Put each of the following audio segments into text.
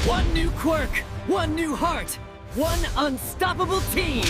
One new quirk, one new heart, one unstoppable team!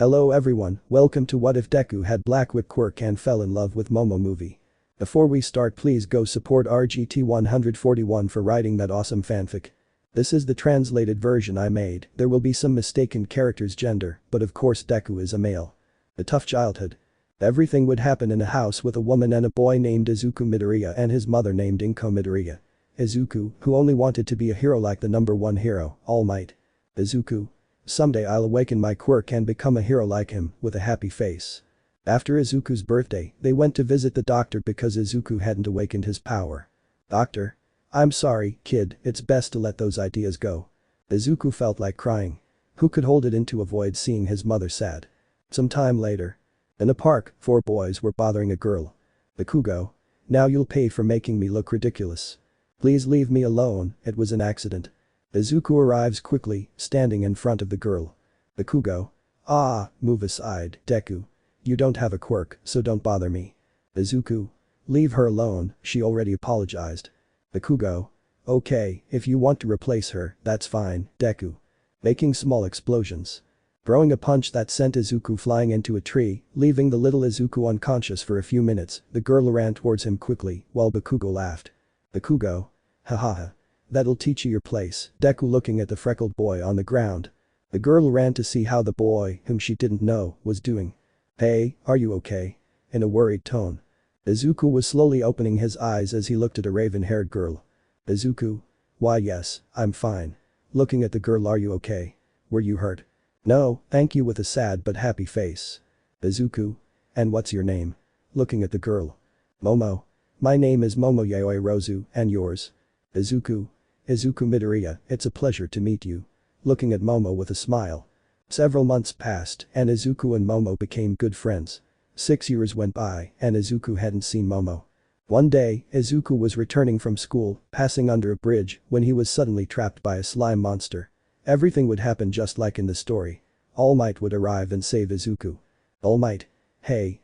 Hello everyone, welcome to What If Deku Had Black with Quirk and Fell in Love with Momo movie. Before we start, please go support RGT141 for writing that awesome fanfic. This is the translated version I made. There will be some mistaken character's gender, but of course Deku is a male. A tough childhood. Everything would happen in a house with a woman and a boy named Izuku Midoriya and his mother named Inko Midoriya. Izuku, who only wanted to be a hero like the number one hero, Almight. Izuku. Someday I'll awaken my quirk and become a hero like him, with a happy face. After Izuku's birthday, they went to visit the doctor because Izuku hadn't awakened his power. Doctor? I'm sorry, kid, it's best to let those ideas go. Izuku felt like crying. Who could hold it in to avoid seeing his mother sad? Some time later. In a park, 4 boys were bothering a girl. Bakugo. Now you'll pay for making me look ridiculous. Please leave me alone, it was an accident. Izuku arrives quickly, standing in front of the girl. Bakugo. Ah, move aside, Deku. You don't have a quirk, so don't bother me. Izuku. Leave her alone, she already apologized. Bakugo. Okay, if you want to replace her, that's fine, Deku. Making small explosions. Throwing a punch that sent Izuku flying into a tree, leaving the little Izuku unconscious for a few minutes, the girl ran towards him quickly, while Bakugo laughed. Bakugo. Hahaha. That'll teach you your place, Deku looking at the freckled boy on the ground. The girl ran to see how the boy, whom she didn't know, was doing. Hey, are you okay? In a worried tone. Izuku was slowly opening his eyes as he looked at a raven-haired girl. Izuku. Why yes, I'm fine. Looking at the girl, are you okay? Were you hurt? No, thank you, with a sad but happy face. Izuku. And what's your name? Looking at the girl. Momo. My name is Momo Yaoi Rozu, and yours? Izuku. Izuku Midoriya, it's a pleasure to meet you. Looking at Momo with a smile. Several months passed, and Izuku and Momo became good friends. 6 years went by, and Izuku hadn't seen Momo. One day, Izuku was returning from school, passing under a bridge, when he was suddenly trapped by a slime monster. Everything would happen just like in the story. Almight would arrive and save Izuku. Almight. Hey,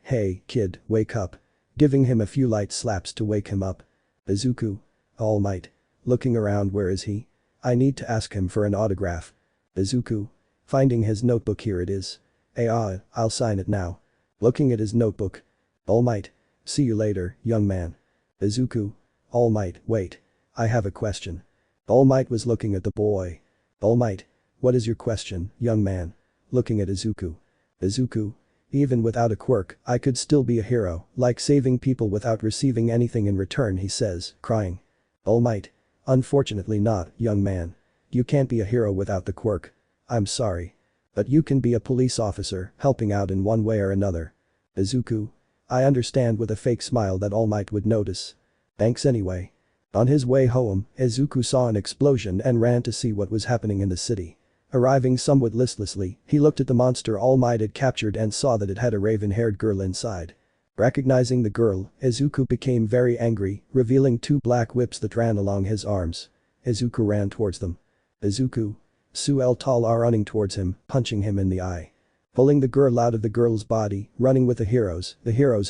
kid, wake up. Giving him a few light slaps to wake him up. Izuku. Almight. Looking around, where is he? I need to ask him for an autograph. Izuku. Finding his notebook, here it is. I'll sign it now. Looking at his notebook. Almight. See you later, young man. Izuku. Almight, wait. I have a question. Almight was looking at the boy. Almight. What is your question, young man? Looking at Izuku. Izuku. Even without a quirk, I could still be a hero, like saving people without receiving anything in return, he says, crying. Almight. Unfortunately not, young man. You can't be a hero without the quirk. I'm sorry. But you can be a police officer, helping out in one way or another. Izuku. I understand, with a fake smile that Almight would notice. Thanks anyway. On his way home, Izuku saw an explosion and ran to see what was happening in the city. Arriving somewhat listlessly, he looked at the monster Almight had captured and saw that it had a raven-haired girl inside. Recognizing the girl, Izuku became very angry, revealing 2 black whips that ran along his arms. Izuku ran towards them. Izuku. Suel-tal are running towards him, punching him in the eye. Pulling the girl out of the girl's body, running with the heroes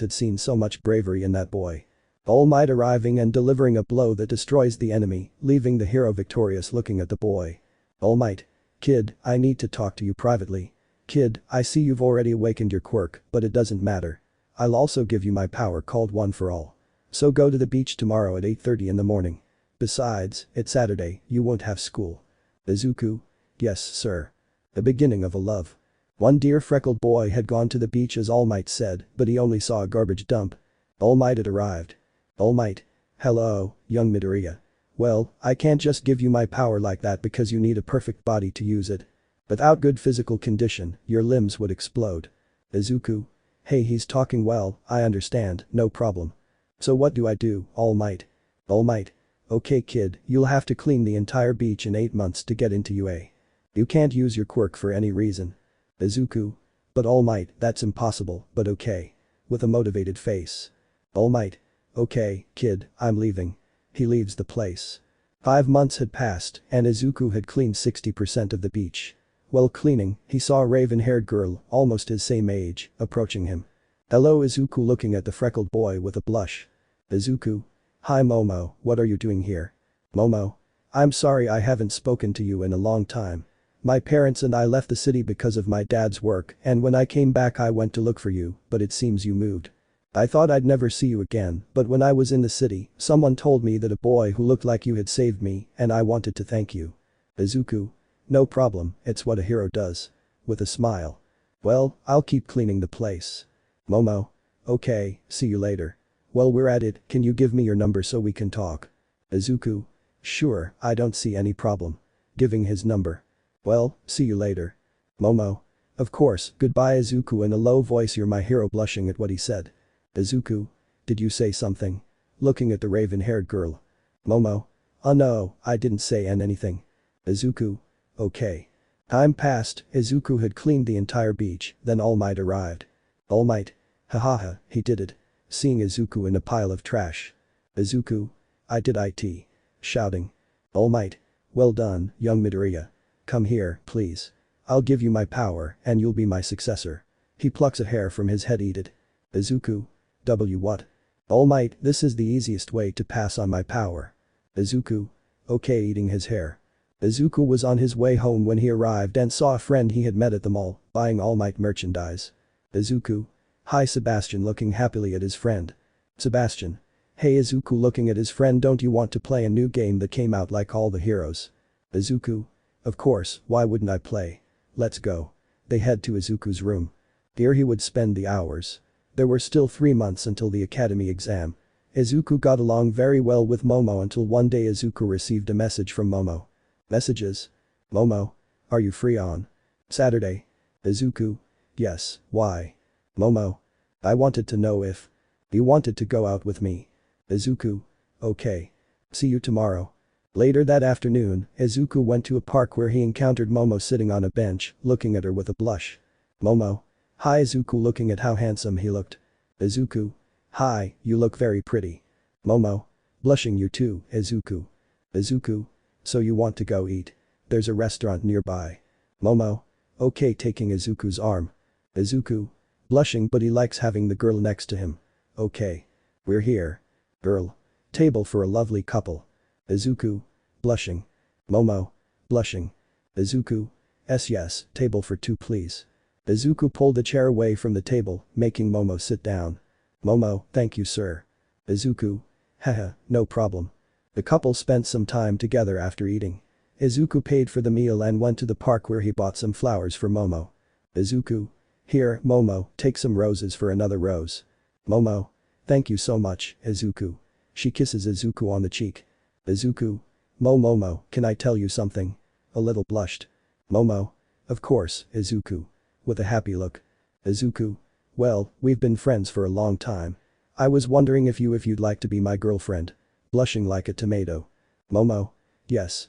had seen so much bravery in that boy. Almight arriving and delivering a blow that destroys the enemy, leaving the hero victorious, looking at the boy. Almight. Kid, I need to talk to you privately. Kid, I see you've already awakened your quirk, but it doesn't matter. I'll also give you my power called One for All. So go to the beach tomorrow at 8:30 in the morning. Besides, it's Saturday, you won't have school. Izuku. Yes, sir. The beginning of a love. One dear freckled boy had gone to the beach as Almight said, but he only saw a garbage dump. Almight had arrived. Almight. Hello, young Midoriya. Well, I can't just give you my power like that because you need a perfect body to use it. Without good physical condition, your limbs would explode. Izuku. Hey, he's talking well, I understand, no problem. So what do I do, Almight? Almight. Okay kid, you'll have to clean the entire beach in 8 months to get into UA. You can't use your quirk for any reason. Izuku. But Almight, that's impossible, but okay. With a motivated face. Almight. Okay, kid, I'm leaving. He leaves the place. 5 months had passed, and Izuku had cleaned 60% of the beach. While cleaning, he saw a raven-haired girl, almost his same age, approaching him. Hello Izuku, looking at the freckled boy with a blush. Izuku. Hi Momo, what are you doing here? Momo. I'm sorry I haven't spoken to you in a long time. My parents and I left the city because of my dad's work and when I came back I went to look for you, but it seems you moved. I thought I'd never see you again, but when I was in the city, someone told me that a boy who looked like you had saved me and I wanted to thank you. Izuku. No problem, it's what a hero does. With a smile. Well, I'll keep cleaning the place. Momo. Okay, see you later. Well we're at it, can you give me your number so we can talk? Izuku. Sure, I don't see any problem. Giving his number. Well, see you later. Momo. Of course, goodbye Izuku in a low voice. You're my hero, blushing at what he said. Izuku. Did you say something? Looking at the raven-haired girl. Momo. Oh no, I didn't say anything. Izuku. Okay. Time passed, Izuku had cleaned the entire beach, then Almight arrived. Almight. Hahaha, he did it. Seeing Izuku in a pile of trash. Izuku. I did it. Shouting. Almight. Well done, young Midoriya. Come here, please. I'll give you my power and you'll be my successor. He plucks a hair from his head. Eat it. Izuku. What? Almight, this is the easiest way to pass on my power. Izuku. Okay, eating his hair. Izuku was on his way home when he arrived and saw a friend he had met at the mall, buying Almight merchandise. Izuku. Hi Sebastian, looking happily at his friend. Sebastian. Hey Izuku, looking at his friend, don't you want to play a new game that came out like all the heroes? Izuku. Of course, why wouldn't I play? Let's go. They head to Izuku's room. Here he would spend the hours. There were still 3 months until the academy exam. Izuku got along very well with Momo until one day Izuku received a message from Momo. Messages? Momo. Are you free on Saturday? Izuku. Yes, why? Momo. I wanted to know if you wanted to go out with me. Izuku. Okay. See you tomorrow. Later that afternoon, Izuku went to a park where he encountered Momo sitting on a bench, looking at her with a blush. Momo. Hi Izuku, looking at how handsome he looked. Izuku. Hi, you look very pretty. Momo. Blushing, you too, Izuku. Izuku. So you want to go eat? There's a restaurant nearby. Momo. Okay, taking Izuku's arm. Izuku. Blushing, but he likes having the girl next to him. Okay. We're here. Girl. Table for a lovely couple. Izuku. Blushing. Momo. Blushing. Izuku. Yes, table for 2 please. Izuku pulled the chair away from the table, making Momo sit down. Momo, thank you sir. Izuku. Haha, no problem. The couple spent some time together after eating. Izuku paid for the meal and went to the park where he bought some flowers for Momo. Izuku. Here, Momo, take some roses for another rose. Momo. Thank you so much, Izuku. She kisses Izuku on the cheek. Izuku. Momo, can I tell you something? A little blushed. Momo. Of course, Izuku. With a happy look. Izuku. Well, we've been friends for a long time. I was wondering if you'd like to be my girlfriend. Blushing like a tomato. Momo. Yes,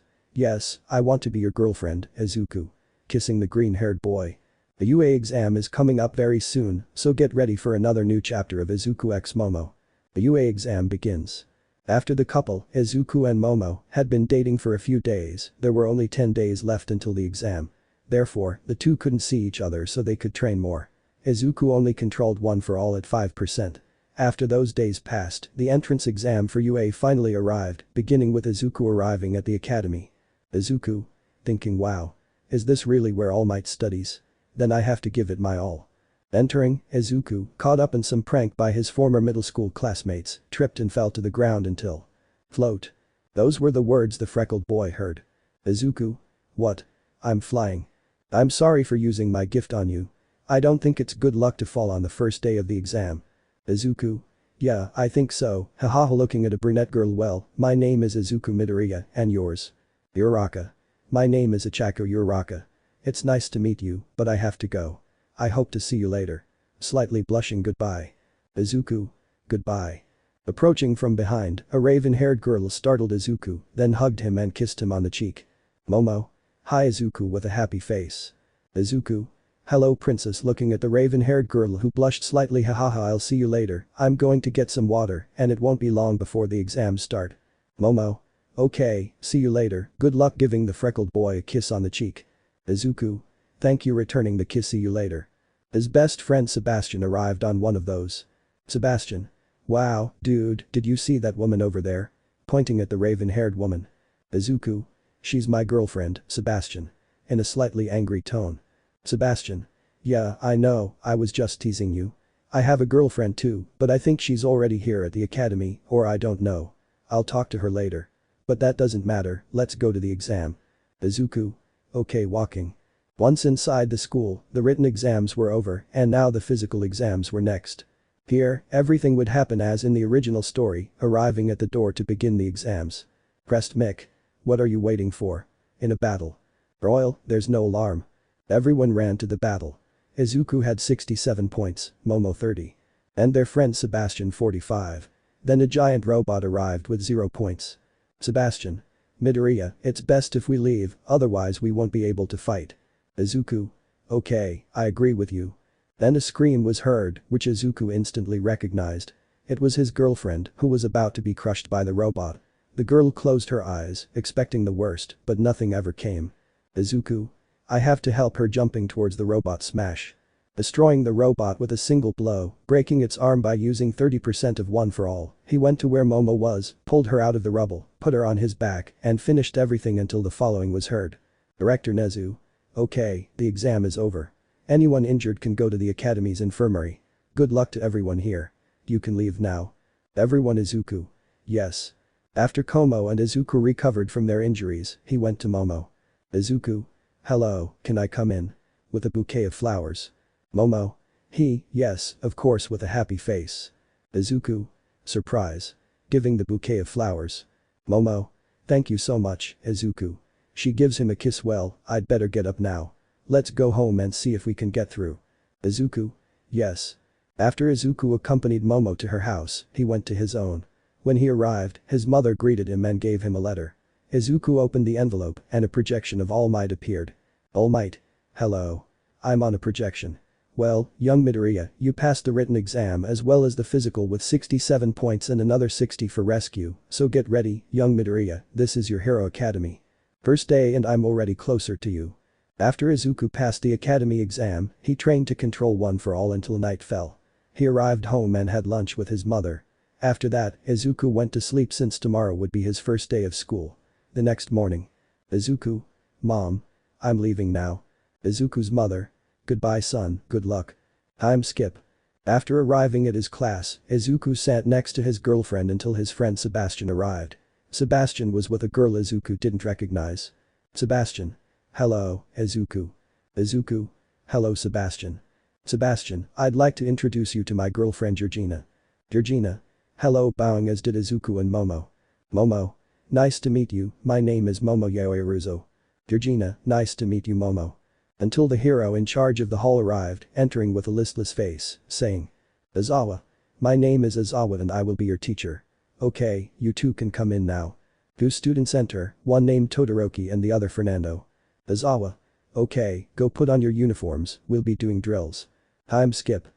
I want to be your girlfriend, Izuku. Kissing the green-haired boy. The UA exam is coming up very soon, so get ready for another new chapter of Izuku x Momo. The UA exam begins. After the couple, Izuku and Momo, had been dating for a few days, there were only 10 days left until the exam. Therefore, the two couldn't see each other so they could train more. Izuku only controlled one for all at 5%. After those days passed, the entrance exam for UA finally arrived, beginning with Izuku arriving at the academy. Izuku. Thinking, wow. Is this really where All Might studies? Then I have to give it my all. Entering, Izuku, caught up in some prank by his former middle school classmates, tripped and fell to the ground until float. Those were the words the freckled boy heard. Izuku. What? I'm flying. I'm sorry for using my gift on you. I don't think it's good luck to fall on the first day of the exam. Izuku. Yeah, I think so, haha, looking at a brunette girl. Well, my name is Izuku Midoriya, and yours? Uraraka. My name is Ichako Uraraka. It's nice to meet you, but I have to go. I hope to see you later. Slightly blushing, goodbye. Izuku. Goodbye. Approaching from behind, a raven-haired girl startled Izuku, then hugged him and kissed him on the cheek. Momo. Hi Izuku with a happy face. Izuku. Hello princess, looking at the raven-haired girl who blushed slightly. Hahaha, I'll see you later, I'm going to get some water and it won't be long before the exams start. Momo. Okay, see you later, good luck, giving the freckled boy a kiss on the cheek. Izuku. Thank you, returning the kiss, see you later. His best friend Sebastian arrived on one of those. Sebastian. Wow, dude, did you see that woman over there? Pointing at the raven-haired woman. Izuku. She's my girlfriend, Sebastian. In a slightly angry tone. Sebastian. Yeah, I know, I was just teasing you. I have a girlfriend too, but I think she's already here at the academy, or I don't know. I'll talk to her later. But that doesn't matter, let's go to the exam. Izuku. Okay, walking. Once inside the school, the written exams were over, and now the physical exams were next. Here, everything would happen as in the original story, arriving at the door to begin the exams. Pressed Mick. What are you waiting for? In a battle. Royal, there's no alarm. Everyone ran to the battle. Izuku had 67 points, Momo 30. And their friend Sebastian 45. Then a giant robot arrived with 0 points. Sebastian. Midoriya, it's best if we leave, otherwise we won't be able to fight. Izuku. Okay, I agree with you. Then a scream was heard, which Izuku instantly recognized. It was his girlfriend, who was about to be crushed by the robot. The girl closed her eyes, expecting the worst, but nothing ever came. Izuku. I have to help her, jumping towards the robot smash. Destroying the robot with a single blow, breaking its arm by using 30% of One for All, he went to where Momo was, pulled her out of the rubble, put her on his back, and finished everything until the following was heard. Director Nezu. Okay, the exam is over. Anyone injured can go to the academy's infirmary. Good luck to everyone here. You can leave now. Everyone. Izuku. Yes. After Komo and Izuku recovered from their injuries, he went to Momo. Izuku. Hello, can I come in? With a bouquet of flowers. Momo. Yes, of course, with a happy face. Izuku. Surprise. Giving the bouquet of flowers. Momo. Thank you so much, Izuku. She gives him a kiss. Well, I'd better get up now. Let's go home and see if we can get through. Izuku. Yes. After Izuku accompanied Momo to her house, he went to his own. When he arrived, his mother greeted him and gave him a letter. Izuku opened the envelope and a projection of Almight appeared. Almight. Hello. I'm on a projection. Well, young Midoriya, you passed the written exam as well as the physical with 67 points and another 60 for rescue, so get ready, young Midoriya, this is your hero academy. First day and I'm already closer to you. After Izuku passed the academy exam, he trained to control One for All until night fell. He arrived home and had lunch with his mother. After that, Izuku went to sleep since tomorrow would be his first day of school. The next morning. Izuku. Mom. I'm leaving now. Izuku's mother. Goodbye son, good luck. Time skip. After arriving at his class, Izuku sat next to his girlfriend until his friend Sebastian arrived. Sebastian was with a girl Izuku didn't recognize. Sebastian. Hello, Izuku. Izuku. Hello Sebastian. Sebastian, I'd like to introduce you to my girlfriend Georgina. Georgina. Hello, bowing as did Izuku and Momo. Momo. Nice to meet you, my name is Momo Yaoyaruzo. Georgina, nice to meet you Momo. Until the hero in charge of the hall arrived, entering with a listless face, saying. Izawa. My name is Izawa and I will be your teacher. Okay, you two can come in now. Two students enter, one named Todoroki and the other Fernando. Izawa. Okay, go put on your uniforms, we'll be doing drills. Time skip.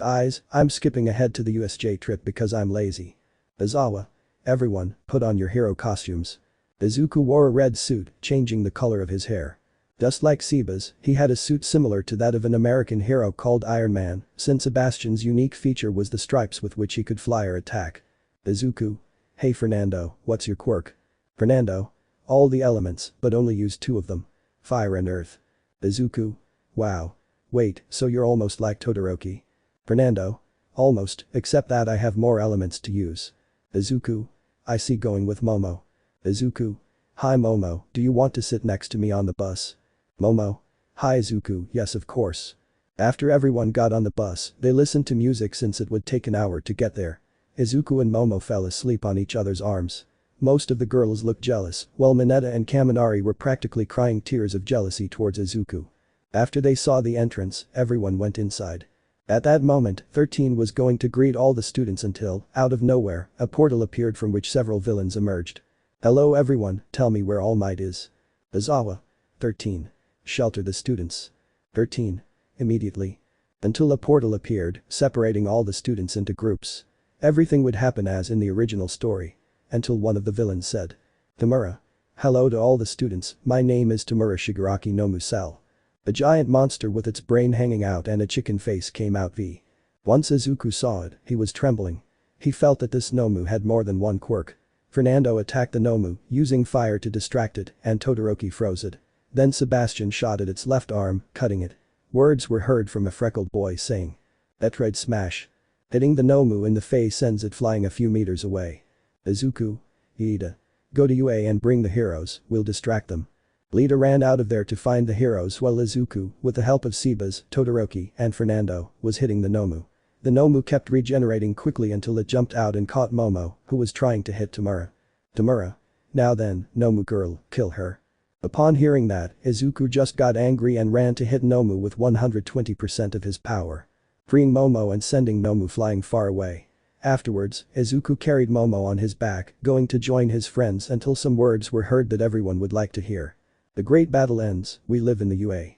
I'm skipping ahead to the USJ trip because I'm lazy. Izawa. Everyone, put on your hero costumes. Izuku wore a red suit, changing the color of his hair. Just like Seba's, he had a suit similar to that of an American hero called Iron Man, since Sebastian's unique feature was the stripes with which he could fly or attack. Izuku. Hey Fernando, what's your quirk? Fernando. All the elements, but only use 2 of them. Fire and earth. Izuku. Wow. Wait, so you're almost like Todoroki? Fernando. Almost, except that I have more elements to use. Izuku. I see, going with Momo. Izuku. Hi Momo, do you want to sit next to me on the bus? Momo. Hi Izuku, yes of course. After everyone got on the bus, they listened to music since it would take an hour to get there. Izuku and Momo fell asleep on each other's arms. Most of the girls looked jealous, while Mineta and Kaminari were practically crying tears of jealousy towards Izuku. After they saw the entrance, everyone went inside. At that moment, 13 was going to greet all the students until, out of nowhere, a portal appeared from which several villains emerged. Hello everyone, tell me where All Might is. Izawa. 13. Shelter the students. 13. Immediately. Until a portal appeared, separating all the students into groups. Everything would happen as in the original story. Until one of the villains said. Tamura. Hello to all the students, my name is Tamura Shigaraki no Musel. A giant monster with its brain hanging out and a chicken face came out. Once Izuku saw it, he was trembling. He felt that this Nomu had more than one quirk. Fernando attacked the Nomu, using fire to distract it, and Todoroki froze it. Then Sebastian shot at its left arm, cutting it. Words were heard from a freckled boy saying. Betrayed smash. Hitting the Nomu in the face sends it flying a few meters away. Izuku. Iida. Go to UA and bring the heroes, we'll distract them. Lita ran out of there to find the heroes while Izuku, with the help of Sebas, Todoroki, and Fernando, was hitting the Nomu. The Nomu kept regenerating quickly until it jumped out and caught Momo, who was trying to hit Tamura. Tamura. Now then, Nomu girl, kill her. Upon hearing that, Izuku just got angry and ran to hit Nomu with 120% of his power. Freeing Momo and sending Nomu flying far away. Afterwards, Izuku carried Momo on his back, going to join his friends until some words were heard that everyone would like to hear. The great battle ends, we live in the UA.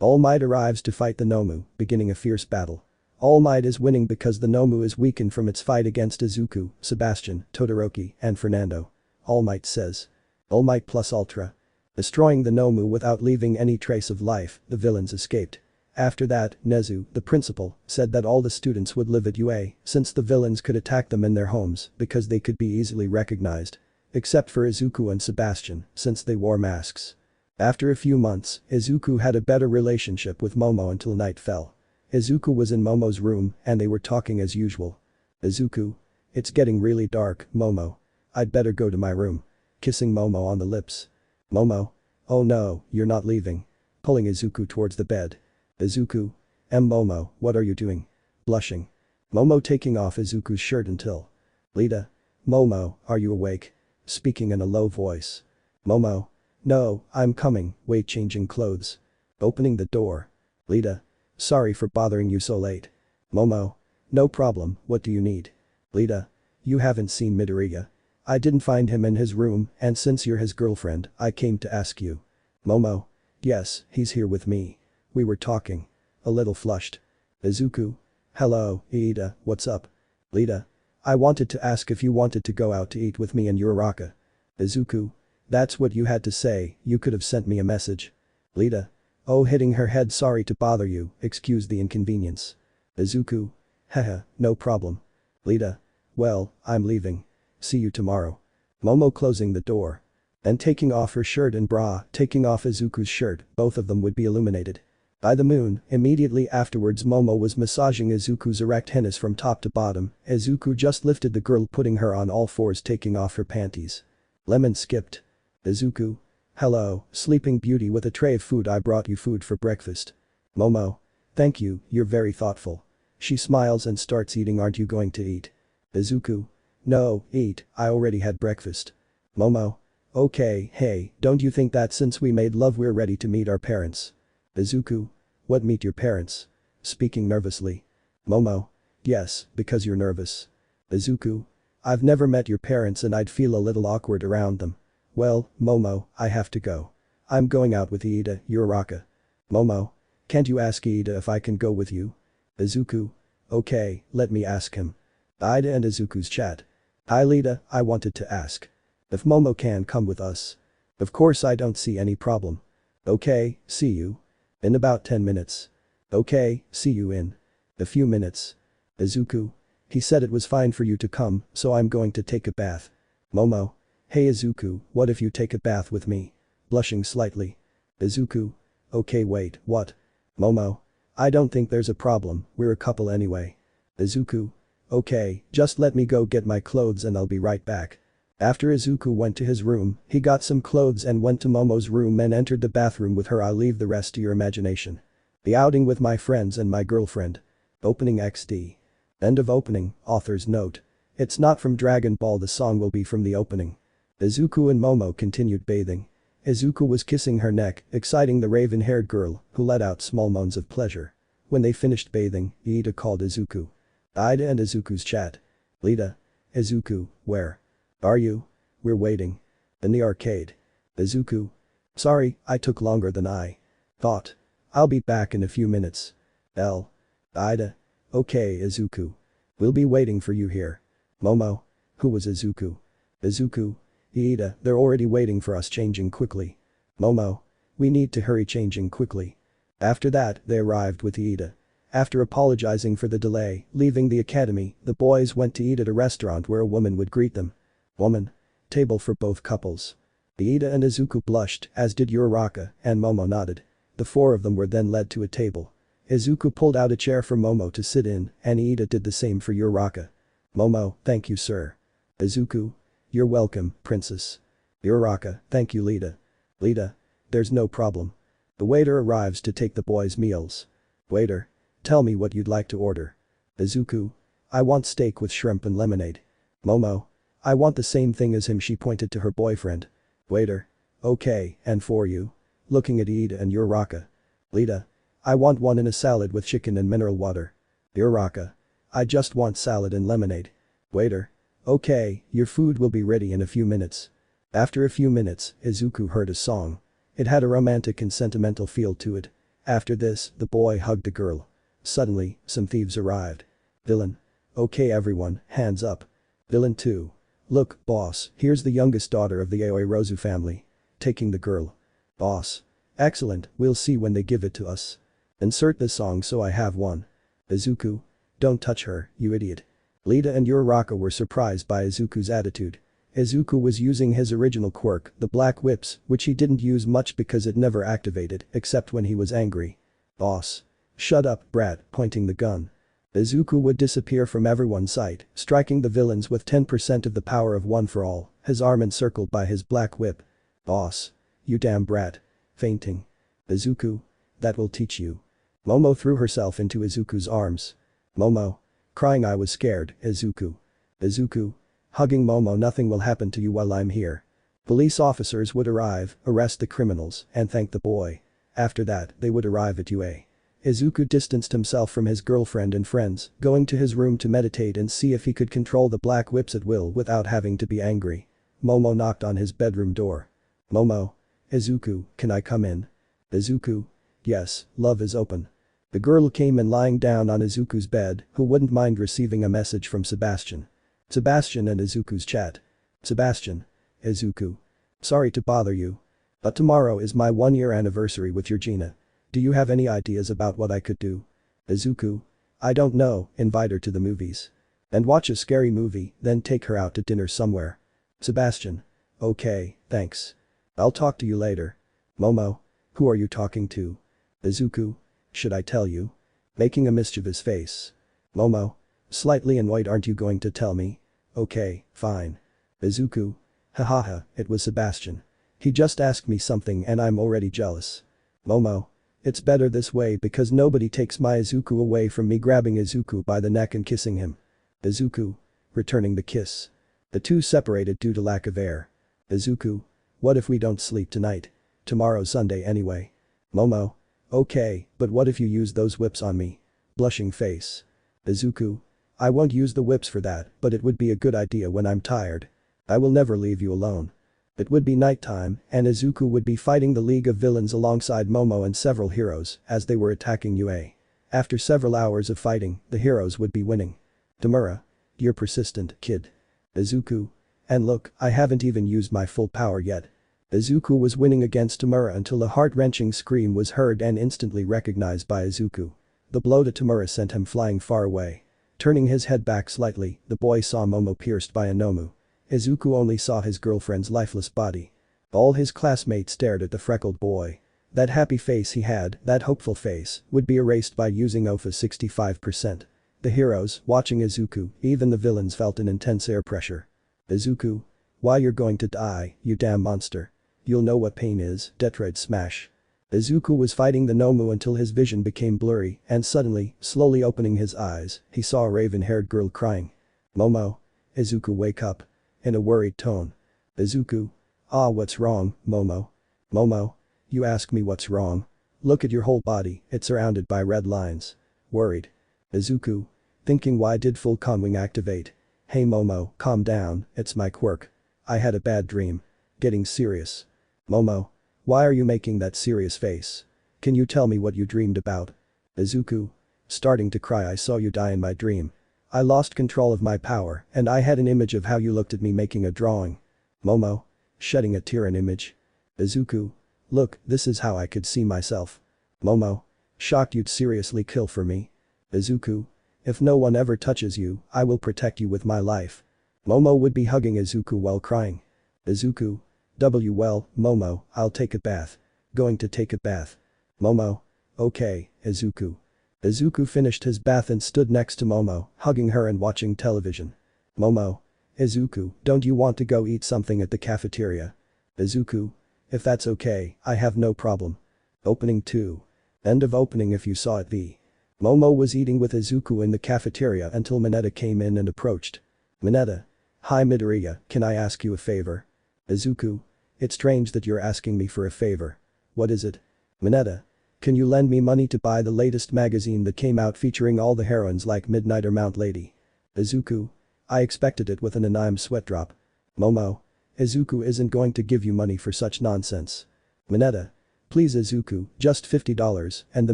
All Might arrives to fight the Nomu, beginning a fierce battle. All Might is winning because the Nomu is weakened from its fight against Izuku, Sebastian, Todoroki, and Fernando. All Might says. All Might plus Ultra. Destroying the Nomu without leaving any trace of life, the villains escaped. After that, Nezu, the principal, said that all the students would live at UA since the villains could attack them in their homes because they could be easily recognized. Except for Izuku and Sebastian, since they wore masks. After a few months, Izuku had a better relationship with Momo until night fell. Izuku was in Momo's room and they were talking as usual. Izuku. It's getting really dark, Momo. I'd better go to my room. Kissing Momo on the lips. Momo. Oh no, you're not leaving. Pulling Izuku towards the bed. Izuku. Momo, what are you doing? Blushing. Momo taking off Izuku's shirt until. Lita. Momo, are you awake? Speaking in a low voice. Momo. No, I'm coming, wait changing clothes. Opening the door. Lita. Sorry for bothering you so late. Momo. No problem, what do you need? Lita. You haven't seen Midoriya. I didn't find him in his room and since you're his girlfriend, I came to ask you. Momo. Yes, he's here with me. We were talking. A little flushed. Izuku. Hello, Iida, what's up? Lita. I wanted to ask if you wanted to go out to eat with me and Uraraka. Izuku. That's what you had to say, you could have sent me a message. Lita. Oh, hitting her head, sorry to bother you, excuse the inconvenience. Izuku. Haha, no problem. Lita. Well, I'm leaving. See you tomorrow. Momo closing the door. Then taking off her shirt and bra, taking off Izuku's shirt, both of them would be illuminated. By the moon, immediately afterwards Momo was massaging Izuku's erect penis from top to bottom, Izuku just lifted the girl putting her on all fours taking off her panties. Lemon skipped. Izuku. Hello, sleeping beauty with a tray of food I brought you food for breakfast. Momo. Thank you, you're very thoughtful. She smiles and starts eating aren't you going to eat? Izuku. No, eat, I already had breakfast. Momo. Okay, hey, don't you think that since we made love we're ready to meet our parents? Izuku. What meet your parents? Speaking nervously. Momo. Yes, because you're nervous. Izuku. I've never met your parents and I'd feel a little awkward around them. Well, Momo, I have to go. I'm going out with Iida, Uraraka. Momo. Can't you ask Iida if I can go with you? Izuku. Okay, let me ask him. Iida and Izuku's chat. Hi Lita, I wanted to ask. If Momo can come with us. Of course I don't see any problem. Okay, see you. In about 10 minutes. Okay, see you in. A few minutes. Izuku. He said it was fine for you to come, so I'm going to take a bath. Momo. Hey Izuku, what if you take a bath with me? Blushing slightly. Izuku. Okay wait, what? Momo. I don't think there's a problem, we're a couple anyway. Izuku. Okay, just let me go get my clothes and I'll be right back. After Izuku went to his room, he got some clothes and went to Momo's room and entered the bathroom with her. I'll leave the rest to your imagination. The outing with my friends and my girlfriend. Opening XD. End of opening, author's note. It's not from Dragon Ball, the song will be from the opening. Izuku and Momo continued bathing. Izuku was kissing her neck, exciting the raven-haired girl, who let out small moans of pleasure. When they finished bathing, Iida called Izuku. Iida and Izuku's chat. Lita. Izuku, where are you? We're waiting. In the arcade. Izuku. Sorry, I took longer than I thought. I'll be back in a few minutes. Iida. Okay Izuku. We'll be waiting for you here. Momo. Who was Izuku? Izuku. Iida, they're already waiting for us changing quickly. Momo. We need to hurry changing quickly. After that, they arrived with Iida. After apologizing for the delay, leaving the academy, the boys went to eat at a restaurant where a woman would greet them. Woman. Table for both couples. Iida and Izuku blushed, as did Uraraka, and Momo nodded. The four of them were then led to a table. Izuku pulled out a chair for Momo to sit in, and Iida did the same for Uraraka. Momo, thank you sir. Izuku. You're welcome, princess. Uraraka, thank you Lita. Lita. There's no problem. The waiter arrives to take the boys' meals. Waiter. Tell me what you'd like to order. Izuku. I want steak with shrimp and lemonade. Momo. I want the same thing as him, she pointed to her boyfriend. Waiter. Okay, and for you? Looking at Iida and Uraraka. Lita. I want one in a salad with chicken and mineral water. Uraraka. I just want salad and lemonade. Waiter. Okay, your food will be ready in a few minutes. After a few minutes, Izuku heard a song. It had a romantic and sentimental feel to it. After this, the boy hugged the girl. Suddenly, some thieves arrived. Villain. Okay everyone, hands up. Villain 2. Look, boss, here's the youngest daughter of the Aoirozu family. Taking the girl. Boss. Excellent, we'll see when they give it to us. Insert the song so I have one. Izuku. Don't touch her, you idiot. Lita and Uraraka were surprised by Izuku's attitude. Izuku was using his original quirk, the black whips, which he didn't use much because it never activated, except when he was angry. Boss. Shut up, brat, pointing the gun. Izuku would disappear from everyone's sight, striking the villains with 10% of the power of One for All, his arm encircled by his black whip. Boss. You damn brat. Fainting. Izuku. That will teach you. Momo threw herself into Izuku's arms. Momo. Crying I was scared, Izuku. Izuku. Hugging Momo, nothing will happen to you while I'm here. Police officers would arrive, arrest the criminals, and thank the boy. After that, they would arrive at UA. Izuku distanced himself from his girlfriend and friends, going to his room to meditate and see if he could control the black whips at will without having to be angry. Momo knocked on his bedroom door. Momo. Izuku, can I come in? Izuku. Yes, love is open. The girl came in lying down on Izuku's bed, who wouldn't mind receiving a message from Sebastian. Sebastian and Izuku's chat. Sebastian. Izuku. Sorry to bother you. But tomorrow is my 1-year anniversary with Eugenia. Do you have any ideas about what I could do? Izuku. I don't know, invite her to the movies. And watch a scary movie, then take her out to dinner somewhere. Sebastian. Okay, thanks. I'll talk to you later. Momo. Who are you talking to? Izuku. Should I tell you? Making a mischievous face. Momo. Slightly annoyed, aren't you going to tell me? Okay, fine. Izuku. Hahaha, it was Sebastian. He just asked me something and I'm already jealous. Momo. It's better this way because nobody takes my Izuku away from me, grabbing Izuku by the neck and kissing him. Izuku. Returning the kiss. The two separated due to lack of air. Izuku. What if we don't sleep tonight? Tomorrow's Sunday anyway. Momo. Okay, but what if you use those whips on me? Blushing face. Izuku. I won't use the whips for that, but it would be a good idea when I'm tired. I will never leave you alone. It would be nighttime, and Izuku would be fighting the League of Villains alongside Momo and several heroes as they were attacking UA. After several hours of fighting, the heroes would be winning. Tamura. You're persistent, kid. Izuku. And look, I haven't even used my full power yet. Izuku was winning against Tamura until a heart-wrenching scream was heard and instantly recognized by Izuku. The blow to Tamura sent him flying far away. Turning his head back slightly, the boy saw Momo pierced by a Nomu. Izuku only saw his girlfriend's lifeless body. All his classmates stared at the freckled boy. That happy face he had, that hopeful face, would be erased by using OFA 65%. The heroes, watching Izuku, even the villains felt an intense air pressure. Izuku. Why you're going to die, you damn monster. You'll know what pain is, Detroit smash. Izuku was fighting the Nomu until his vision became blurry and suddenly, slowly opening his eyes, he saw a raven-haired girl crying. Momo. Izuku, wake up. In a worried tone. Izuku. Ah, what's wrong, Momo? Momo. You ask me what's wrong? Look at your whole body, it's surrounded by red lines. Worried. Izuku. Thinking, why did full conwing activate? Hey Momo, calm down, it's my quirk. I had a bad dream. Getting serious. Momo. Why are you making that serious face? Can you tell me what you dreamed about? Izuku. Starting to cry, I saw you die in my dream. I lost control of my power and I had an image of how you looked at me making a drawing. Momo. Shedding a tear, an image. Izuku. Look, this is how I could see myself. Momo. Shocked you'd seriously kill for me. Izuku. If no one ever touches you, I will protect you with my life. Momo would be hugging Izuku while crying. Izuku. Well, Momo, I'll take a bath. Going to take a bath. Momo. Okay, Izuku. Izuku finished his bath and stood next to Momo, hugging her and watching television. Momo. Izuku, don't you want to go eat something at the cafeteria? Izuku. If that's okay, I have no problem. Opening 2. End of opening if you saw it v. Momo was eating with Izuku in the cafeteria until Mineta came in and approached. Mineta. Hi Midoriya, can I ask you a favor? Izuku. It's strange that you're asking me for a favor. What is it? Mineta. Can you lend me money to buy the latest magazine that came out featuring all the heroines like Midnight or Mount Lady? Izuku. I expected it with an anime sweat drop. Momo. Izuku isn't going to give you money for such nonsense. Mineta. Please Izuku, just $50 and the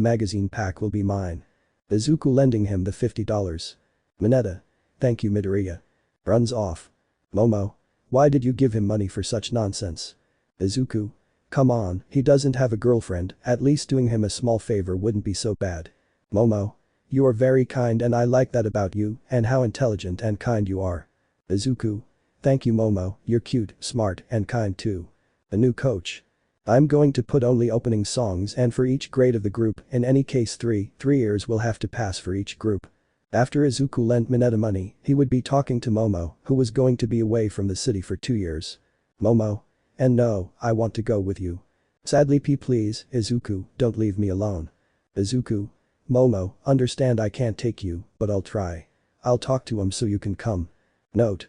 magazine pack will be mine. Izuku lending him the $50. Mineta. Thank you Midoriya. Runs off. Momo. Why did you give him money for such nonsense? Izuku. Come on, he doesn't have a girlfriend, at least doing him a small favor wouldn't be so bad. Momo. You are very kind and I like that about you and how intelligent and kind you are. Izuku. Thank you Momo, you're cute, smart and kind too. A new coach. I'm going to put only opening songs and for each grade of the group, in any case 3 years will have to pass for each group. After Izuku lent Mineta money, he would be talking to Momo, who was going to be away from the city for 2 years. Momo. And no, I want to go with you. Sadly please, Izuku, don't leave me alone. Izuku. Momo, understand I can't take you, but I'll try. I'll talk to him so you can come. Note.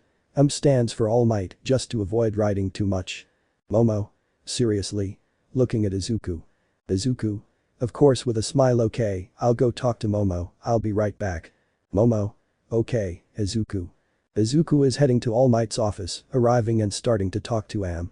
Stands for All Might, just to avoid writing too much. Momo. Seriously? Looking at Izuku. Izuku. Of course with a smile okay, I'll go talk to Momo, I'll be right back. Momo. Okay, Izuku. Izuku is heading to All Might's office, arriving and starting to talk to Am.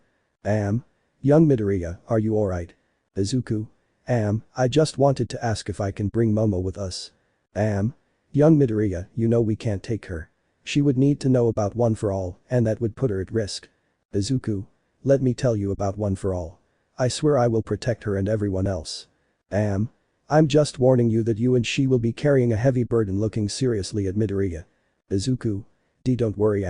Young Midoriya, are you alright? Izuku. I just wanted to ask if I can bring Momo with us. Young Midoriya, you know we can't take her. She would need to know about One for All, and that would put her at risk. Izuku. Let me tell you about One for All. I swear I will protect her and everyone else. I'm just warning you that you and she will be carrying a heavy burden looking seriously at Midoriya. Izuku. Don't worry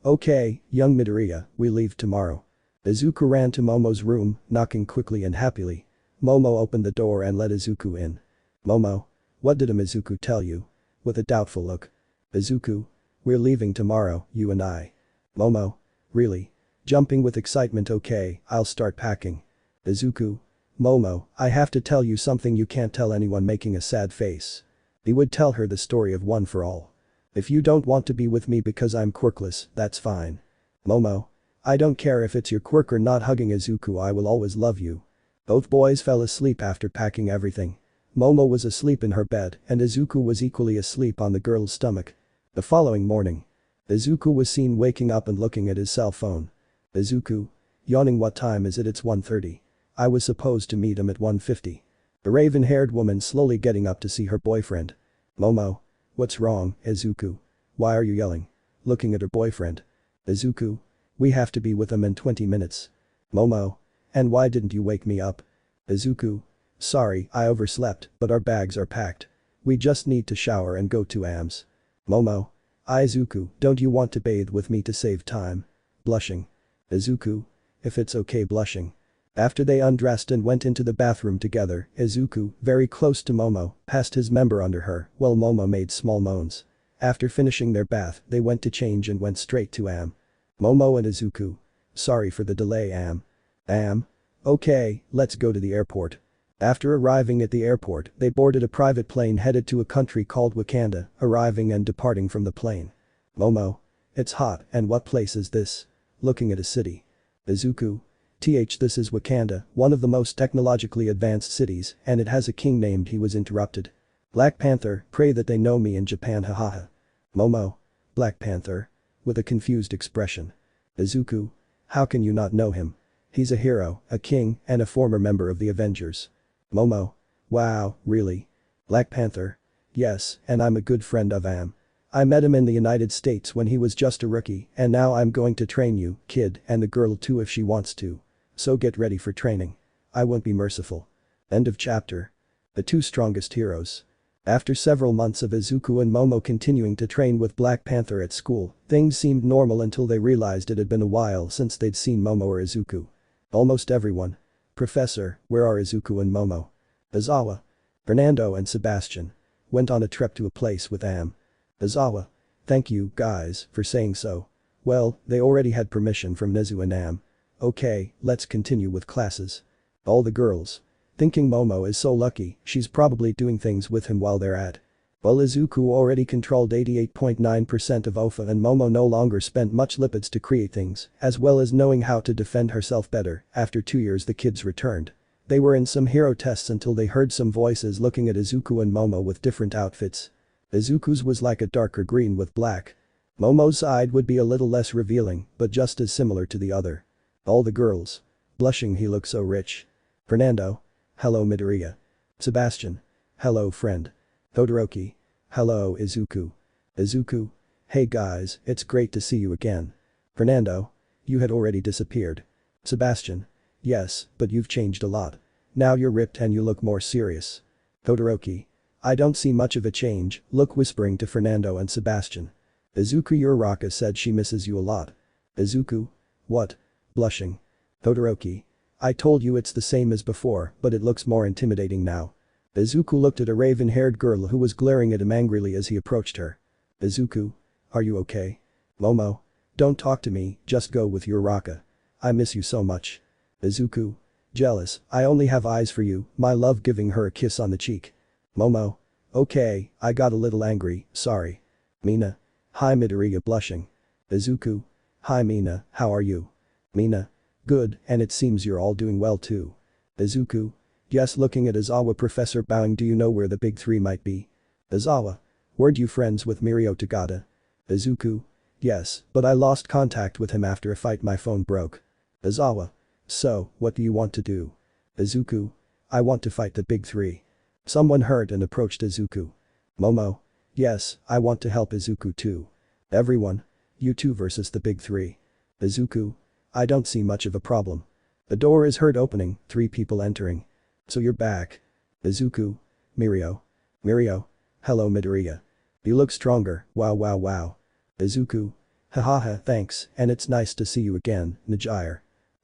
Okay, young Midoriya, we leave tomorrow. Izuku ran to Momo's room, knocking quickly and happily. Momo opened the door and let Izuku in. Momo. What did Izuku tell you? With a doubtful look. Izuku. We're leaving tomorrow, you and I. Momo. Really? Jumping with excitement okay, I'll start packing. Izuku. Momo, I have to tell you something you can't tell anyone making a sad face. He would tell her the story of One for All. If you don't want to be with me because I'm quirkless, that's fine. Momo. I don't care if it's your quirk or not hugging Izuku I will always love you. Both boys fell asleep after packing everything. Momo was asleep in her bed and Izuku was equally asleep on the girl's stomach. The following morning. Izuku was seen waking up and looking at his cell phone. Izuku. Yawning what time is it? It's 1:30. I was supposed to meet him at 1:50. The raven-haired woman slowly getting up to see her boyfriend. Momo. What's wrong, Izuku? Why are you yelling? Looking at her boyfriend. Izuku. We have to be with him in 20 minutes. Momo. And why didn't you wake me up? Izuku. Sorry, I overslept, but our bags are packed. We just need to shower and go to Am's. Momo. Izuku, don't you want to bathe with me to save time? Blushing. Izuku. If it's okay blushing. After they undressed and went into the bathroom together, Izuku, very close to Momo, passed his member under her, while Momo made small moans. After finishing their bath, they went to change and went straight to Am. Momo and Izuku. Sorry for the delay Am. Okay, let's go to the airport. After arriving at the airport, they boarded a private plane headed to a country called Wakanda, arriving and departing from the plane. Momo. It's hot, and what place is this? Looking at a city. Izuku. This is Wakanda, one of the most technologically advanced cities, and it has a king named he was interrupted. Black Panther, pray that they know me in Japan hahaha. Momo. Black Panther. With a confused expression. Izuku. How can you not know him? He's a hero, a king, and a former member of the Avengers. Momo. Wow, really? Black Panther. Yes, and I'm a good friend of Am. I met him in the United States when he was just a rookie, and now I'm going to train you, kid, and the girl too if she wants to. So get ready for training. I won't be merciful. End of chapter. The two strongest heroes. After several months of Izuku and Momo continuing to train with Black Panther at school, things seemed normal until they realized it had been a while since they'd seen Momo or Izuku. Almost everyone. Professor, where are Izuku and Momo? Izawa. Fernando and Sebastian. Went on a trip to a place with Am. Izawa. Thank you, guys, for saying so. Well, they already had permission from Nezu and Am. Okay, let's continue with classes. All the girls. Thinking Momo is so lucky, she's probably doing things with him while they're at. Well, Izuku already controlled 88.9% of OFA and Momo no longer spent much lipids to create things, as well as knowing how to defend herself better. After 2 years the kids returned. They were in some hero tests until they heard some voices looking at Izuku and Momo with different outfits. Izuku's was like a darker green with black. Momo's side would be a little less revealing, but just as similar to the other. All the girls. Blushing, he looked so rich. Fernando. Hello Midoriya. Sebastian. Hello friend. Todoroki. Hello Izuku. Izuku. Hey guys, it's great to see you again. Fernando. You had already disappeared. Sebastian. Yes, but you've changed a lot. Now you're ripped and you look more serious. Todoroki. I don't see much of a change, look, whispering to Fernando and Sebastian. Izuku. Uraraka said she misses you a lot. Izuku. What? Blushing. Todoroki. I told you it's the same as before, but it looks more intimidating now. Izuku looked at a raven-haired girl who was glaring at him angrily as he approached her. Izuku. Are you okay? Momo. Don't talk to me, just go with Uraraka. I miss you so much. Izuku. Jealous, I only have eyes for you, my love, giving her a kiss on the cheek. Momo. Okay, I got a little angry, sorry. Mina. Hi Midoriya, blushing. Izuku. Hi Mina, how are you? Mina. Good, and it seems you're all doing well too. Izuku. Yes, looking at Izawa. Professor bowing. Do you know where the big three might be? Izawa. Weren't you friends with Mirio Tagada? Izuku. Yes, but I lost contact with him after a fight, my phone broke. Izawa. So, what do you want to do? Izuku. I want to fight the big three. Someone heard and approached Izuku. Momo. Yes, I want to help Izuku too. Everyone. You two versus the big three. Izuku. I don't see much of a problem. The door is heard opening, 3 people entering. So you're back. Izuku. Mirio. Mirio. Hello Midoriya. You look stronger, wow wow wow. Izuku. Hahaha, thanks, and it's nice to see you again, Najire.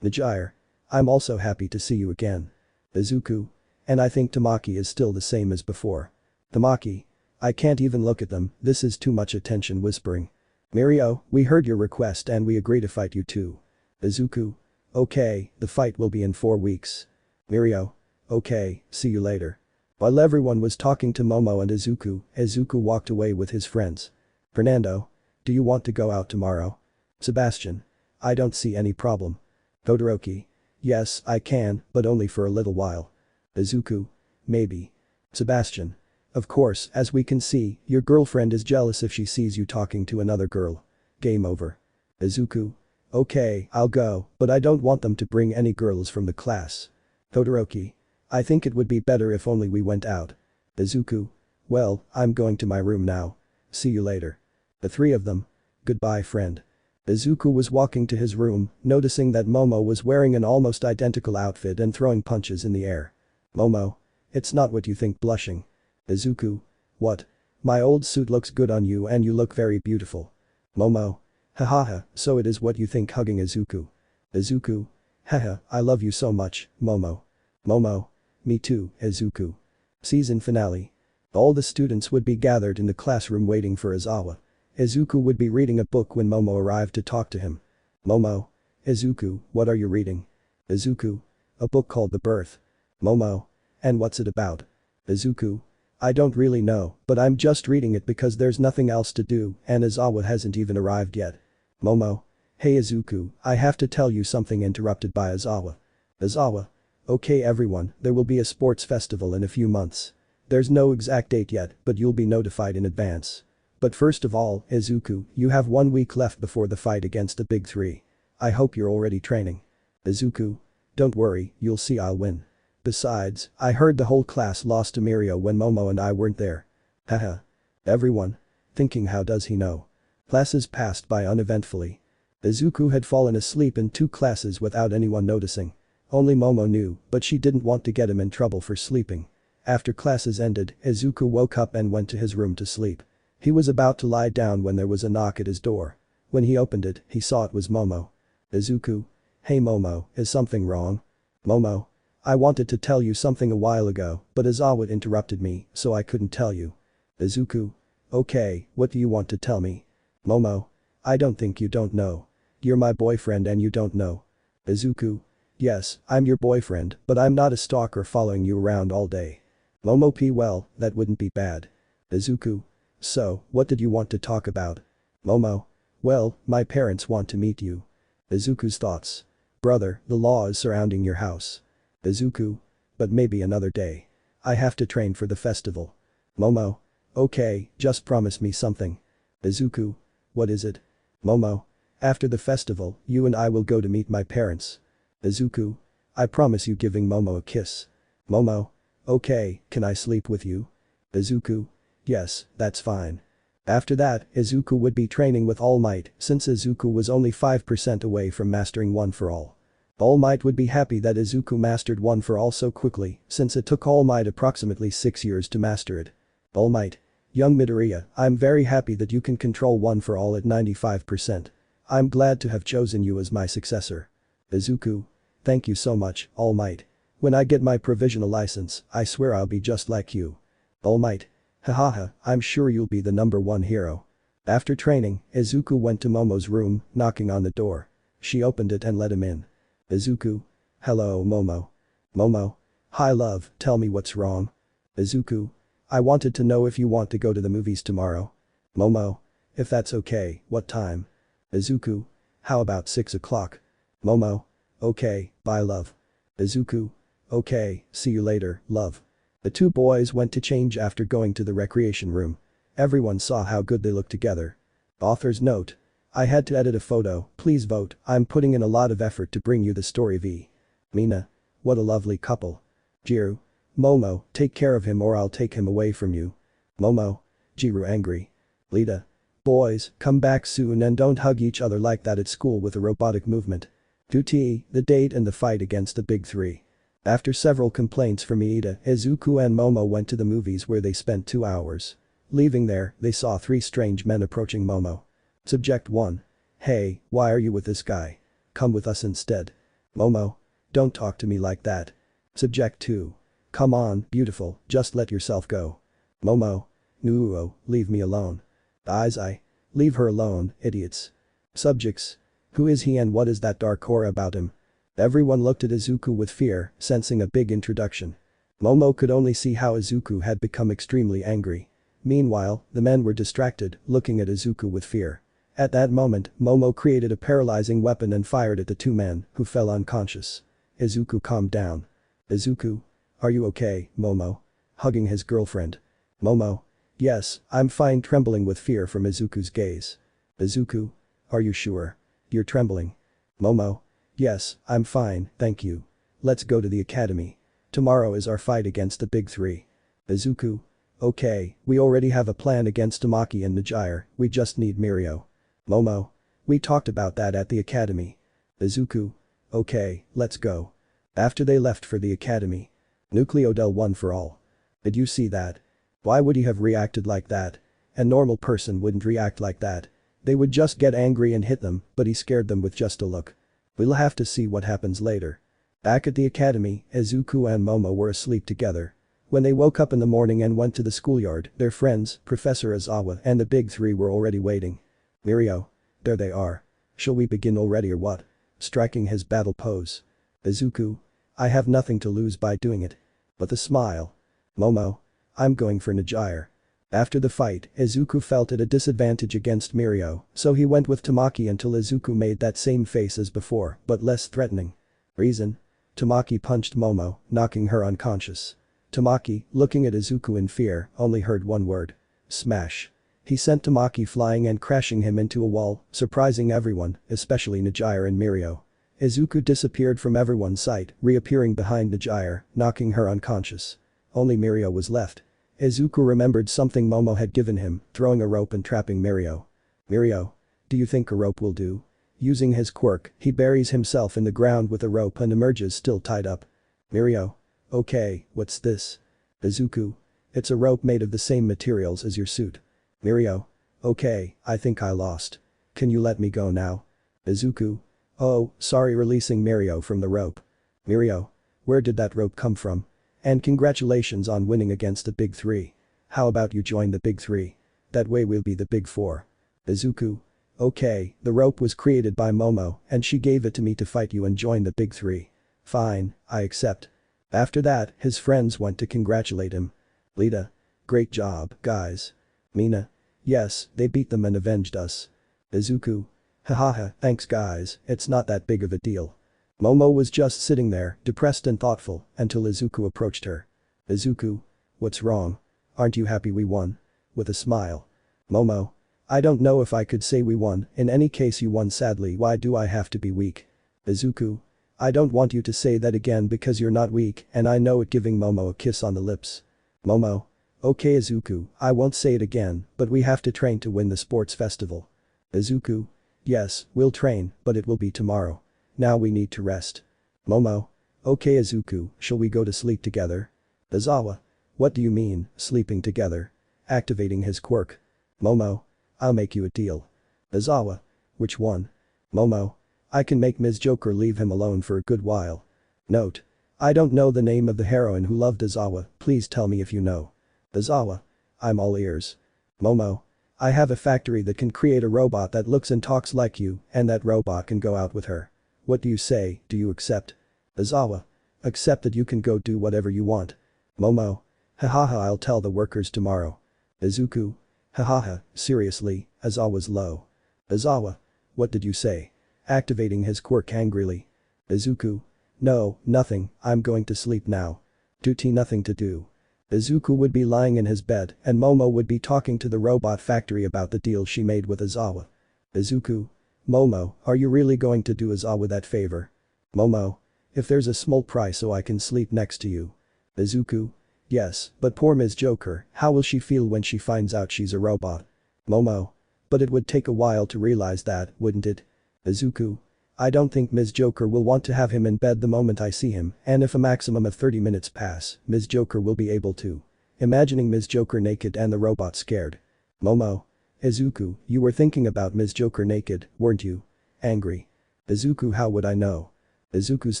Najire. I'm also happy to see you again. Izuku. And I think Tamaki is still the same as before. Tamaki. I can't even look at them, this is too much attention, whispering. Mirio, we heard your request and we agree to fight you too. Izuku. Okay, the fight will be in 4 weeks. Mirio. Okay, see you later. While everyone was talking to Momo and Izuku, Izuku walked away with his friends. Fernando. Do you want to go out tomorrow? Sebastian. I don't see any problem. Todoroki. Yes, I can, but only for a little while. Izuku. Maybe. Sebastian. Of course, as we can see, your girlfriend is jealous if she sees you talking to another girl. Game over. Izuku. Okay, I'll go, but I don't want them to bring any girls from the class. Todoroki. I think it would be better if only we went out. Izuku. Well, I'm going to my room now. See you later. The 3 of them. Goodbye friend. Izuku was walking to his room, noticing that Momo was wearing an almost identical outfit and throwing punches in the air. Momo. It's not what you think, blushing. Izuku. What? My old suit looks good on you and you look very beautiful. Momo. Hahaha, so it is what you think, hugging Izuku. Izuku. Haha, I love you so much, Momo. Momo. Me too, Izuku. Season finale. All the students would be gathered in the classroom waiting for Izawa. Izuku would be reading a book when Momo arrived to talk to him. Momo. Izuku, what are you reading? Izuku. A book called The Birth. Momo. And what's it about? Izuku. I don't really know, but I'm just reading it because there's nothing else to do and Izawa hasn't even arrived yet. Momo. Hey Izuku, I have to tell you something, interrupted by Izawa. Izawa. Okay everyone, there will be a sports festival in a few months. There's no exact date yet, but you'll be notified in advance. But first of all, Izuku, you have 1 week left before the fight against the big three. I hope you're already training. Izuku. Don't worry, you'll see I'll win. Besides, I heard the whole class lost to Mirio when Momo and I weren't there. Haha. Everyone. Thinking, how does he know? Classes passed by uneventfully. Izuku had fallen asleep in 2 classes without anyone noticing. Only Momo knew, but she didn't want to get him in trouble for sleeping. After classes ended, Izuku woke up and went to his room to sleep. He was about to lie down when there was a knock at his door. When he opened it, he saw it was Momo. Izuku. Hey Momo, is something wrong? Momo. I wanted to tell you something a while ago, but Izawa interrupted me, so I couldn't tell you. Izuku. Okay, what do you want to tell me? Momo. I don't think you don't know. You're my boyfriend and you don't know. Izuku. Yes, I'm your boyfriend, but I'm not a stalker following you around all day. Momo P. Well, that wouldn't be bad. Izuku. So, what did you want to talk about? Momo. Well, my parents want to meet you. Izuku's thoughts. Brother, the law is surrounding your house. Izuku. But maybe another day. I have to train for the festival. Momo. Okay, just promise me something. Izuku. What is it? Momo. After the festival, you and I will go to meet my parents. Izuku. I promise you giving Momo a kiss. Momo. Okay, can I sleep with you? Izuku. Yes, that's fine. After that, Izuku would be training with All Might since Izuku was only 5% away from mastering One for All. All Might would be happy that Izuku mastered One for All so quickly since it took All Might approximately 6 years to master it. All Might. Young Midoriya, I'm very happy that you can control One for All at 95%. I'm glad to have chosen you as my successor. Izuku. Thank you so much, All Might. When I get my provisional license, I swear I'll be just like you. All Might. Hahaha, I'm sure you'll be the #1 hero. After training, Izuku went to Momo's room, knocking on the door. She opened it and let him in. Izuku. Hello Momo. Momo. Hi love, tell me what's wrong. Izuku. I wanted to know if you want to go to the movies tomorrow. Momo. If that's okay, what time? Izuku. How about 6 o'clock? Momo. Okay, bye love. Izuku. Okay, see you later, love. The two boys went to change after going to the recreation room. Everyone saw how good they looked together. Author's note. I had to edit a photo, please vote, I'm putting in a lot of effort to bring you the story V. Mina. What a lovely couple. Jirou. Momo, take care of him or I'll take him away from you. Momo. Jirou angry. Lita. Boys, come back soon and don't hug each other like that at school with a robotic movement. Duty, the date and the fight against the big three. After several complaints from Iida, Izuku and Momo went to the movies where they spent 2 hours. Leaving there, they saw 3 strange men approaching Momo. Subject 1. Hey, why are you with this guy? Come with us instead. Momo. Don't talk to me like that. Subject 2. Come on, beautiful, just let yourself go. Momo. Nuo, leave me alone. Izai. Leave her alone, idiots. Subjects. Who is he and what is that dark aura about him? Everyone looked at Izuku with fear, sensing a big introduction. Momo could only see how Izuku had become extremely angry. Meanwhile, the men were distracted, looking at Izuku with fear. At that moment, Momo created a paralyzing weapon and fired at the 2 men, who fell unconscious. Izuku calmed down. Izuku. Are you okay, Momo? Hugging his girlfriend. Momo. Yes, I'm fine, trembling with fear from Izuku's gaze. Izuku. Are you sure? You're trembling. Momo. Yes, I'm fine, thank you. Let's go to the academy. Tomorrow is our fight against the big three. Izuku. Okay, we already have a plan against Tatsumaki and Najire, we just need Mirio. Momo. We talked about that at the academy. Izuku. Okay, let's go. After they left for the academy. Nucleodel One for All. Did you see that? Why would he have reacted like that? A normal person wouldn't react like that. They would just get angry and hit them, but he scared them with just a look. We'll have to see what happens later. Back at the academy, Izuku and Momo were asleep together. When they woke up in the morning and went to the schoolyard, their friends, Professor Aizawa and the big three were already waiting. Mirio. There they are. Shall we begin already or what? Striking his battle pose. Izuku. I have nothing to lose by doing it. With a smile. Momo. I'm going for Najire. After the fight, Izuku felt at a disadvantage against Mirio, so he went with Tatsumaki until Izuku made that same face as before, but less threatening. Reason? Tatsumaki punched Momo, knocking her unconscious. Tatsumaki, looking at Izuku in fear, only heard one word. Smash. He sent Tatsumaki flying and crashing him into a wall, surprising everyone, especially Najire and Mirio. Izuku disappeared from everyone's sight, reappearing behind Najire, knocking her unconscious. Only Mirio was left. Izuku remembered something Momo had given him, throwing a rope and trapping Mirio. Mirio. Do you think a rope will do? Using his quirk, he buries himself in the ground with a rope and emerges still tied up. Mirio. Okay, what's this? Izuku. It's a rope made of the same materials as your suit. Mirio. Okay, I think I lost. Can you let me go now? Izuku. Oh, sorry, releasing Mirio from the rope. Mirio. Where did that rope come from? And congratulations on winning against the Big Three. How about you join the Big Three? That way we'll be the Big Four. Izuku. Okay, the rope was created by Momo and she gave it to me to fight you and join the Big Three. Fine, I accept. After that, his friends went to congratulate him. Lita. Great job, guys. Mina. Yes, they beat them and avenged us. Izuku. Hahaha, thanks guys, it's not that big of a deal. Momo was just sitting there, depressed and thoughtful, until Izuku approached her. Izuku. What's wrong? Aren't you happy we won? With a smile. Momo. I don't know if I could say we won, in any case you won sadly, why do I have to be weak? Izuku. I don't want you to say that again because you're not weak and I know it, giving Momo a kiss on the lips. Momo. Okay Izuku, I won't say it again, but we have to train to win the sports festival. Izuku. Yes, we'll train, but it will be tomorrow. Now we need to rest. Momo. Okay Izuku, shall we go to sleep together? Izawa. What do you mean, sleeping together? Activating his quirk. Momo. I'll make you a deal. Izawa. Which one? Momo. I can make Ms. Joker leave him alone for a good while. Note. I don't know the name of the heroine who loved Izawa, please tell me if you know. Izawa. I'm all ears. Momo. I have a factory that can create a robot that looks and talks like you, and that robot can go out with her. What do you say, do you accept? Izawa. Accept that you can go do whatever you want. Momo. Hahaha, I'll tell the workers tomorrow. Izuku. Hahaha, seriously, Izawa's low. Izawa. What did you say? Activating his quirk angrily. Izuku. No, nothing, I'm going to sleep now. Duty, nothing to do. Izuku would be lying in his bed and Momo would be talking to the robot factory about the deal she made with Izawa. Izuku. Momo, are you really going to do Izawa that favor? Momo. If there's a small price so I can sleep next to you. Izuku. Yes, but poor Ms. Joker, how will she feel when she finds out she's a robot? Momo. But it would take a while to realize that, wouldn't it? Izuku. I don't think Ms. Joker will want to have him in bed the moment I see him, and if a maximum of 30 minutes pass, Ms. Joker will be able to. Imagining Ms. Joker naked and the robot scared. Momo. Izuku, you were thinking about Ms. Joker naked, weren't you? Angry. Izuku, how would I know? Izuku's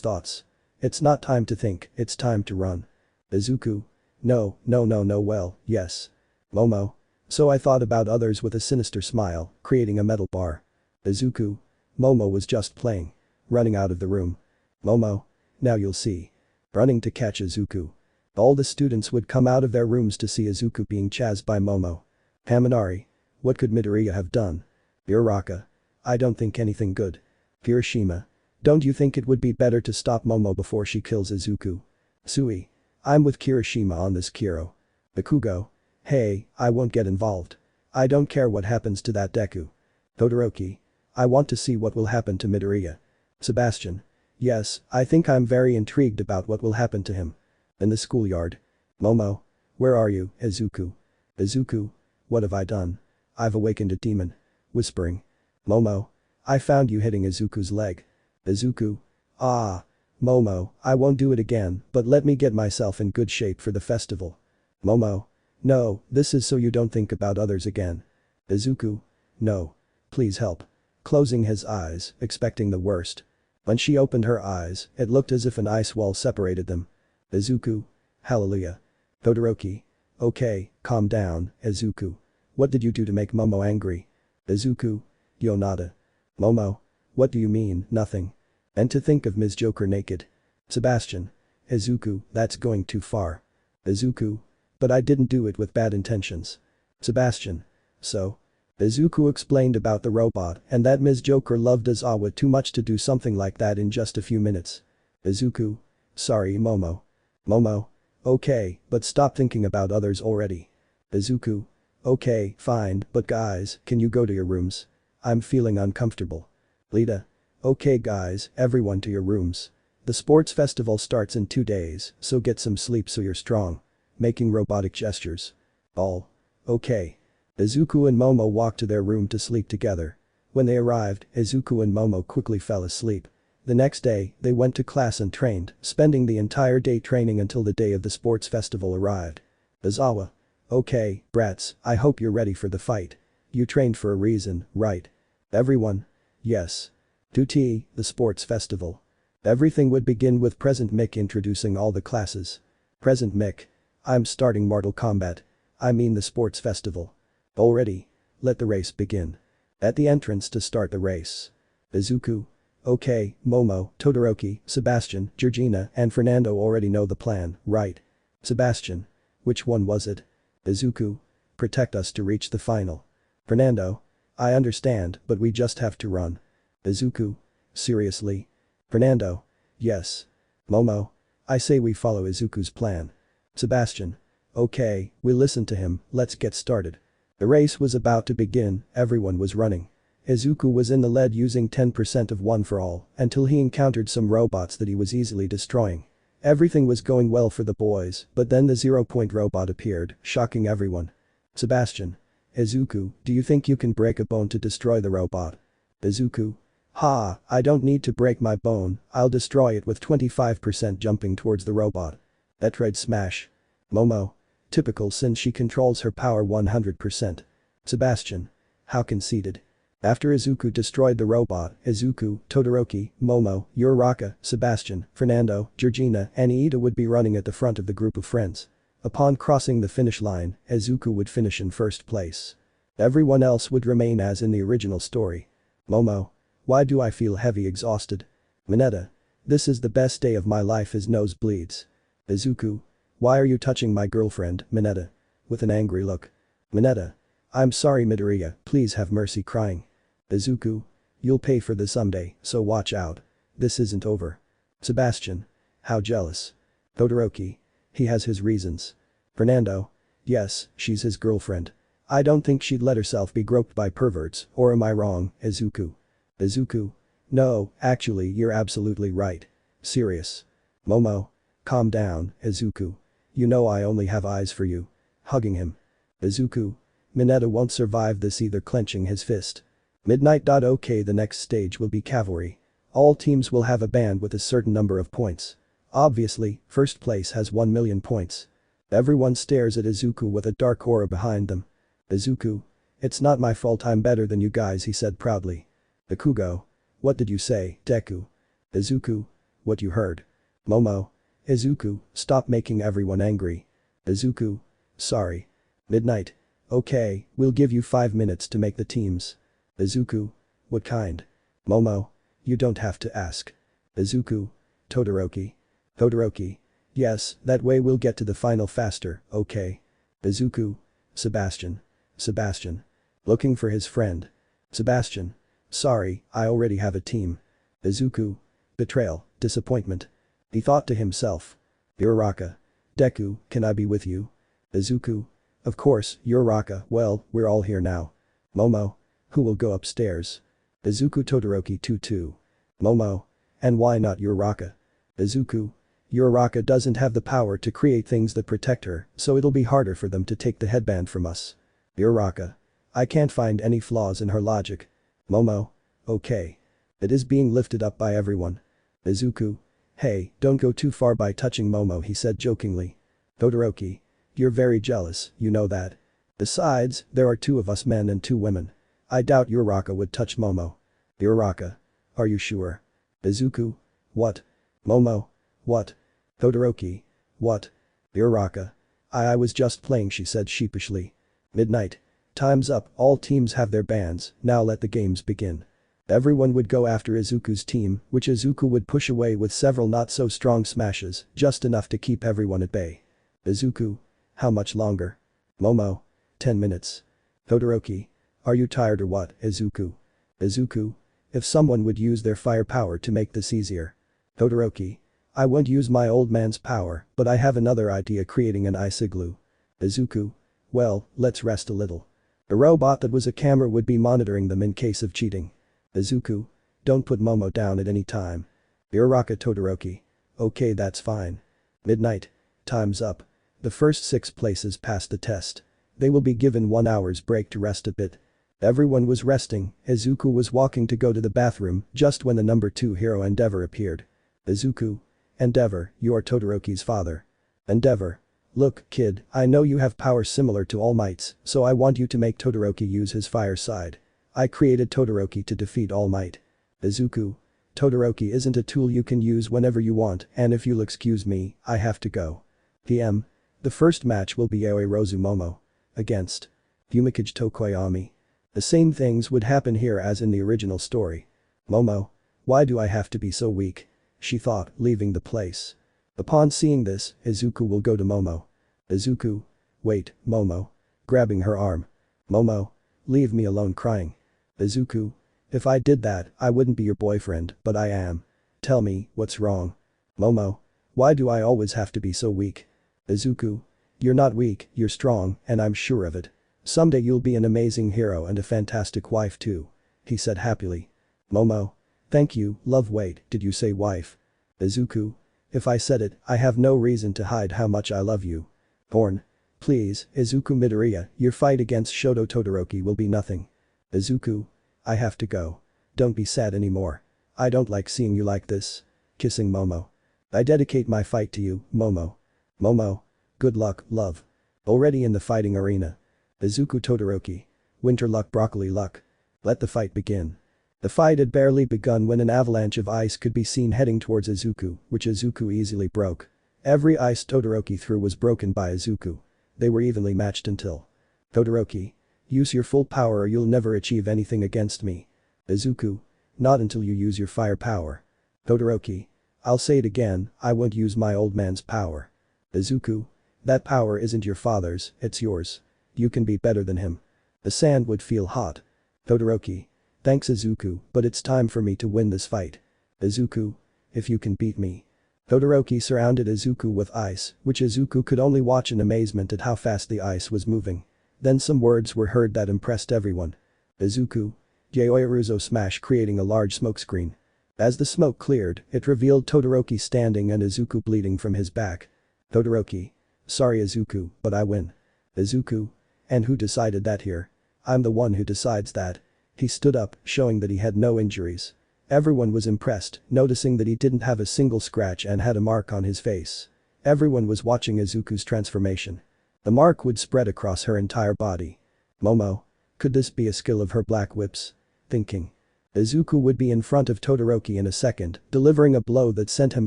thoughts. It's not time to think, it's time to run. Izuku. No, well, yes. Momo. So I thought about others with a sinister smile, creating a metal bar. Izuku. Momo was just playing. Running out of the room. Momo. Now you'll see. Running to catch Izuku. All the students would come out of their rooms to see Izuku being chased by Momo. Haminari. What could Midoriya have done? Uraraka. I don't think anything good. Kirishima. Don't you think it would be better to stop Momo before she kills Izuku? Sui. I'm with Kirishima on this, Kiro. Bakugo. Hey, I won't get involved. I don't care what happens to that Deku. Todoroki. I want to see what will happen to Midoriya. Sebastian. Yes, I think I'm very intrigued about what will happen to him. In the schoolyard. Momo. Where are you, Izuku? Izuku. What have I done? I've awakened a demon. Whispering. Momo. I found you hitting Izuku's leg. Izuku. Ah. Momo, I won't do it again, but let me get myself in good shape for the festival. Momo. No, this is so you don't think about others again. Izuku. No. Please help. Closing his eyes, expecting the worst. When she opened her eyes, it looked as if an ice wall separated them. Izuku. Hallelujah. Todoroki. Okay, calm down, Izuku. What did you do to make Momo angry? Izuku. Yonada. Momo. What do you mean, nothing? And to think of Ms. Joker naked. Sebastian. Izuku, that's going too far. Izuku. But I didn't do it with bad intentions. Sebastian. So? Izuku explained about the robot and that Ms. Joker loved Izawa too much to do something like that in just a few minutes. Izuku. Sorry, Momo. Momo. Okay, but stop thinking about others already. Izuku. Okay, fine, but guys, can you go to your rooms? I'm feeling uncomfortable. Lita. Okay guys, everyone to your rooms. The sports festival starts in 2 days, so get some sleep so you're strong. Making robotic gestures. All. Okay. Izuku and Momo walked to their room to sleep together. When they arrived, Izuku and Momo quickly fell asleep. The next day, they went to class and trained, spending the entire day training until the day of the sports festival arrived. Izawa. Okay, brats, I hope you're ready for the fight. You trained for a reason, right? Everyone? Yes. Duty, the sports festival. Everything would begin with Present Mick introducing all the classes. Present Mick. I'm starting Mortal Kombat. I mean the sports festival. Already. Let the race begin. At the entrance to start the race. Izuku. Okay, Momo, Todoroki, Sebastian, Georgina, and Fernando already know the plan, right? Sebastian. Which one was it? Izuku. Protect us to reach the final. Fernando. I understand, but we just have to run. Izuku. Seriously? Fernando. Yes. Momo. I say we follow Izuku's plan. Sebastian. Okay, we listen to him, let's get started. The race was about to begin, everyone was running. Izuku was in the lead using 10% of One for All until he encountered some robots that he was easily destroying. Everything was going well for the boys, but then the 0-point robot appeared, shocking everyone. Sebastian. Izuku, do you think you can break a bone to destroy the robot? Izuku. Ha, I don't need to break my bone, I'll destroy it with 25% jumping towards the robot. Betrayed smash. Momo. Typical since she controls her power 100%. Sebastian. How conceited. After Izuku destroyed the robot, Izuku, Todoroki, Momo, Uraraka, Sebastian, Fernando, Georgina, and Iida would be running at the front of the group of friends. Upon crossing the finish line, Izuku would finish in first place. Everyone else would remain as in the original story. Momo. Why do I feel heavy exhausted? Mineta. This is the best day of my life, his nose bleeds. Izuku. Why are you touching my girlfriend, Mineta? With an angry look. Mineta. I'm sorry Midoriya, please have mercy crying. Izuku. You'll pay for this someday, so watch out. This isn't over. Sebastian. How jealous. Todoroki. He has his reasons. Fernando. Yes, she's his girlfriend. I don't think she'd let herself be groped by perverts, or am I wrong, Izuku? Izuku. No, actually you're absolutely right. Serious. Momo. Calm down, Izuku. You know I only have eyes for you. Hugging him. Izuku. Mineta won't survive this either, clenching his fist. Midnight. Okay, the next stage will be cavalry. All teams will have a band with a certain number of points. Obviously, first place has 1 million points. Everyone stares at Izuku with a dark aura behind them. Izuku. It's not my fault I'm better than you guys, he said proudly. Bakugo. What did you say, Deku? Izuku. What you heard. Momo. Izuku, stop making everyone angry. Izuku. Sorry. Midnight. Okay, we'll give you 5 minutes to make the teams. Izuku. What kind? Momo. You don't have to ask. Izuku. Todoroki. Todoroki. Yes, that way we'll get to the final faster, okay. Izuku. Sebastian. Sebastian. Looking for his friend. Sebastian. Sorry, I already have a team. Izuku. Betrayal, disappointment. He thought to himself. Uraraka. Deku, can I be with you? Izuku. Of course, Uraraka, well, we're all here now. Momo. Who will go upstairs? Izuku. Todoroki 2-2. Momo. And why not Uraraka? Izuku. Uraraka doesn't have the power to create things that protect her, so it'll be harder for them to take the headband from us. Uraraka. I can't find any flaws in her logic. Momo. Okay. It is being lifted up by everyone. Izuku. Hey, don't go too far by touching Momo, he said jokingly. Todoroki. You're very jealous, you know that. Besides, there are 2 of us men and 2 women. I doubt Uraraka would touch Momo. Uraraka. Are you sure? Izuku. What? Momo. What? Todoroki. What? Uraraka. I was just playing, she said sheepishly. Midnight. Time's up, all teams have their bands, now let the games begin. Everyone would go after Izuku's team, which Izuku would push away with several not so strong smashes, just enough to keep everyone at bay. Izuku. How much longer? Momo. 10 minutes. Todoroki. Are you tired or what, Izuku? Izuku. If someone would use their firepower to make this easier. Todoroki. I won't use my old man's power, but I have another idea, creating an ice igloo. Izuku. Well, let's rest a little. A robot that was a camera would be monitoring them in case of cheating. Izuku. Don't put Momo down at any time. Uraraka. Todoroki. Okay, that's fine. Midnight. Time's up. The first 6 places passed the test. They will be given 1 hour's break to rest a bit. Everyone was resting. Izuku was walking to go to the bathroom just when the number 2 hero Endeavor appeared. Izuku. Endeavor, you are Todoroki's father. Endeavor. Look, kid, I know you have powers similar to All Might's, so I want you to make Todoroki use his fire side. I created Todoroki to defeat All Might. Izuku. Todoroki isn't a tool you can use whenever you want, and if you'll excuse me, I have to go. PM. The first match will be Yaoi Rozu Momo. Against. Yumikage Tokoyami. The same things would happen here as in the original story. Momo. Why do I have to be so weak? She thought, leaving the place. Upon seeing this, Izuku will go to Momo. Izuku. Wait, Momo. Grabbing her arm. Momo. Leave me alone crying. Izuku. If I did that, I wouldn't be your boyfriend, but I am. Tell me, what's wrong? Momo. Why do I always have to be so weak? Izuku. You're not weak, you're strong, and I'm sure of it. Someday you'll be an amazing hero and a fantastic wife too. He said happily. Momo. Thank you, love. Wait, did you say wife? Izuku. If I said it, I have no reason to hide how much I love you. Horn. Please, Izuku Midoriya, your fight against Shoto Todoroki will be nothing. Izuku. I have to go. Don't be sad anymore. I don't like seeing you like this. Kissing Momo. I dedicate my fight to you, Momo. Momo. Good luck, love. Already in the fighting arena. Izuku Todoroki. Winter luck, broccoli luck. Let the fight begin. The fight had barely begun when an avalanche of ice could be seen heading towards Izuku, which Izuku easily broke. Every ice Todoroki threw was broken by Izuku. They were evenly matched until. Todoroki. Use your full power or you'll never achieve anything against me. Izuku. Not until you use your fire power. Todoroki. I'll say it again, I won't use my old man's power. Izuku. That power isn't your father's, it's yours. You can be better than him. The sand would feel hot. Todoroki. Thanks Izuku, but it's time for me to win this fight. Izuku. If you can beat me. Todoroki surrounded Izuku with ice, which Izuku could only watch in amazement at how fast the ice was moving. Then some words were heard that impressed everyone. Izuku. Yaoyaruzo smash, creating a large smokescreen. As the smoke cleared, it revealed Todoroki standing and Izuku bleeding from his back. Todoroki. Sorry Izuku, but I win. Izuku. And who decided that here? I'm the one who decides that. He stood up, showing that he had no injuries. Everyone was impressed, noticing that he didn't have a single scratch and had a mark on his face. Everyone was watching Izuku's transformation. The mark would spread across her entire body. Momo. Could this be a skill of her black whips? Thinking. Izuku would be in front of Todoroki in a second, delivering a blow that sent him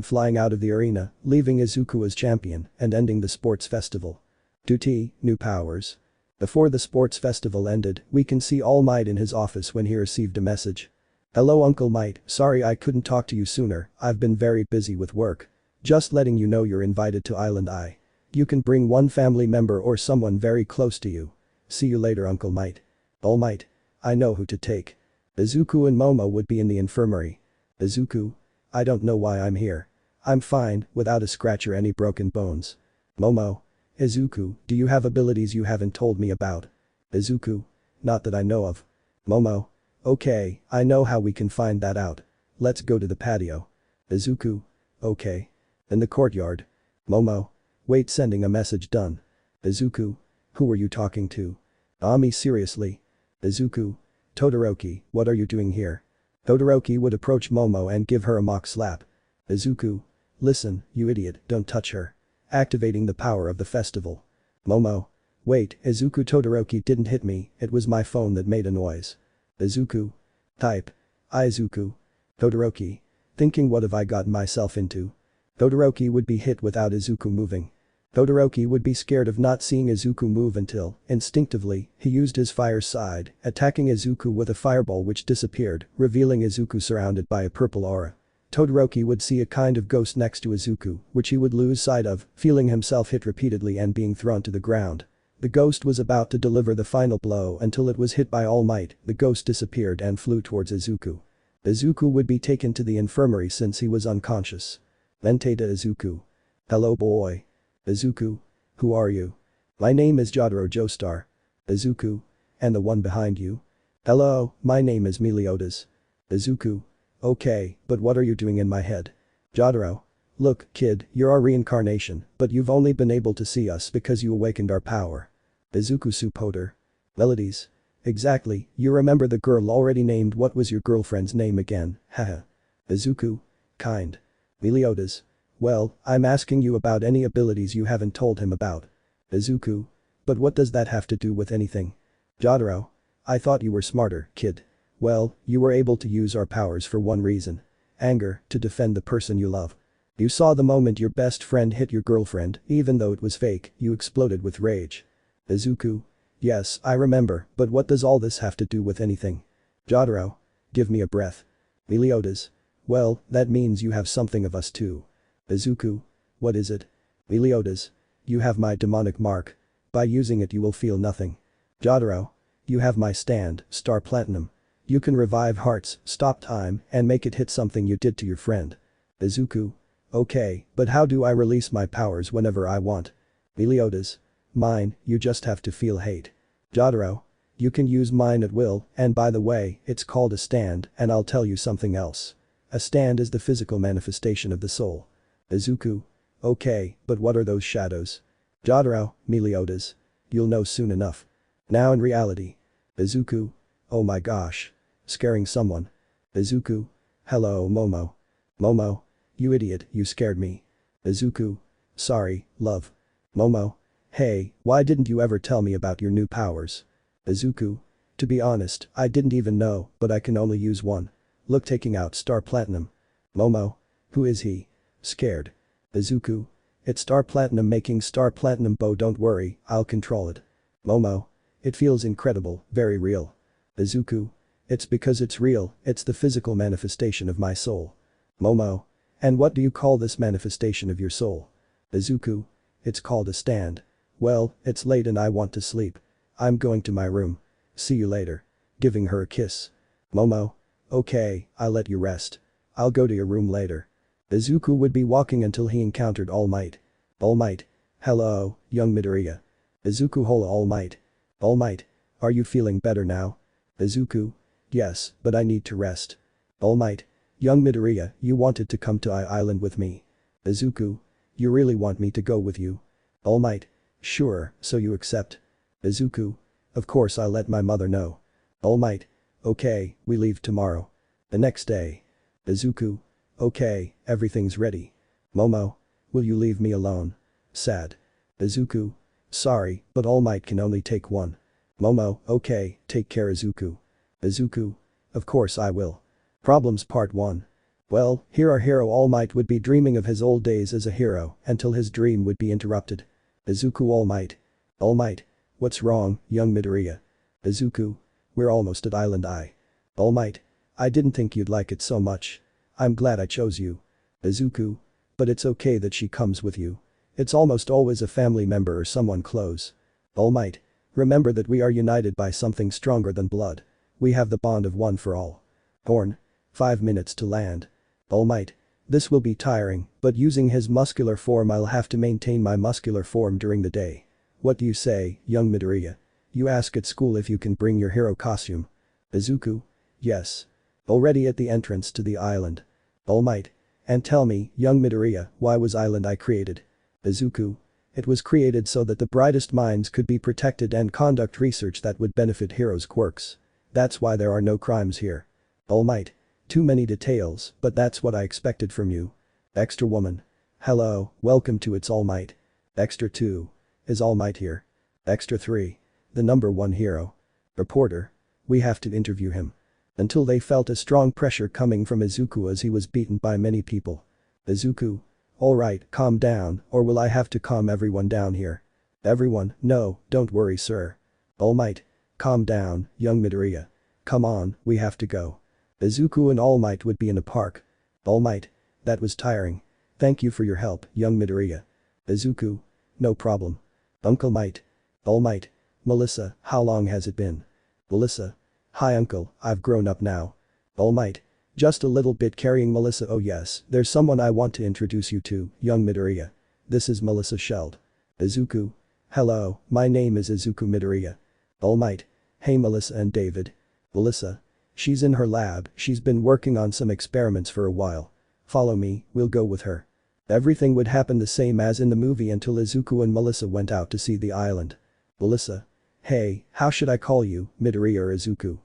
flying out of the arena, leaving Izuku as champion and ending the sports festival. Duty, new powers. Before the sports festival ended, we can see All Might in his office when he received a message. Hello Uncle Might, sorry I couldn't talk to you sooner, I've been very busy with work. Just letting you know you're invited to Island I. You can bring one family member or someone very close to you. See you later Uncle Might. All Might. I know who to take. Izuku and Momo would be in the infirmary. Izuku. I don't know why I'm here. I'm fine, without a scratch or any broken bones. Momo. Izuku, do you have abilities you haven't told me about? Izuku. Not that I know of. Momo. Okay, I know how we can find that out. Let's go to the patio. Izuku. Okay. In the courtyard. Momo. Wait, sending a message done. Izuku. Who are you talking to? Ami seriously. Izuku. Todoroki, what are you doing here? Todoroki would approach Momo and give her a mock slap. Izuku. Listen, you idiot, don't touch her. Activating the power of the festival. Momo. Wait, Izuku, Todoroki didn't hit me, it was my phone that made a noise. Izuku. Type. Izuku. Todoroki. Thinking, what have I gotten myself into? Todoroki would be hit without Izuku moving. Todoroki would be scared of not seeing Izuku move until, instinctively, he used his fire side, attacking Izuku with a fireball which disappeared, revealing Izuku surrounded by a purple aura. Todoroki would see a kind of ghost next to Izuku, which he would lose sight of, feeling himself hit repeatedly and being thrown to the ground. The ghost was about to deliver the final blow until it was hit by All Might, the ghost disappeared and flew towards Izuku. Izuku would be taken to the infirmary since he was unconscious. Vente to Izuku. Hello boy. Izuku. Who are you? My name is Jotaro Joestar. Izuku. And the one behind you? Hello, my name is Meliodas. Izuku. Okay, but what are you doing in my head? Jotaro. Look, kid, you're our reincarnation, but you've only been able to see us because you awakened our power. Izuku Supoter. Melodies. Exactly, you remember the girl already named. What was your girlfriend's name again? Haha. Izuku? Kind. Meliodas? Well, I'm asking you about any abilities you haven't told him about. Izuku? But what does that have to do with anything? Jotaro? I thought you were smarter, kid. Well, you were able to use our powers for one reason. Anger, to defend the person you love. You saw the moment your best friend hit your girlfriend, even though it was fake, you exploded with rage. Izuku? Yes, I remember, but what does all this have to do with anything? Jotaro? Give me a breath. Meliodas? Well, that means you have something of us too. Izuku? What is it? Meliodas? You have my demonic mark. By using it you will feel nothing. Jotaro? You have my stand, Star Platinum. You can revive hearts, stop time, and make it hit something you did to your friend. Izuku? Okay, but how do I release my powers whenever I want? Meliodas? Mine, you just have to feel hate. Jotaro? You can use mine at will, and by the way, it's called a stand, and I'll tell you something else. A stand is the physical manifestation of the soul. Izuku? Okay, but what are those shadows? Jotaro, Meliodas? You'll know soon enough. Now in reality. Izuku? Oh my gosh. Scaring someone. Izuku? Hello, Momo. Momo? You idiot, you scared me. Izuku? Sorry, love. Momo? Hey, why didn't you ever tell me about your new powers? Izuku? To be honest, I didn't even know, but I can only use one. Look, taking out Star Platinum. Momo? Who is he? Scared. Izuku? It's Star Platinum making Star Platinum bow. Don't worry, I'll control it. Momo? It feels incredible, very real. Izuku? It's because it's real, it's the physical manifestation of my soul. Momo? And what do you call this manifestation of your soul? Izuku? It's called a stand. Well, it's late and I want to sleep. I'm going to my room. See you later. Giving her a kiss. Momo? Okay, I'll let you rest. I'll go to your room later. Izuku would be walking until he encountered All Might. All Might? Hello, young Midoriya. Izuku. Hola, All Might. All Might? Are you feeling better now? Izuku? Yes, but I need to rest. All Might? Young Midoriya, you wanted to come to Island with me. Izuku? You really want me to go with you? All Might? Sure, so you accept? Izuku? Of course, I'll let my mother know. All Might? Okay, we leave tomorrow. The next day. Izuku? Okay, everything's ready. Momo? Will you leave me alone? Sad. Izuku? Sorry, but All Might can only take one. Momo? Okay, take care Izuku. Izuku? Of course I will. Problems Part 1. Well, here our hero All Might would be dreaming of his old days as a hero until his dream would be interrupted. Izuku. All Might? All Might? What's wrong, young Midoriya? Izuku? We're almost at Island I. All Might? I didn't think you'd like it so much. I'm glad I chose you. Izuku? But it's okay that she comes with you. It's almost always a family member or someone close. All Might? Remember that we are united by something stronger than blood. We have the bond of one for all. Horn? 5 minutes to land. All Might? This will be tiring, but using his muscular form I'll have to maintain my muscular form during the day. What do you say, young Midoriya? You ask at school if you can bring your hero costume. Izuku? Yes. Already at the entrance to the island. All Might? And tell me, young Midoriya, why was Island I created? Izuku? It was created so that the brightest minds could be protected and conduct research that would benefit heroes' quirks. That's why there are no crimes here. All Might? Too many details, but that's what I expected from you. Extra Woman? Hello, welcome to It's All Might. Extra 2. Is All Might here? Extra 3. The number 1 hero. Reporter? We have to interview him. Until they felt a strong pressure coming from Izuku as he was beaten by many people. Izuku? Alright, calm down, or will I have to calm everyone down here? Everyone? No, don't worry sir. All Might? Calm down, young Midoriya. Come on, we have to go. Izuku and All Might would be in a park. All Might? That was tiring. Thank you for your help, young Midoriya. Izuku? No problem. Uncle Might? All Might? Melissa, how long has it been? Melissa? Hi uncle, I've grown up now. All Might? Just a little bit. Carrying Melissa. Oh yes, there's someone I want to introduce you to, young Midoriya. This is Melissa Sheld. Izuku? Hello, my name is Izuku Midoriya. All Might? Hey Melissa and David. Melissa? She's in her lab, she's been working on some experiments for a while. Follow me, we'll go with her. Everything would happen the same as in the movie until Izuku and Melissa went out to see the island. Melissa? Hey, how should I call you, Midoriya or Izuku?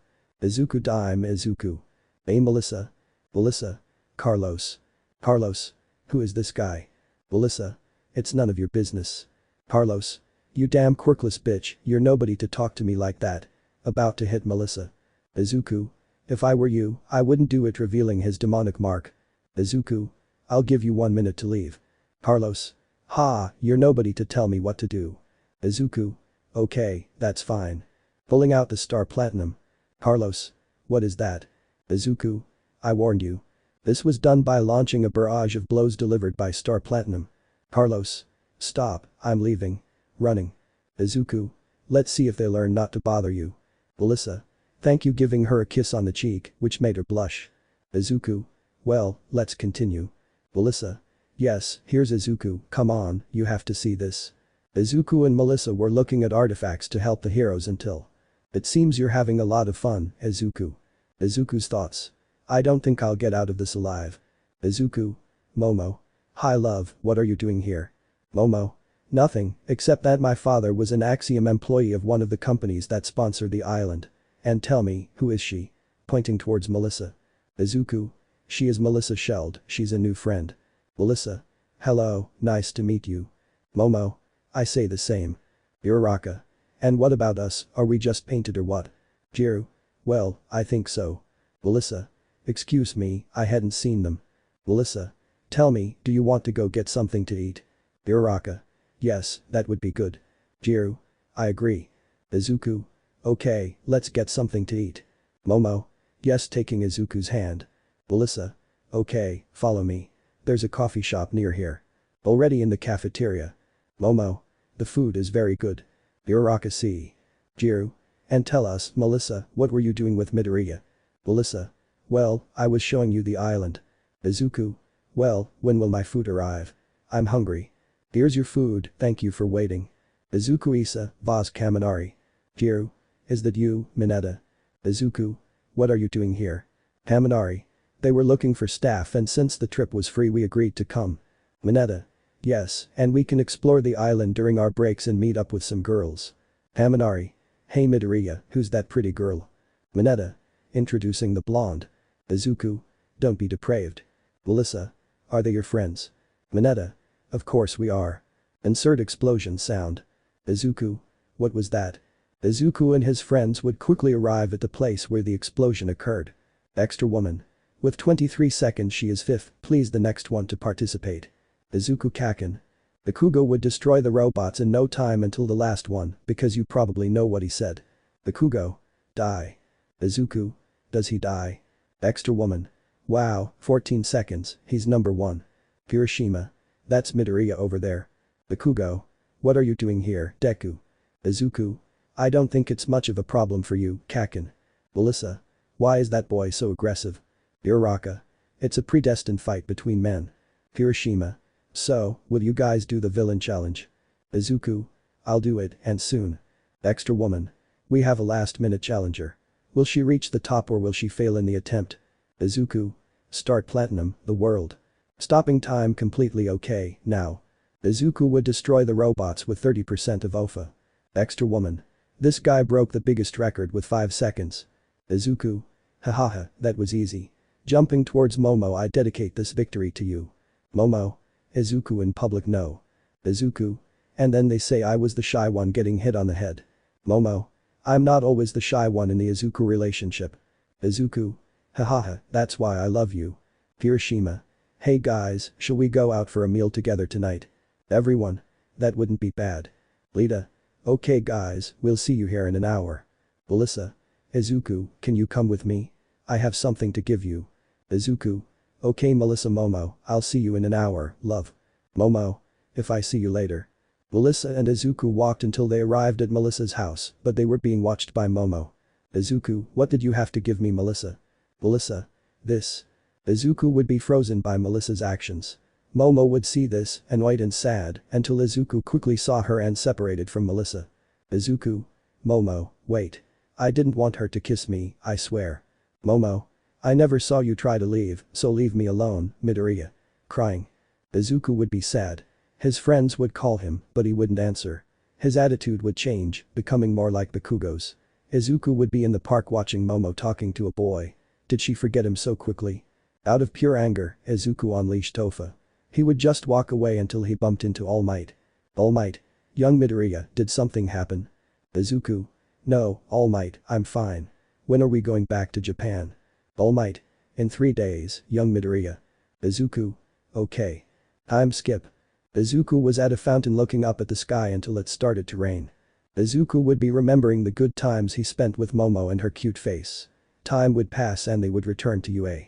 Izuku dime Izuku. Hey Melissa. Melissa. Carlos. Carlos. Who is this guy? Melissa. It's none of your business. Carlos. You damn quirkless bitch, you're nobody to talk to me like that. About to hit Melissa. Izuku. If I were you, I wouldn't do it, revealing his demonic mark. Izuku. I'll give you 1 minute to leave. Carlos. Ha, you're nobody to tell me what to do. Izuku. Okay, that's fine. Pulling out the star platinum. Carlos. What is that? Izuku. I warned you. This was done by launching a barrage of blows delivered by star platinum. Carlos. Stop, I'm leaving. Running. Izuku. Let's see if they learn not to bother you. Melissa. Thank you, giving her a kiss on the cheek, which made her blush. Izuku. Well, let's continue. Melissa. Yes, here's Izuku, come on, you have to see this. Izuku and Melissa were looking at artifacts to help the heroes until. It seems you're having a lot of fun, Izuku. Izuku's thoughts. I don't think I'll get out of this alive. Izuku. Momo. Hi love, what are you doing here? Momo. Nothing, except that my father was an Axiom employee of one of the companies that sponsored the island. And tell me, who is she? Pointing towards Melissa. Izuku. She is Melissa Sheld, she's a new friend. Melissa. Hello, nice to meet you. Momo. I say the same. Uraraka. And what about us, are we just painted or what? Jirou. Well, I think so. Melissa. Excuse me, I hadn't seen them. Melissa. Tell me, do you want to go get something to eat? Uraraka. Yes, that would be good. Jirou. I agree. Izuku. Okay, let's get something to eat. Momo. Yes, taking Izuku's hand. Melissa. Okay, follow me. There's a coffee shop near here. Already in the cafeteria. Momo. The food is very good. Uraraka see. Jirou. And tell us, Melissa, what were you doing with Midoriya? Melissa. Well, I was showing you the island. Izuku. Well, when will my food arrive? I'm hungry. Here's your food, thank you for waiting. Izuku Isa, Vaz Kaminari. Jirou. Is that you, Mineta? Izuku. What are you doing here? Kaminari. They were looking for staff and since the trip was free we agreed to come. Mineta. Yes, and we can explore the island during our breaks and meet up with some girls. Kaminari. Hey Midoriya, who's that pretty girl? Mineta. Introducing the blonde. Izuku. Don't be depraved. Melissa. Are they your friends? Mineta. Of course we are. Insert explosion sound. Izuku. What was that? Izuku and his friends would quickly arrive at the place where the explosion occurred. Extra woman. With 23 seconds she is fifth, please the next one to participate. Izuku Kaken. The Kugo would destroy the robots in no time until the last one, because you probably know what he said. The Kugo. Die. Izuku. Does he die? Extra woman. Wow, 14 seconds, he's number 1. Hiroshima. That's Midoriya over there. The Kugo. What are you doing here, Deku? Izuku. I don't think it's much of a problem for you, Kaken. Melissa. Why is that boy so aggressive? Uraraka. It's a predestined fight between men. Hiroshima. So, will you guys do the villain challenge? Izuku. I'll do it, and soon. Extra woman. We have a last-minute challenger. Will she reach the top or will she fail in the attempt? Izuku. Start platinum, the world. Stopping time completely okay, now. Izuku would destroy the robots with 30% of OFA. Extra woman. This guy broke the biggest record with 5 seconds. Izuku. Hahaha, that was easy. Jumping towards Momo, I dedicate this victory to you. Momo. Izuku in public no. Izuku. And then they say I was the shy one getting hit on the head. Momo. I'm not always the shy one in the Izuku relationship. Izuku. Hahaha, that's why I love you. Hiroshima. Hey guys, shall we go out for a meal together tonight? Everyone. That wouldn't be bad. Lita. Okay guys, we'll see you here in an hour. Melissa. Izuku, can you come with me? I have something to give you. Izuku. Okay Melissa Momo, I'll see you in an hour, love. Momo. If I see you later. Melissa and Izuku walked until they arrived at Melissa's house, but they were being watched by Momo. Izuku, what did you have to give me Melissa? Melissa. This. Izuku would be frozen by Melissa's actions. Momo would see this, annoyed and sad, until Izuku quickly saw her and separated from Melissa. Izuku. Momo, wait. I didn't want her to kiss me, I swear. Momo. I never saw you try to leave, so leave me alone, Midoriya. Crying. Izuku would be sad. His friends would call him, but he wouldn't answer. His attitude would change, becoming more like Bakugo's. Izuku would be in the park watching Momo talking to a boy. Did she forget him so quickly? Out of pure anger, Izuku unleashed Tofa. He would just walk away until he bumped into Almight. Almight. Young Midoriya, did something happen? Izuku. No, Almight, I'm fine. When are we going back to Japan? Almight. In 3 days, young Midoriya. Izuku. Okay. Time skip. Izuku was at a fountain looking up at the sky until it started to rain. Izuku would be remembering the good times he spent with Momo and her cute face. Time would pass and they would return to UA.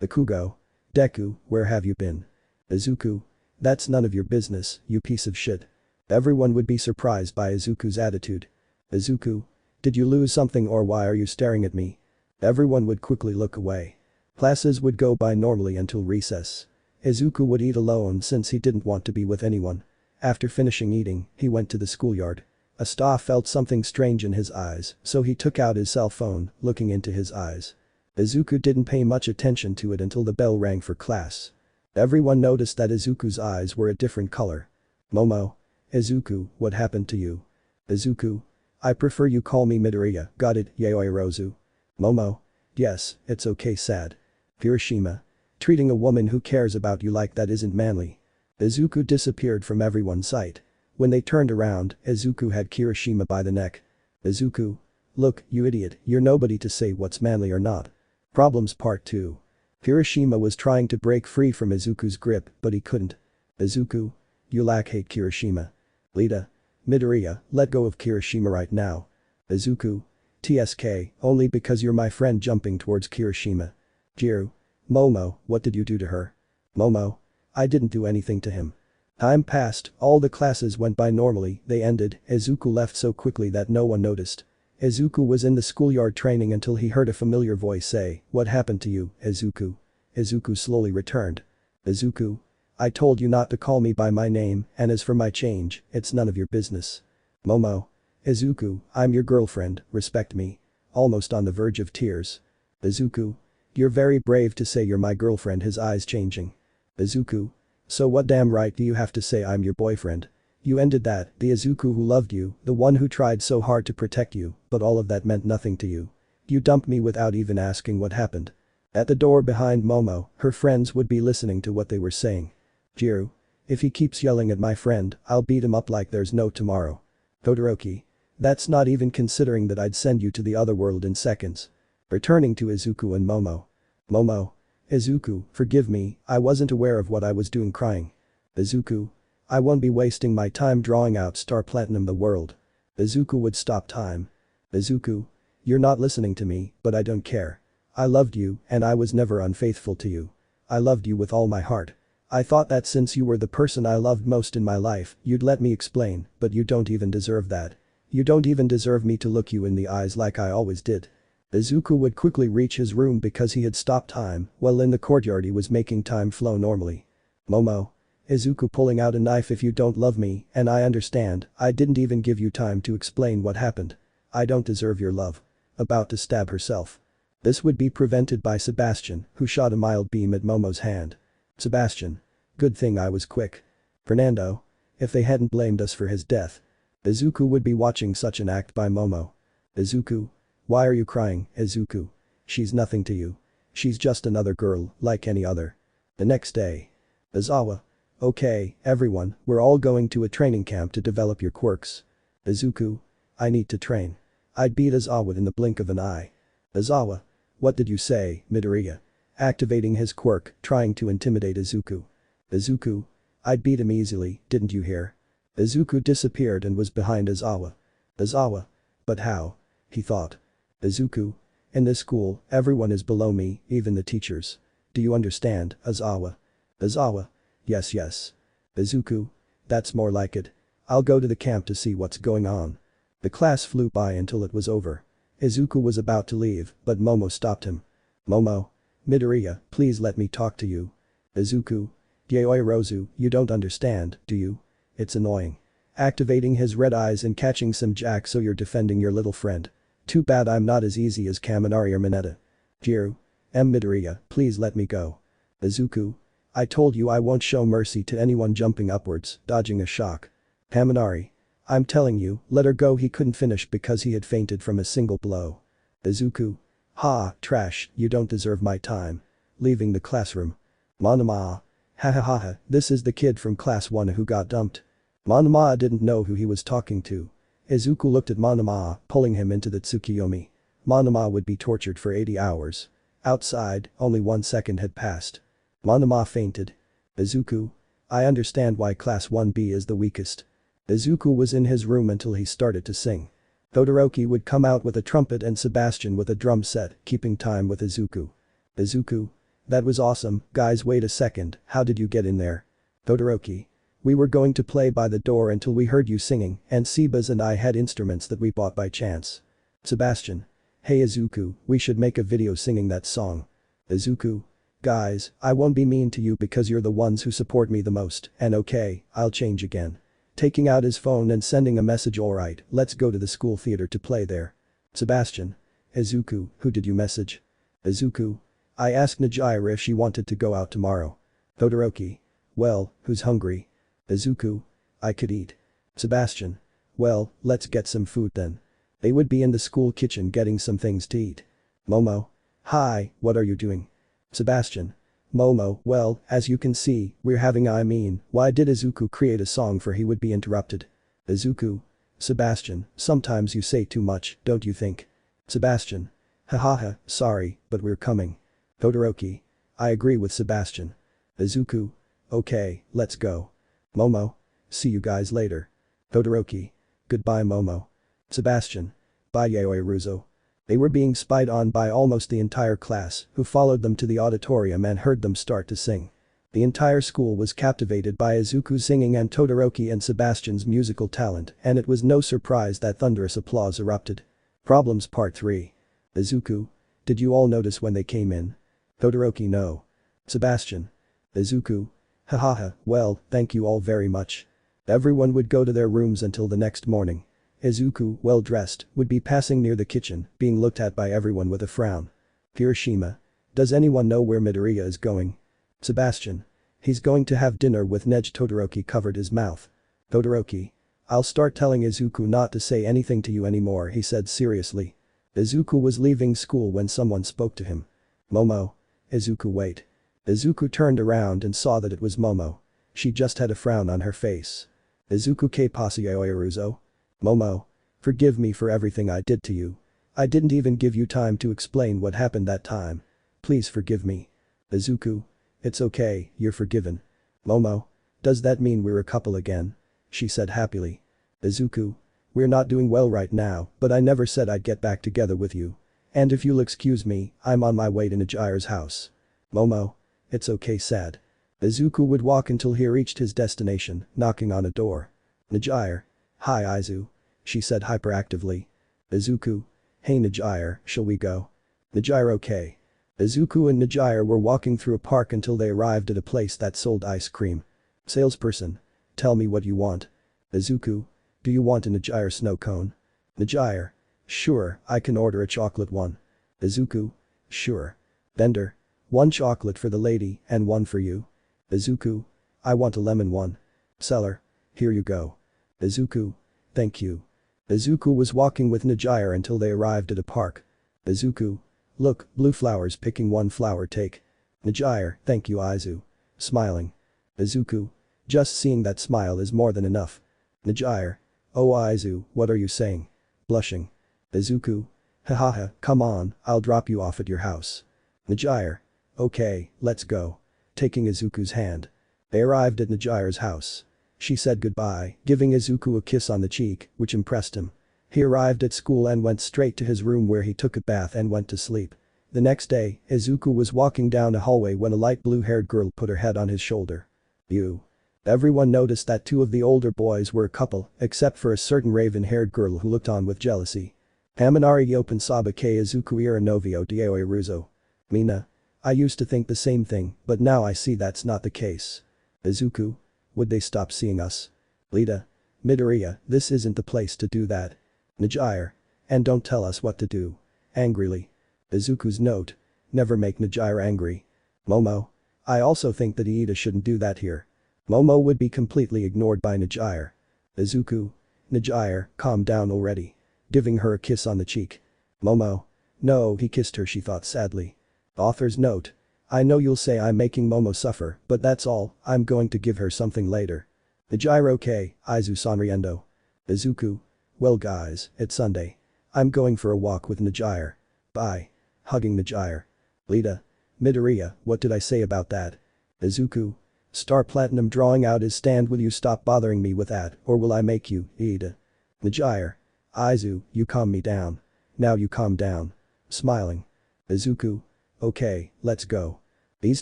Bakugo. Deku, where have you been? Izuku. That's none of your business, you piece of shit. Everyone would be surprised by Izuku's attitude. Izuku. Did you lose something or why are you staring at me? Everyone would quickly look away. Classes would go by normally until recess. Izuku would eat alone since he didn't want to be with anyone. After finishing eating, he went to the schoolyard. Asta felt something strange in his eyes, so he took out his cell phone, looking into his eyes. Izuku didn't pay much attention to it until the bell rang for class. Everyone noticed that Izuku's eyes were a different color. Momo. Izuku, what happened to you? Izuku. I prefer you call me Midoriya, got it, Yaoi Rozu. Momo. Yes, it's okay sad. Hiroshima. Treating a woman who cares about you like that isn't manly. Izuku disappeared from everyone's sight. When they turned around, Izuku had Kirishima by the neck. Izuku. Look, you idiot, you're nobody to say what's manly or not. Problems Part 2. Kirishima was trying to break free from Izuku's grip, but he couldn't. Izuku. You lack hate Kirishima. Lita. Midoriya, let go of Kirishima right now. Izuku. TSK, only because you're my friend jumping towards Kirishima. Jirou. Momo, what did you do to her? Momo. I didn't do anything to him. Time passed, all the classes went by normally, they ended, Izuku left so quickly that no one noticed. Izuku was in the schoolyard training until he heard a familiar voice say, what happened to you, Izuku? Izuku slowly returned. Izuku. I told you not to call me by my name, and as for my change, it's none of your business. Momo. Izuku, I'm your girlfriend, respect me. Almost on the verge of tears. Izuku. You're very brave to say you're my girlfriend, his eyes changing. Izuku. So what damn right do you have to say I'm your boyfriend? You ended that, the Izuku who loved you, the one who tried so hard to protect you, but all of that meant nothing to you. You dumped me without even asking what happened. At the door behind Momo, her friends would be listening to what they were saying. Jirou. If he keeps yelling at my friend, I'll beat him up like there's no tomorrow. Todoroki. That's not even considering that I'd send you to the other world in seconds. Returning to Izuku and Momo. Momo. Izuku, forgive me, I wasn't aware of what I was doing crying. Izuku. I won't be wasting my time drawing out Star Platinum the world. Izuku would stop time. Izuku. You're not listening to me, but I don't care. I loved you, and I was never unfaithful to you. I loved you with all my heart. I thought that since you were the person I loved most in my life, you'd let me explain, but you don't even deserve that. You don't even deserve me to look you in the eyes like I always did. Izuku would quickly reach his room because he had stopped time, while in the courtyard he was making time flow normally. Momo. Izuku pulling out a knife if you don't love me, and I understand, I didn't even give you time to explain what happened. I don't deserve your love. About to stab herself. This would be prevented by Sebastian, who shot a mild beam at Momo's hand. Sebastian. Good thing I was quick. Fernando. If they hadn't blamed us for his death. Izuku would be watching such an act by Momo. Izuku. Why are you crying, Izuku? She's nothing to you. She's just another girl, like any other. The next day. Izawa. Okay, everyone, we're all going to a training camp to develop your quirks. Izuku. I need to train. I'd beat Izawa in the blink of an eye. Izawa. What did you say, Midoriya? Activating his quirk, trying to intimidate Izuku. Izuku. I'd beat him easily, didn't you hear? Izuku disappeared and was behind Izawa. Izawa. But how? He thought. Izuku. In this school, everyone is below me, even the teachers. Do you understand, Izawa? Izawa. Yes yes. Izuku. That's more like it. I'll go to the camp to see what's going on. The class flew by until it was over. Izuku was about to leave, but Momo stopped him. Momo. Midoriya, please let me talk to you. Izuku. Yaoi Rozu, you don't understand, do you? It's annoying. Activating his red eyes and catching some jack so you're defending your little friend. Too bad I'm not as easy as Kaminari or Mineta. Jirou. Midoriya, please let me go. Izuku. I told you I won't show mercy to anyone jumping upwards, dodging a shock. Kaminari. I'm telling you, let her go. He couldn't finish because he had fainted from a single blow. Izuku. Ha, trash, you don't deserve my time. Leaving the classroom. Monoma. Ha ha ha ha, this is the kid from class 1 who got dumped. Monoma didn't know who he was talking to. Izuku looked at Monoma, pulling him into the Tsukiyomi. Monoma would be tortured for 80 hours. Outside, only 1 second had passed. Monoma fainted. Izuku. I understand why class 1B is the weakest. Izuku was in his room until he started to sing. Todoroki would come out with a trumpet and Sebastian with a drum set, keeping time with Izuku. Izuku. That was awesome, guys, wait a second, how did you get in there? Todoroki. We were going to play by the door until we heard you singing, and Sebas and I had instruments that we bought by chance. Sebastian. Hey Izuku, we should make a video singing that song. Izuku. Guys, I won't be mean to you because you're the ones who support me the most, and okay, I'll change again. Taking out his phone and sending a message, alright, let's go to the school theater to play there. Sebastian. Izuku, who did you message? Izuku. I asked Najira if she wanted to go out tomorrow. Todoroki. Well, who's hungry? Izuku. I could eat. Sebastian. Well, let's get some food then. They would be in the school kitchen getting some things to eat. Momo. Hi, what are you doing? Sebastian. Momo, well, as you can see, why did Izuku create a song for he would be interrupted? Izuku. Sebastian, sometimes you say too much, don't you think? Sebastian. Hahaha, sorry, but we're coming. Todoroki. I agree with Sebastian. Izuku. Okay, let's go. Momo. See you guys later. Todoroki. Goodbye Momo. Sebastian. Bye Yaoi Ruzo. They were being spied on by almost the entire class, who followed them to the auditorium and heard them start to sing. The entire school was captivated by Izuku's singing and Todoroki and Sebastian's musical talent, and it was no surprise that thunderous applause erupted. Problems Part 3. Izuku. Did you all notice when they came in? Todoroki. No. Sebastian. Izuku. Hahaha, well, thank you all very much. Everyone would go to their rooms until the next morning. Izuku, well dressed, would be passing near the kitchen, being looked at by everyone with a frown. Hiroshima. Does anyone know where Midoriya is going? Sebastian. He's going to have dinner with Nej. Todoroki covered his mouth. Todoroki. I'll start telling Izuku not to say anything to you anymore, he said seriously. Izuku was leaving school when someone spoke to him. Momo. Izuku, wait. Izuku turned around and saw that it was Momo. She just had a frown on her face. Izuku ke Pasyaoyaruzo. Momo. Forgive me for everything I did to you. I didn't even give you time to explain what happened that time. Please forgive me. Izuku. It's okay, you're forgiven. Momo. Does that mean we're a couple again? She said happily. Izuku. We're not doing well right now, but I never said I'd get back together with you. And if you'll excuse me, I'm on my way to Najira's house. Momo. It's okay, sad. Izuku would walk until he reached his destination, knocking on a door. Najire. Hi Izu. She said hyperactively. Izuku. Hey Najire, shall we go? Najire. Okay. Izuku and Najire were walking through a park until they arrived at a place that sold ice cream. Salesperson. Tell me what you want. Izuku. Do you want a Najire snow cone? Najire. Sure, I can order a chocolate one. Izuku. Sure. Vendor. 1 chocolate for the lady and 1 for you. Izuku. I want a lemon one. Seller. Here you go. Izuku. Thank you. Izuku was walking with Najire until they arrived at a park. Izuku. Look, blue flowers, picking 1 flower, take. Najire, thank you Izu. Smiling. Izuku. Just seeing that smile is more than enough. Najire. Oh Izu, what are you saying? Blushing. Izuku. Hahaha, come on, I'll drop you off at your house. Najire. Okay, let's go. Taking Izuku's hand. They arrived at Najire's house. She said goodbye, giving Izuku a kiss on the cheek, which impressed him. He arrived at school and went straight to his room where he took a bath and went to sleep. The next day, Izuku was walking down a hallway when a light blue-haired girl put her head on his shoulder. You. Everyone noticed that 2 of the older boys were a couple, except for a certain raven-haired girl who looked on with jealousy. Haminari open Saba ke Izuku ira novio Diaoi Ruzo. Mina. I used to think the same thing, but now I see that's not the case. Izuku. Would they stop seeing us? Lita. Midoriya, this isn't the place to do that. Najire. And don't tell us what to do. Angrily. Izuku's note. Never make Najire angry. Momo. I also think that Iida shouldn't do that here. Momo would be completely ignored by Najire. Izuku. Najire, calm down already. Giving her a kiss on the cheek. Momo. No, he kissed her, she thought sadly. Author's note. I know you'll say I'm making Momo suffer, but that's all, I'm going to give her something later. Najire okay, Izu sonriendo. Izuku. Well guys, it's Sunday. I'm going for a walk with Najire. Bye. Hugging Najire. Lita. Midoriya, what did I say about that? Izuku. Star Platinum drawing out his stand, will you stop bothering me with that, or will I make you, Ida? Najire. Izu, you calm me down. Now you calm down. Smiling. Izuku. Okay, let's go. These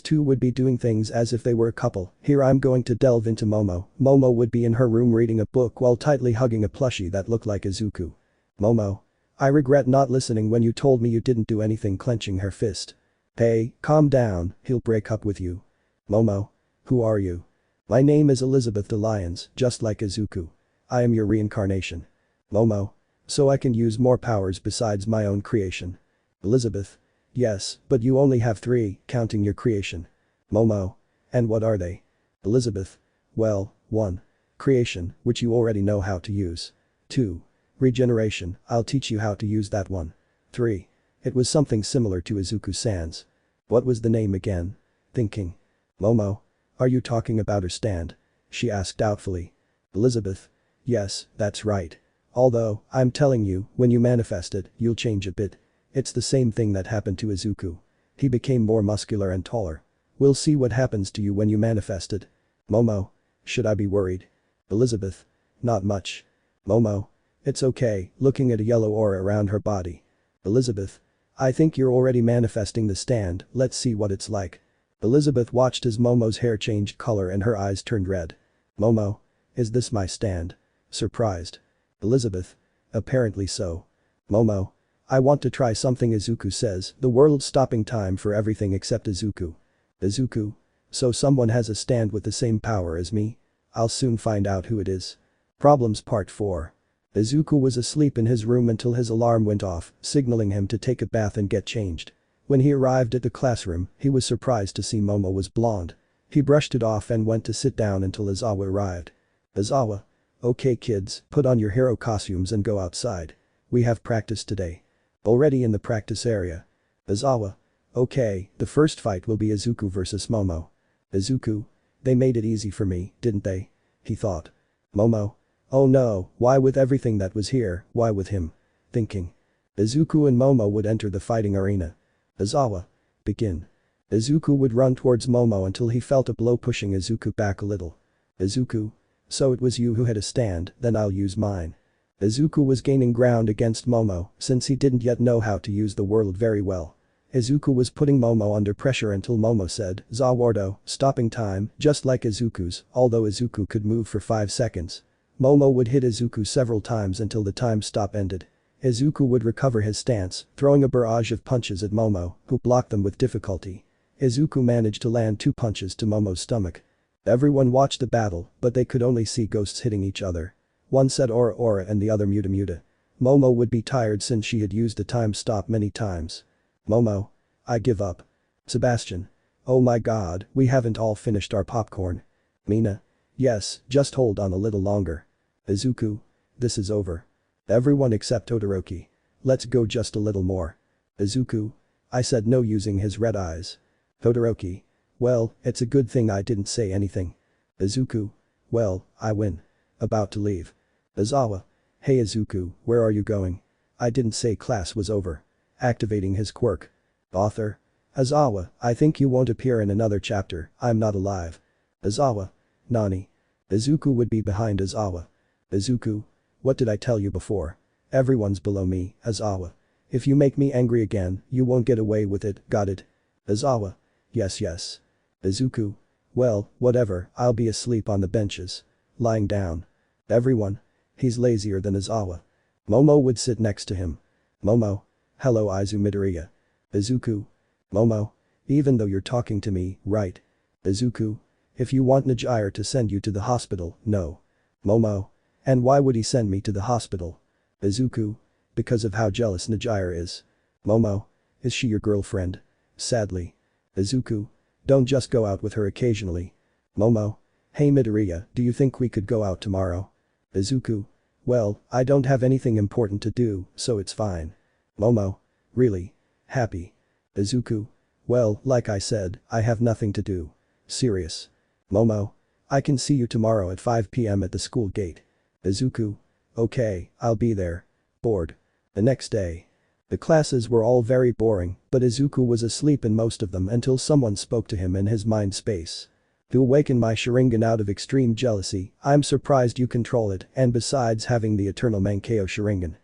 two would be doing things as if they were a couple. Here I'm going to delve into Momo. Momo would be in her room reading a book while tightly hugging a plushie that looked like Izuku. Momo. I regret not listening when you told me you didn't do anything, clenching her fist. Hey, calm down, he'll break up with you. Momo. Who are you? My name is Elizabeth the Lions, just like Izuku. I am your reincarnation. Momo. So I can use more powers besides my own creation. Elizabeth. Yes, but you only have 3, counting your creation. Momo. And what are they? Elizabeth. Well, 1. Creation, which you already know how to use. 2. Regeneration, I'll teach you how to use that one. 3. It was something similar to Izuku-san's. What was the name again? Thinking. Momo. Are you talking about her stand? She asked doubtfully. Elizabeth. Yes, that's right. Although, I'm telling you, when you manifest it, you'll change a bit. It's the same thing that happened to Izuku. He became more muscular and taller. We'll see what happens to you when you manifest it. Momo. Should I be worried? Elizabeth. Not much. Momo. It's okay, looking at a yellow aura around her body. Elizabeth. I think you're already manifesting the stand, let's see what it's like. Elizabeth watched as Momo's hair changed color and her eyes turned red. Momo. Is this my stand? Surprised. Elizabeth. Apparently so. Momo. I want to try something, Izuku says, the world stopping time for everything except Izuku. Izuku. So someone has a stand with the same power as me? I'll soon find out who it is. Problems Part 4. Izuku was asleep in his room until his alarm went off, signaling him to take a bath and get changed. When he arrived at the classroom, he was surprised to see Momo was blonde. He brushed it off and went to sit down until Izawa arrived. Izawa. Okay kids, put on your hero costumes and go outside. We have practice today. Already in the practice area. Izawa. Okay, the first fight will be Izuku versus Momo. Izuku. They made it easy for me, didn't they? He thought. Momo. Oh no, why with everything that was here, why with him? Thinking. Izuku and Momo would enter the fighting arena. Izawa. Begin. Izuku would run towards Momo until he felt a blow pushing Izuku back a little. Izuku. So it was you who had a stand, then I'll use mine. Izuku was gaining ground against Momo since he didn't yet know how to use the world very well. Izuku was putting Momo under pressure until Momo said, Zawardo, stopping time, just like Izuku's, although Izuku could move for 5 seconds. Momo would hit Izuku several times until the time stop ended. Izuku would recover his stance, throwing a barrage of punches at Momo, who blocked them with difficulty. Izuku managed to land 2 punches to Momo's stomach. Everyone watched the battle, but they could only see ghosts hitting each other. One said aura aura and the other muta muta. Momo would be tired since she had used the time stop many times. Momo. I give up. Sebastian. Oh my god, we haven't all finished our popcorn. Mina. Yes, just hold on a little longer. Izuku. This is over. Everyone except Todoroki. Let's go just a little more. Izuku. I said no, using his red eyes. Todoroki. Well, it's a good thing I didn't say anything. Izuku. Well, I win. About to leave. Izawa. Hey Izuku, where are you going? I didn't say class was over. Activating his quirk. Author. Izawa, I think you won't appear in another chapter, I'm not alive. Izawa. Nani. Izuku would be behind Izawa. Izuku. What did I tell you before? Everyone's below me, Izawa. If you make me angry again, you won't get away with it, got it? Izawa. Yes yes. Izuku. Well, whatever, I'll be asleep on the benches. Lying down. Everyone. He's lazier than Izawa. Momo would sit next to him. Momo. Hello Izu Midoriya. Izuku. Momo. Even though you're talking to me, right? Izuku. If you want Najire to send you to the hospital, no. Momo. And why would he send me to the hospital? Izuku. Because of how jealous Najire is. Momo. Is she your girlfriend? Sadly. Izuku. Don't just go out with her occasionally. Momo. Hey Midoriya, do you think we could go out tomorrow? Izuku. Well, I don't have anything important to do, so it's fine. Momo. Really? Happy. Izuku. Well, like I said, I have nothing to do. Serious. Momo. I can see you tomorrow at 5 p.m. at the school gate. Izuku. Okay, I'll be there. Bored. The next day. The classes were all very boring, but Izuku was asleep in most of them until someone spoke to him in his mind space. To awaken my Sharingan out of extreme jealousy, I'm surprised you control it, and besides having the eternal Mankeo Sharingan.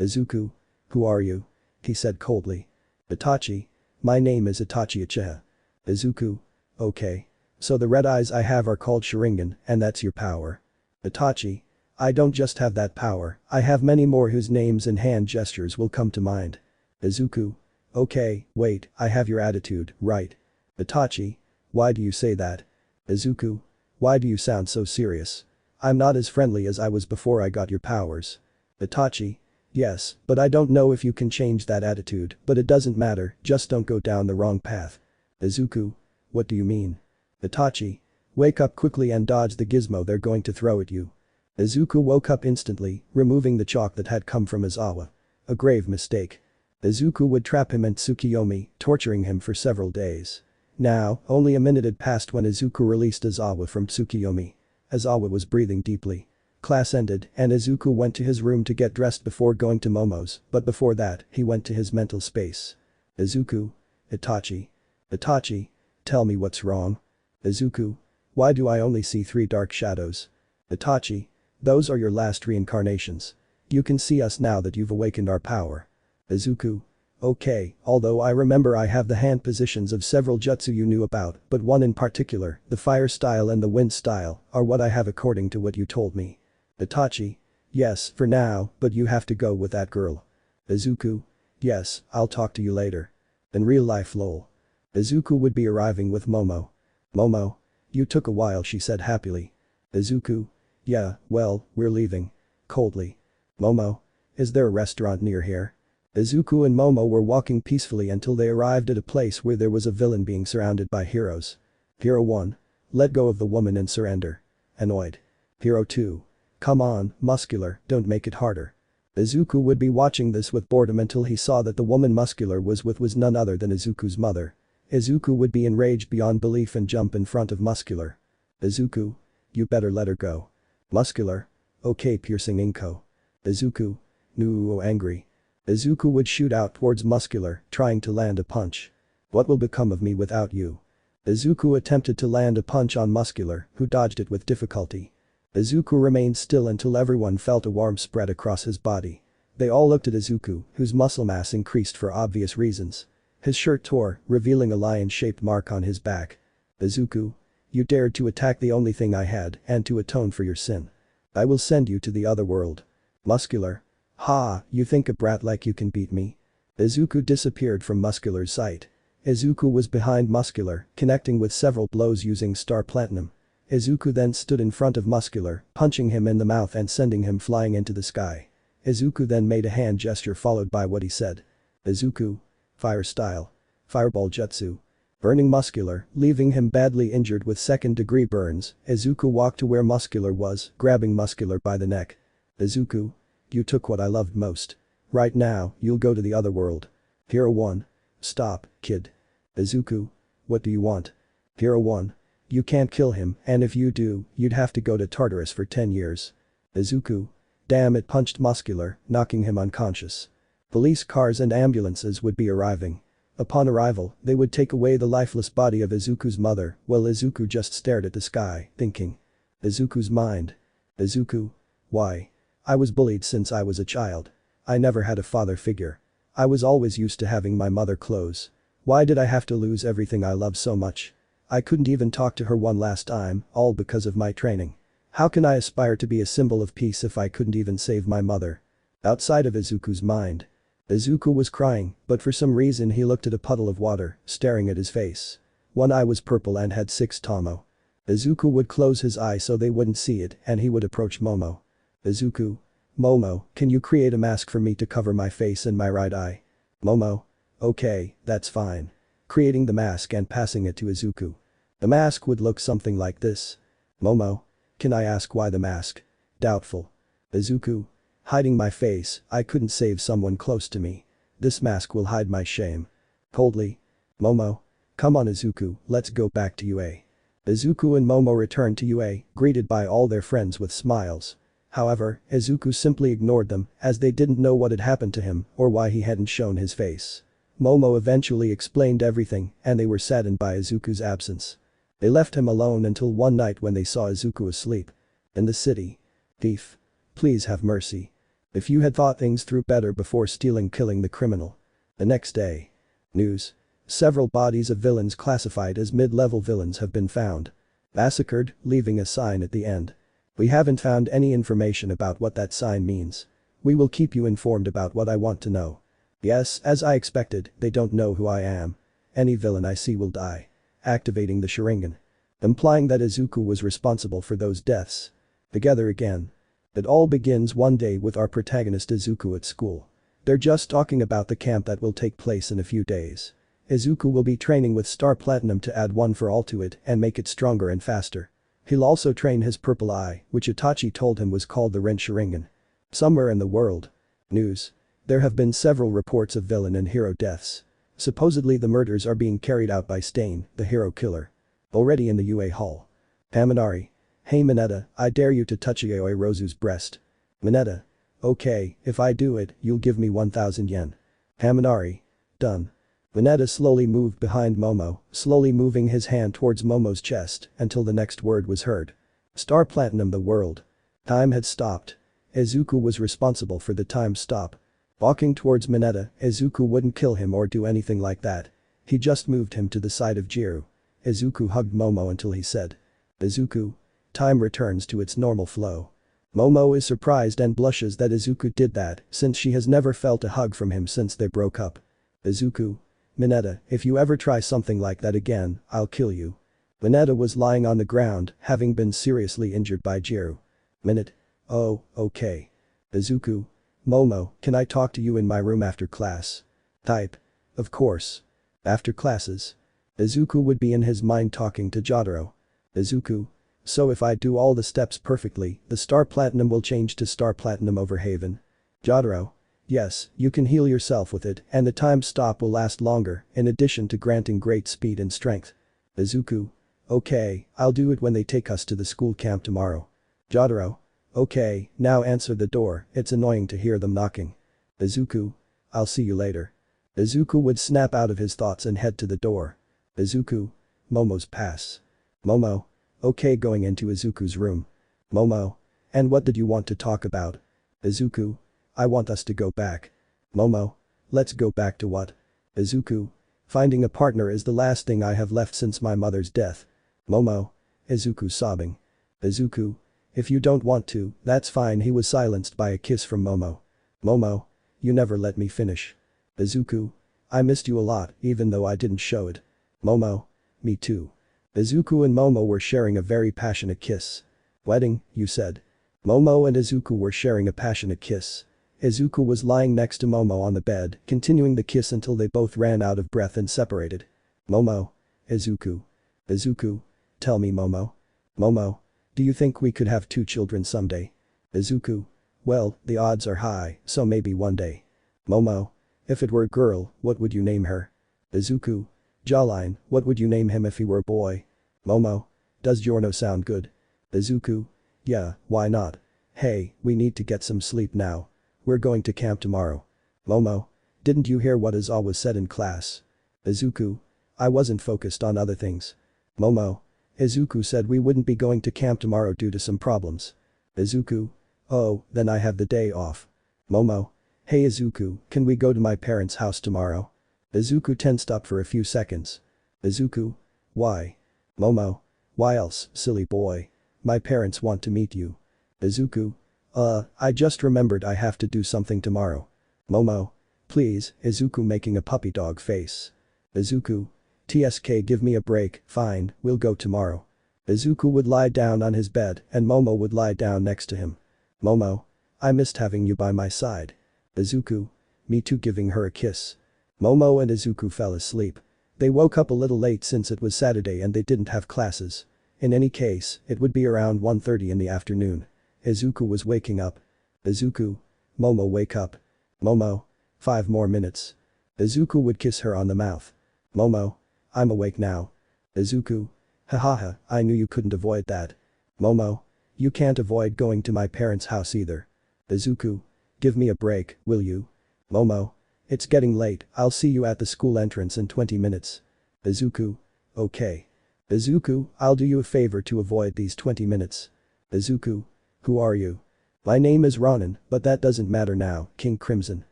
Izuku. Who are you? He said coldly. Itachi. My name is Itachi Uchiha. Izuku. Okay. So the red eyes I have are called Sharingan, and that's your power. Itachi. I don't just have that power, I have many more whose names and hand gestures will come to mind. Izuku. Okay, wait, I have your attitude, right. Itachi. Why do you say that? Izuku. Why do you sound so serious? I'm not as friendly as I was before I got your powers. Itachi. Yes, but I don't know if you can change that attitude, but it doesn't matter, just don't go down the wrong path. Izuku. What do you mean? Itachi. Wake up quickly and dodge the gizmo they're going to throw at you. Izuku woke up instantly, removing the chalk that had come from Izawa. A grave mistake. Izuku would trap him in Tsukiyomi, torturing him for several days. Now, only a minute had passed when Izuku released Izawa from Tsukiyomi. Izawa was breathing deeply. Class ended, and Izuku went to his room to get dressed before going to Momo's, but before that, he went to his mental space. Izuku. Itachi. Itachi. Tell me what's wrong. Izuku. Why do I only see 3 dark shadows? Itachi. Those are your last reincarnations. You can see us now that you've awakened our power. Izuku. Okay, although I remember I have the hand positions of several jutsu you knew about, but one in particular, the fire style and the wind style, are what I have according to what you told me. Itachi. Yes, for now, but you have to go with that girl. Izuku. Yes, I'll talk to you later. In real life lol. Izuku would be arriving with Momo. Momo. You took a while, she said happily. Izuku. Yeah, well, we're leaving. Coldly. Momo. Is there a restaurant near here? Izuku and Momo were walking peacefully until they arrived at a place where there was a villain being surrounded by heroes. Hero 1. Let go of the woman and surrender. Annoyed. Hero 2. Come on, muscular, don't make it harder. Izuku would be watching this with boredom until he saw that the woman muscular was with was none other than Izuku's mother. Izuku would be enraged beyond belief and jump in front of muscular. Izuku. You better let her go. Muscular. Okay, piercing Inko. Izuku. No, angry. Izuku would shoot out towards muscular, trying to land a punch. What will become of me without you? Izuku attempted to land a punch on muscular, who dodged it with difficulty. Izuku remained still until everyone felt a warmth spread across his body. They all looked at Izuku, whose muscle mass increased for obvious reasons. His shirt tore, revealing a lion-shaped mark on his back. Izuku. You dared to attack the only thing I had, and to atone for your sin. I will send you to the other world. Muscular. Ha, you think a brat like you can beat me? Izuku disappeared from Muscular's sight. Izuku was behind Muscular, connecting with several blows using Star Platinum. Izuku then stood in front of Muscular, punching him in the mouth and sending him flying into the sky. Izuku then made a hand gesture followed by what he said. Izuku. Fire style. Fireball jutsu. Burning Muscular, leaving him badly injured with second-degree burns, Izuku walked to where Muscular was, grabbing Muscular by the neck. Izuku. You took what I loved most. Right now, you'll go to the other world. Hero 1. Stop, kid. Izuku. What do you want? Hero 1. You can't kill him, and if you do, you'd have to go to Tartarus for 10 years. Izuku. Damn, it punched Muscular, knocking him unconscious. Police cars and ambulances would be arriving. Upon arrival, they would take away the lifeless body of Izuku's mother, while Izuku just stared at the sky, thinking. Izuku's mind. Izuku. Why? I was bullied since I was a child. I never had a father figure. I was always used to having my mother close. Why did I have to lose everything I loved so much? I couldn't even talk to her one last time, all because of my training. How can I aspire to be a symbol of peace if I couldn't even save my mother? Outside of Izuku's mind. Izuku was crying, but for some reason he looked at a puddle of water, staring at his face. One eye was purple and had 6 tomo. Izuku would close his eye so they wouldn't see it and he would approach Momo. Izuku. Momo, can you create a mask for me to cover my face and my right eye? Momo. Okay, that's fine. Creating the mask and passing it to Izuku. The mask would look something like this. Momo. Can I ask why the mask? Doubtful. Izuku. Hiding my face, I couldn't save someone close to me. This mask will hide my shame. Coldly. Momo. Come on Izuku, let's go back to UA. Izuku and Momo returned to UA, greeted by all their friends with smiles. However, Izuku simply ignored them as they didn't know what had happened to him or why he hadn't shown his face. Momo eventually explained everything and they were saddened by Izuku's absence. They left him alone until one night when they saw Izuku asleep. In the city. Thief. Please have mercy. If you had thought things through better before killing the criminal. The next day. News. Several bodies of villains classified as mid-level villains have been found. Massacred, leaving a sign at the end. We haven't found any information about what that sign means. We will keep you informed about what I want to know. Yes, as I expected, they don't know who I am. Any villain I see will die. Activating the Sharingan. Implying that Izuku was responsible for those deaths. Together again. It all begins one day with our protagonist Izuku at school. They're just talking about the camp that will take place in a few days. Izuku will be training with Star Platinum to add one for all to it and make it stronger and faster. He'll also train his purple eye, which Itachi told him was called the Ren Sharingan. Somewhere in the world. News. There have been several reports of villain and hero deaths. Supposedly the murders are being carried out by Stain, the hero killer. Already in the UA hall. Haminari. Hey Mineta, I dare you to touch Yaoi Rozu's breast. Mineta. Okay, if I do it, you'll give me 1,000 yen. Haminari. Done. Mineta slowly moved behind Momo, slowly moving his hand towards Momo's chest until the next word was heard. Star Platinum the world. Time had stopped. Izuku was responsible for the time stop. Walking towards Mineta, Izuku wouldn't kill him or do anything like that. He just moved him to the side of Jirou. Izuku hugged Momo until he said. Izuku. Time returns to its normal flow. Momo is surprised and blushes that Izuku did that since she has never felt a hug from him since they broke up. Izuku. Mineta, if you ever try something like that again, I'll kill you. Mineta was lying on the ground, having been seriously injured by Jirou. Minute. Oh, okay. Izuku. Momo, can I talk to you in my room after class? Type. Of course. After classes. Izuku would be in his mind talking to Jotaro. Izuku. So if I do all the steps perfectly, the Star Platinum will change to Star Platinum over Haven. Jotaro. Yes, you can heal yourself with it and the time stop will last longer in addition to granting great speed and strength. Izuku. Okay, I'll do it when they take us to the school camp tomorrow. Jotaro. Okay, now answer the door, it's annoying to hear them knocking. Izuku. I'll see you later. Izuku would snap out of his thoughts and head to the door. Izuku. Momo's pass. Momo. Okay, going into Izuku's room. Momo. And what did you want to talk about? Izuku. I want us to go back. Momo. Let's go back to what? Izuku. Finding a partner is the last thing I have left since my mother's death. Momo. Izuku sobbing. Izuku. If you don't want to, that's fine. He was silenced by a kiss from Momo. Momo. You never let me finish. Izuku. I missed you a lot even though I didn't show it. Momo. Me too. Izuku and Momo were sharing a very passionate kiss. Wedding, you said. Momo and Izuku were sharing a passionate kiss. Izuku was lying next to Momo on the bed, continuing the kiss until they both ran out of breath and separated. Momo. Izuku. Izuku. Tell me Momo. Momo. Do you think we could have 2 children someday? Izuku. Well, the odds are high, so maybe one day. Momo. If it were a girl, what would you name her? Izuku. Jawline, what would you name him if he were a boy? Momo. Does Giorno sound good? Izuku. Yeah, why not? Hey, we need to get some sleep now. We're going to camp tomorrow. Momo. Didn't you hear what Izawa was said in class? Izuku. I wasn't focused on other things. Momo. Izuku said we wouldn't be going to camp tomorrow due to some problems. Izuku. Oh, then I have the day off. Momo. Hey Izuku, can we go to my parents' house tomorrow? Izuku tensed up for a few seconds. Izuku. Why? Momo. Why else, silly boy? My parents want to meet you. Izuku. I just remembered I have to do something tomorrow. Momo. Please, Izuku making a puppy dog face. Izuku. TSK give me a break, fine, we'll go tomorrow. Izuku would lie down on his bed and Momo would lie down next to him. Momo. I missed having you by my side. Izuku. Me too, giving her a kiss. Momo and Izuku fell asleep. They woke up a little late since it was Saturday and they didn't have classes. In any case, it would be around 1:30 in the afternoon. Izuku was waking up. Izuku. Momo, wake up. Momo. 5 more minutes. Izuku would kiss her on the mouth. Momo. I'm awake now. Izuku. Hahaha, I knew you couldn't avoid that. Momo. You can't avoid going to my parents' house either. Izuku. Give me a break, will you? Momo. It's getting late, I'll see you at the school entrance in 20 minutes. Izuku. Okay. Izuku, I'll do you a favor to avoid these 20 minutes. Izuku. Who are you? My name is Ronin, but that doesn't matter now, King Crimson.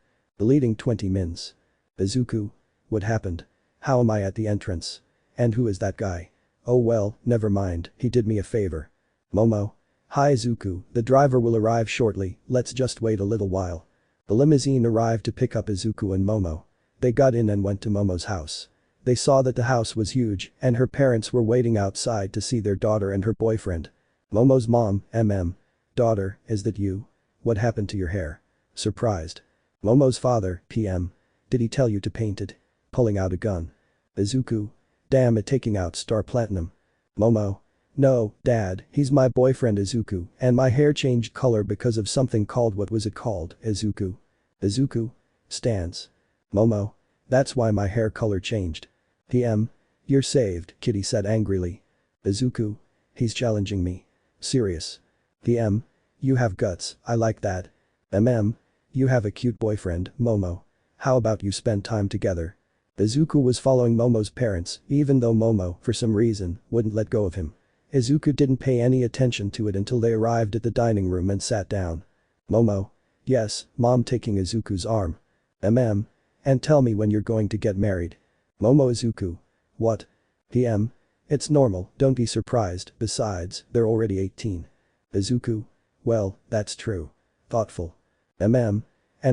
Deleting 20 mins. Izuku. What happened? How am I at the entrance? And who is that guy? Oh well, never mind, he did me a favor. Momo. Hi Izuku, the driver will arrive shortly, let's just wait a little while. The limousine arrived to pick up Izuku and Momo. They got in and went to Momo's house. They saw that the house was huge and her parents were waiting outside to see their daughter and her boyfriend. Momo's mom, Daughter, is that you? What happened to your hair? Surprised. Momo's father, PM. Did he tell you to paint it? Pulling out a gun. Izuku. Damn it, taking out Star Platinum. Momo. No, Dad, he's my boyfriend Izuku, and my hair changed color because of something called what was it called, Izuku? Izuku. Stance. Momo. That's why my hair color changed. PM. You're saved, Kitty said angrily. Izuku. He's challenging me. Serious. PM. You have guts, I like that. You have a cute boyfriend, Momo. How about you spend time together? Izuku was following Momo's parents, even though Momo, for some reason, wouldn't let go of him. Izuku didn't pay any attention to it until they arrived at the dining room and sat down. Momo. Yes, Mom, taking Izuku's arm. And tell me when you're going to get married. Momo. Izuku. What? PM. It's normal, don't be surprised, besides, they're already 18. Izuku. Well, that's true. Thoughtful. And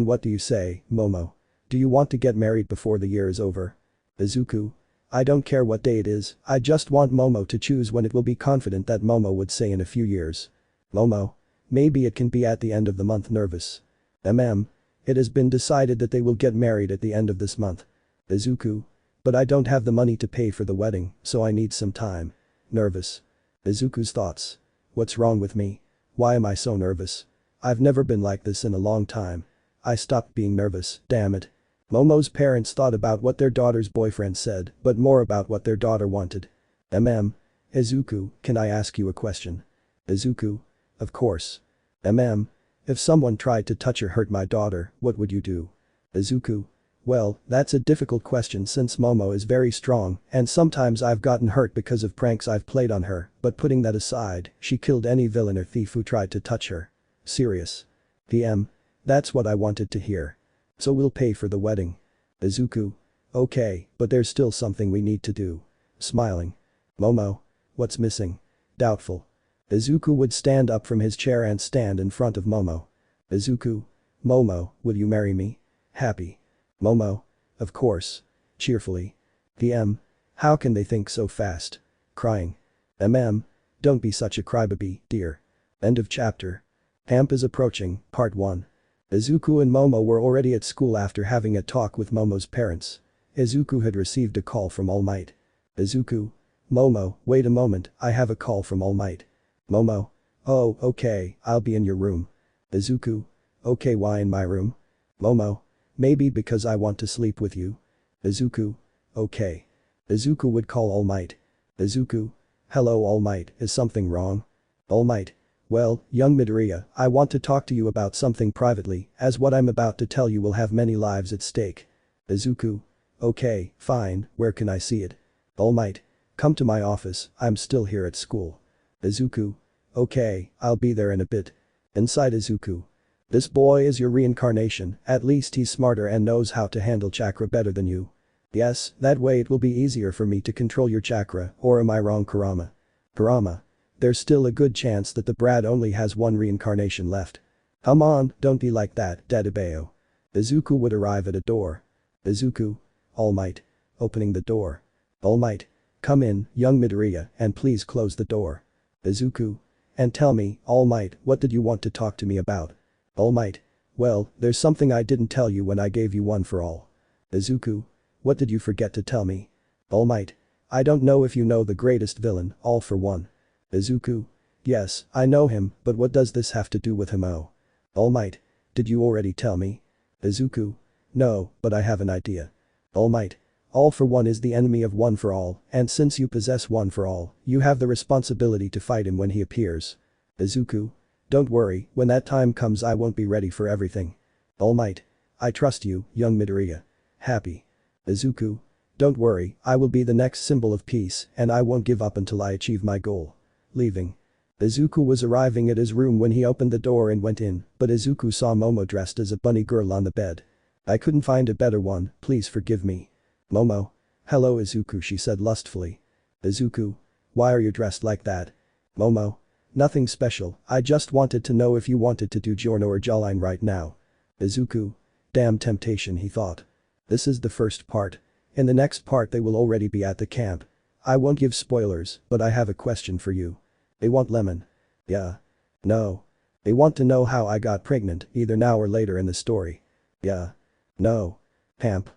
what do you say, Momo? Do you want to get married before the year is over? Izuku. I don't care what day it is, I just want Momo to choose when it will be confident that Momo would say in a few years. Momo. Maybe it can be at the end of the month. Nervous. It has been decided that they will get married at the end of this month. Izuku. But I don't have the money to pay for the wedding, so I need some time. Nervous. Izuku's thoughts. What's wrong with me? Why am I so nervous? I've never been like this in a long time. I stopped being nervous, damn it. Momo's parents thought about what their daughter's boyfriend said, but more about what their daughter wanted. Izuku, can I ask you a question? Izuku. Of course. If someone tried to touch or hurt my daughter, what would you do? Izuku. Well, that's a difficult question since Momo is very strong and sometimes I've gotten hurt because of pranks I've played on her, but putting that aside, she killed any villain or thief who tried to touch her. Serious. PM. That's what I wanted to hear. So we'll pay for the wedding. Izuku. Okay, but there's still something we need to do. Smiling. Momo. What's missing? Doubtful. Izuku would stand up from his chair and stand in front of Momo. Izuku. Momo, will you marry me? Happy. Momo. Of course. Cheerfully. PM. How can they think so fast? Crying. Don't be such a crybaby, dear. End of chapter. Camp is approaching, part 1. Izuku and Momo were already at school after having a talk with Momo's parents. Izuku had received a call from Almight. Izuku. Momo, wait a moment, I have a call from Almight. Momo. Oh, okay, I'll be in your room. Izuku. Okay, why in my room? Momo. Maybe because I want to sleep with you. Izuku. Okay. Izuku would call Almight. Izuku. Hello Almight, is something wrong? Almight. Well, young Midoriya, I want to talk to you about something privately, as what I'm about to tell you will have many lives at stake. Izuku. Okay, fine, where can I see it? Almight. Come to my office, I'm still here at school. Izuku. Okay, I'll be there in a bit. Inside Izuku. This boy is your reincarnation, at least he's smarter and knows how to handle chakra better than you. Yes, that way it will be easier for me to control your chakra, or am I wrong Kurama? Kurama. There's still a good chance that the brat only has one reincarnation left. Come on, don't be like that, Dadabeo. Izuku would arrive at a door. Izuku. Almight. Opening the door. Almight. Come in, young Midoriya, and please close the door. Izuku. And tell me, Almight, what did you want to talk to me about? Almight. Well, there's something I didn't tell you when I gave you one for all. Izuku. What did you forget to tell me? Almight. I don't know if you know the greatest villain, All for One. Izuku. Yes, I know him, but what does this have to do with him? Oh. Almight. Did you already tell me? Izuku. No, but I have an idea. Almight. All for one is the enemy of one for all, and since you possess one for all, you have the responsibility to fight him when he appears. Izuku. Don't worry, when that time comes I won't be ready for everything. Almight. I trust you, young Midoriya. Happy. Izuku. Don't worry, I will be the next symbol of peace and I won't give up until I achieve my goal. Leaving. Izuku was arriving at his room when he opened the door and went in, but Izuku saw Momo dressed as a bunny girl on the bed. I couldn't find a better one, please forgive me. Momo. Hello Izuku, she said lustfully. Izuku. Why are you dressed like that? Momo. Nothing special, I just wanted to know if you wanted to do Giorno or Jawline right now. Izuku. Damn temptation, he thought. This is the first part. In the next part they will already be at the camp. I won't give spoilers, but I have a question for you. They want lemon. Yeah. No. They want to know how I got pregnant, either now or later in the story. Yeah. No. Hamp.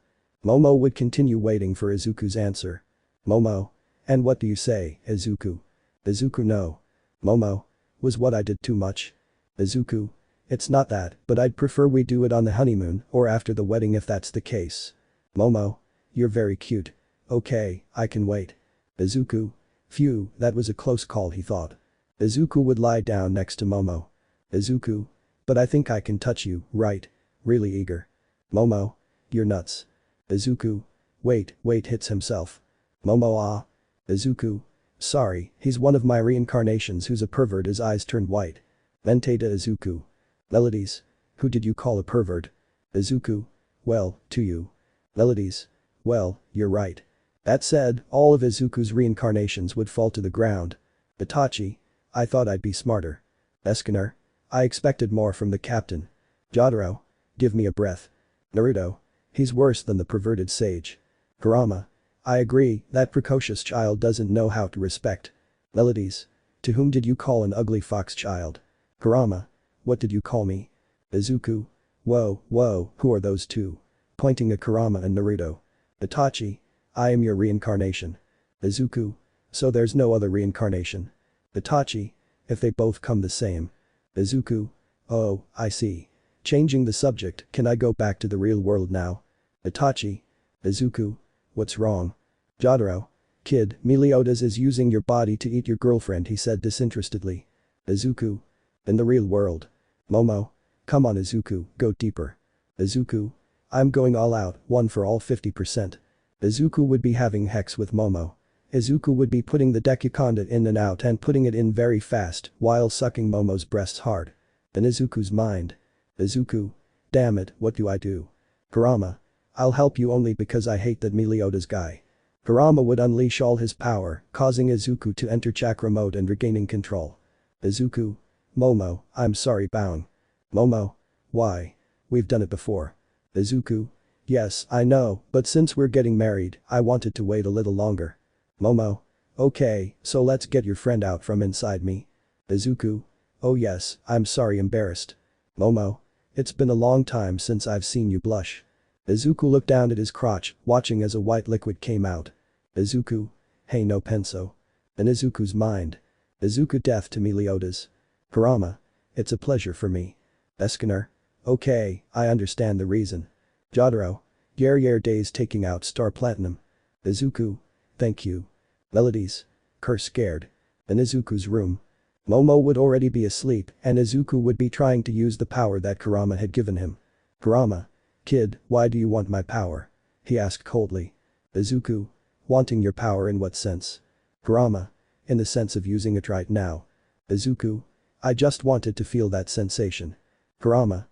Momo would continue waiting for Izuku's answer. Momo. And what do you say, Izuku? Izuku. No. Momo. Was what I did too much? Izuku. It's not that, but I'd prefer we do it on the honeymoon or after the wedding if that's the case. Momo. You're very cute. Okay, I can wait. Izuku. Phew, that was a close call, he thought. Izuku would lie down next to Momo. Izuku. But I think I can touch you, right? Really eager. Momo. You're nuts. Izuku. Wait, hits himself. Momo. Ah. Izuku. Sorry, he's one of my reincarnations who's a pervert. His eyes turned white. Vente to Izuku. Melodies. Who did you call a pervert? Izuku. Well, to you. Melodies. Well, you're right. That said, all of Izuku's reincarnations would fall to the ground. Itachi. I thought I'd be smarter. Escanor. I expected more from the captain. Jotaro. Give me a breath. Naruto. He's worse than the perverted sage. Kurama. I agree, that precocious child doesn't know how to respect. Melodies. To whom did you call an ugly fox child? Kurama. What did you call me? Izuku. Whoa, who are those two? Pointing at Kurama and Naruto. Itachi. I am your reincarnation. Izuku. So there's no other reincarnation. Itachi. If they both come the same. Izuku. Oh, I see. Changing the subject, can I go back to the real world now? Itachi. Izuku. What's wrong? Jotaro. Kid, Meliodas is using your body to eat your girlfriend, he said disinterestedly. Izuku. In the real world. Momo. Come on Izuku, go deeper. Izuku. I'm going all out, one for all 50%. Izuku would be having hex with Momo. Izuku would be putting the Deku in and out and putting it in very fast while sucking Momo's breasts hard. In Izuku's mind. Izuku. Damn it, what do I do? Kurama. I'll help you only because I hate that Meliodas guy. Kurama would unleash all his power, causing Izuku to enter chakra mode and regaining control. Izuku. Momo, I'm sorry Baung. Momo. Why? We've done it before. Izuku. Yes, I know, but since we're getting married, I wanted to wait a little longer. Momo. Okay, so let's get your friend out from inside me. Izuku. Oh yes, I'm sorry, embarrassed. Momo. It's been a long time since I've seen you blush. Izuku looked down at his crotch, watching as a white liquid came out. Izuku. Hey no penso. In Izuku's mind. Izuku deaf to Meliodas. Kurama. It's a pleasure for me. Escanor. Okay, I understand the reason. Jotaro. Yer days taking out Star Platinum. Izuku. Thank you. Melodies. Curse scared. In Izuku's room. Momo would already be asleep and Izuku would be trying to use the power that Kurama had given him. Kurama. Kid, why do you want my power? He asked coldly. Izuku. Wanting your power in what sense? Kurama. In the sense of using it right now. Izuku. I just wanted to feel that sensation. Kurama.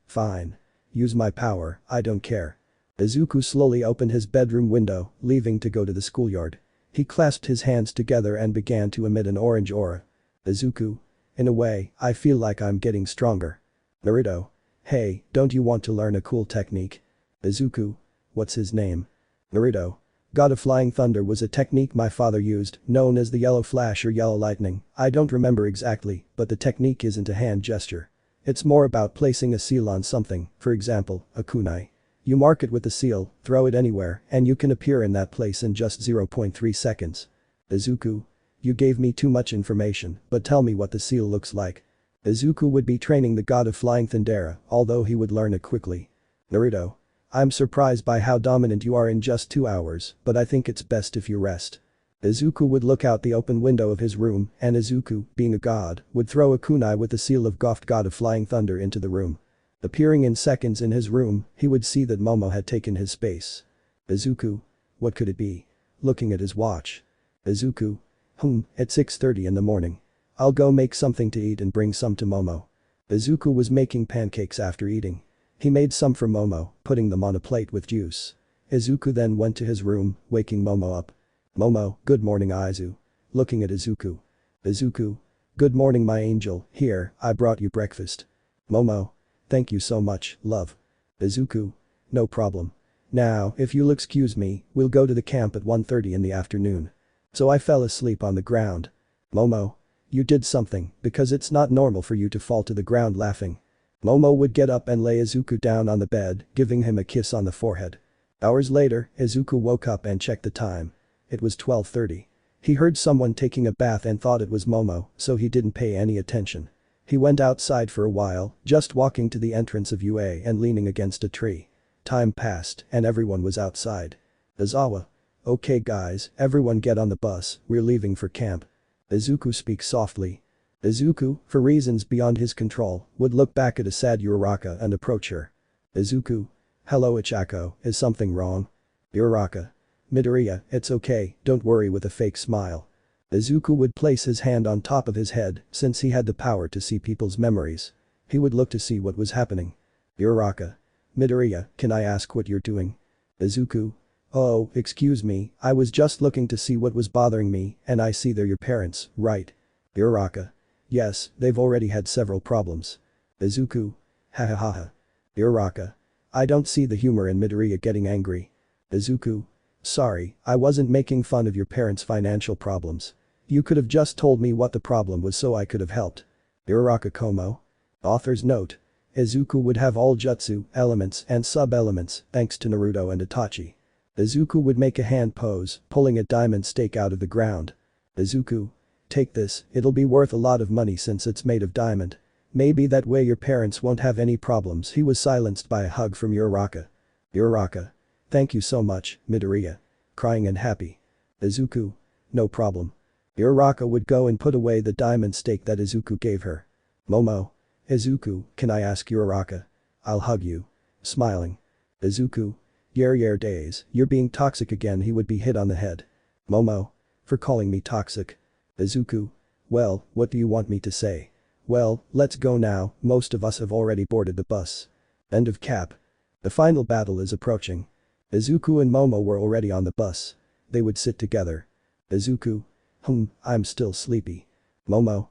Fine. Use my power, I don't care. Izuku slowly opened his bedroom window, leaving to go to the schoolyard. He clasped his hands together and began to emit an orange aura. Izuku. In a way, I feel like I'm getting stronger. Naruto. Hey, don't you want to learn a cool technique? Izuku. What's his name? Naruto. God of Flying Thunder was a technique my father used, known as the Yellow Flash or Yellow Lightning. I don't remember exactly, but the technique isn't a hand gesture. It's more about placing a seal on something, for example, a kunai. You mark it with the seal, throw it anywhere, and you can appear in that place in just 0.3 seconds. Izuku. You gave me too much information, but tell me what the seal looks like. Izuku would be training the god of flying Thundera, although he would learn it quickly. Naruto. I'm surprised by how dominant you are in just 2 hours, but I think it's best if you rest. Izuku would look out the open window of his room, and Izuku, being a god, would throw a kunai with the seal of Goft god of flying thunder into the room. Appearing in seconds in his room, he would see that Momo had taken his space. Izuku. What could it be? Looking at his watch. Izuku. At 6:30 in the morning. I'll go make something to eat and bring some to Momo. Izuku was making pancakes after eating. He made some for Momo, putting them on a plate with juice. Izuku then went to his room, waking Momo up. Momo, good morning Izu. Looking at Izuku. Izuku. Good morning my angel, here, I brought you breakfast. Momo. Thank you so much, love. Izuku. No problem. Now, if you'll excuse me, we'll go to the camp at 1:30 in the afternoon. So I fell asleep on the ground. Momo. You did something, because it's not normal for you to fall to the ground laughing. Momo would get up and lay Izuku down on the bed, giving him a kiss on the forehead. Hours later, Izuku woke up and checked the time. It was 12:30. He heard someone taking a bath and thought it was Momo, so he didn't pay any attention. He went outside for a while, just walking to the entrance of UA and leaning against a tree. Time passed, and everyone was outside. Izawa. Okay guys, everyone get on the bus, we're leaving for camp. Izuku speaks softly. Izuku, for reasons beyond his control, would look back at a sad Uraraka and approach her. Izuku. Hello Ichako, is something wrong? Uraraka. Midoriya, it's okay, don't worry with a fake smile. Izuku would place his hand on top of his head since he had the power to see people's memories. He would look to see what was happening. Uraraka. Midoriya, can I ask what you're doing? Izuku. Oh, excuse me, I was just looking to see what was bothering me and I see they're your parents, right? Uraraka. Yes, they've already had several problems. Izuku. Hahaha. Uraraka. I don't see the humor in Midoriya getting angry. Izuku. Sorry, I wasn't making fun of your parents' financial problems. You could have just told me what the problem was so I could have helped. Uraraka Komo. Author's note. Izuku would have all jutsu, elements and sub-elements thanks to Naruto and Itachi. Izuku would make a hand pose, pulling a diamond stake out of the ground. Izuku. Take this, it'll be worth a lot of money since it's made of diamond. Maybe that way your parents won't have any problems. He was silenced by a hug from Uraraka. Uraraka. Thank you so much, Midoriya. Crying and happy. Izuku. No problem. Uraraka would go and put away the diamond stake that Izuku gave her. Momo. Izuku, can I ask Uraraka? I'll hug you. Smiling. Izuku. Yer days, you're being toxic again. He would be hit on the head. Momo. For calling me toxic. Izuku. Well, what do you want me to say? Well, let's go now, most of us have already boarded the bus. End of cap. The final battle is approaching. Izuku and Momo were already on the bus. They would sit together. Izuku. I'm still sleepy. Momo.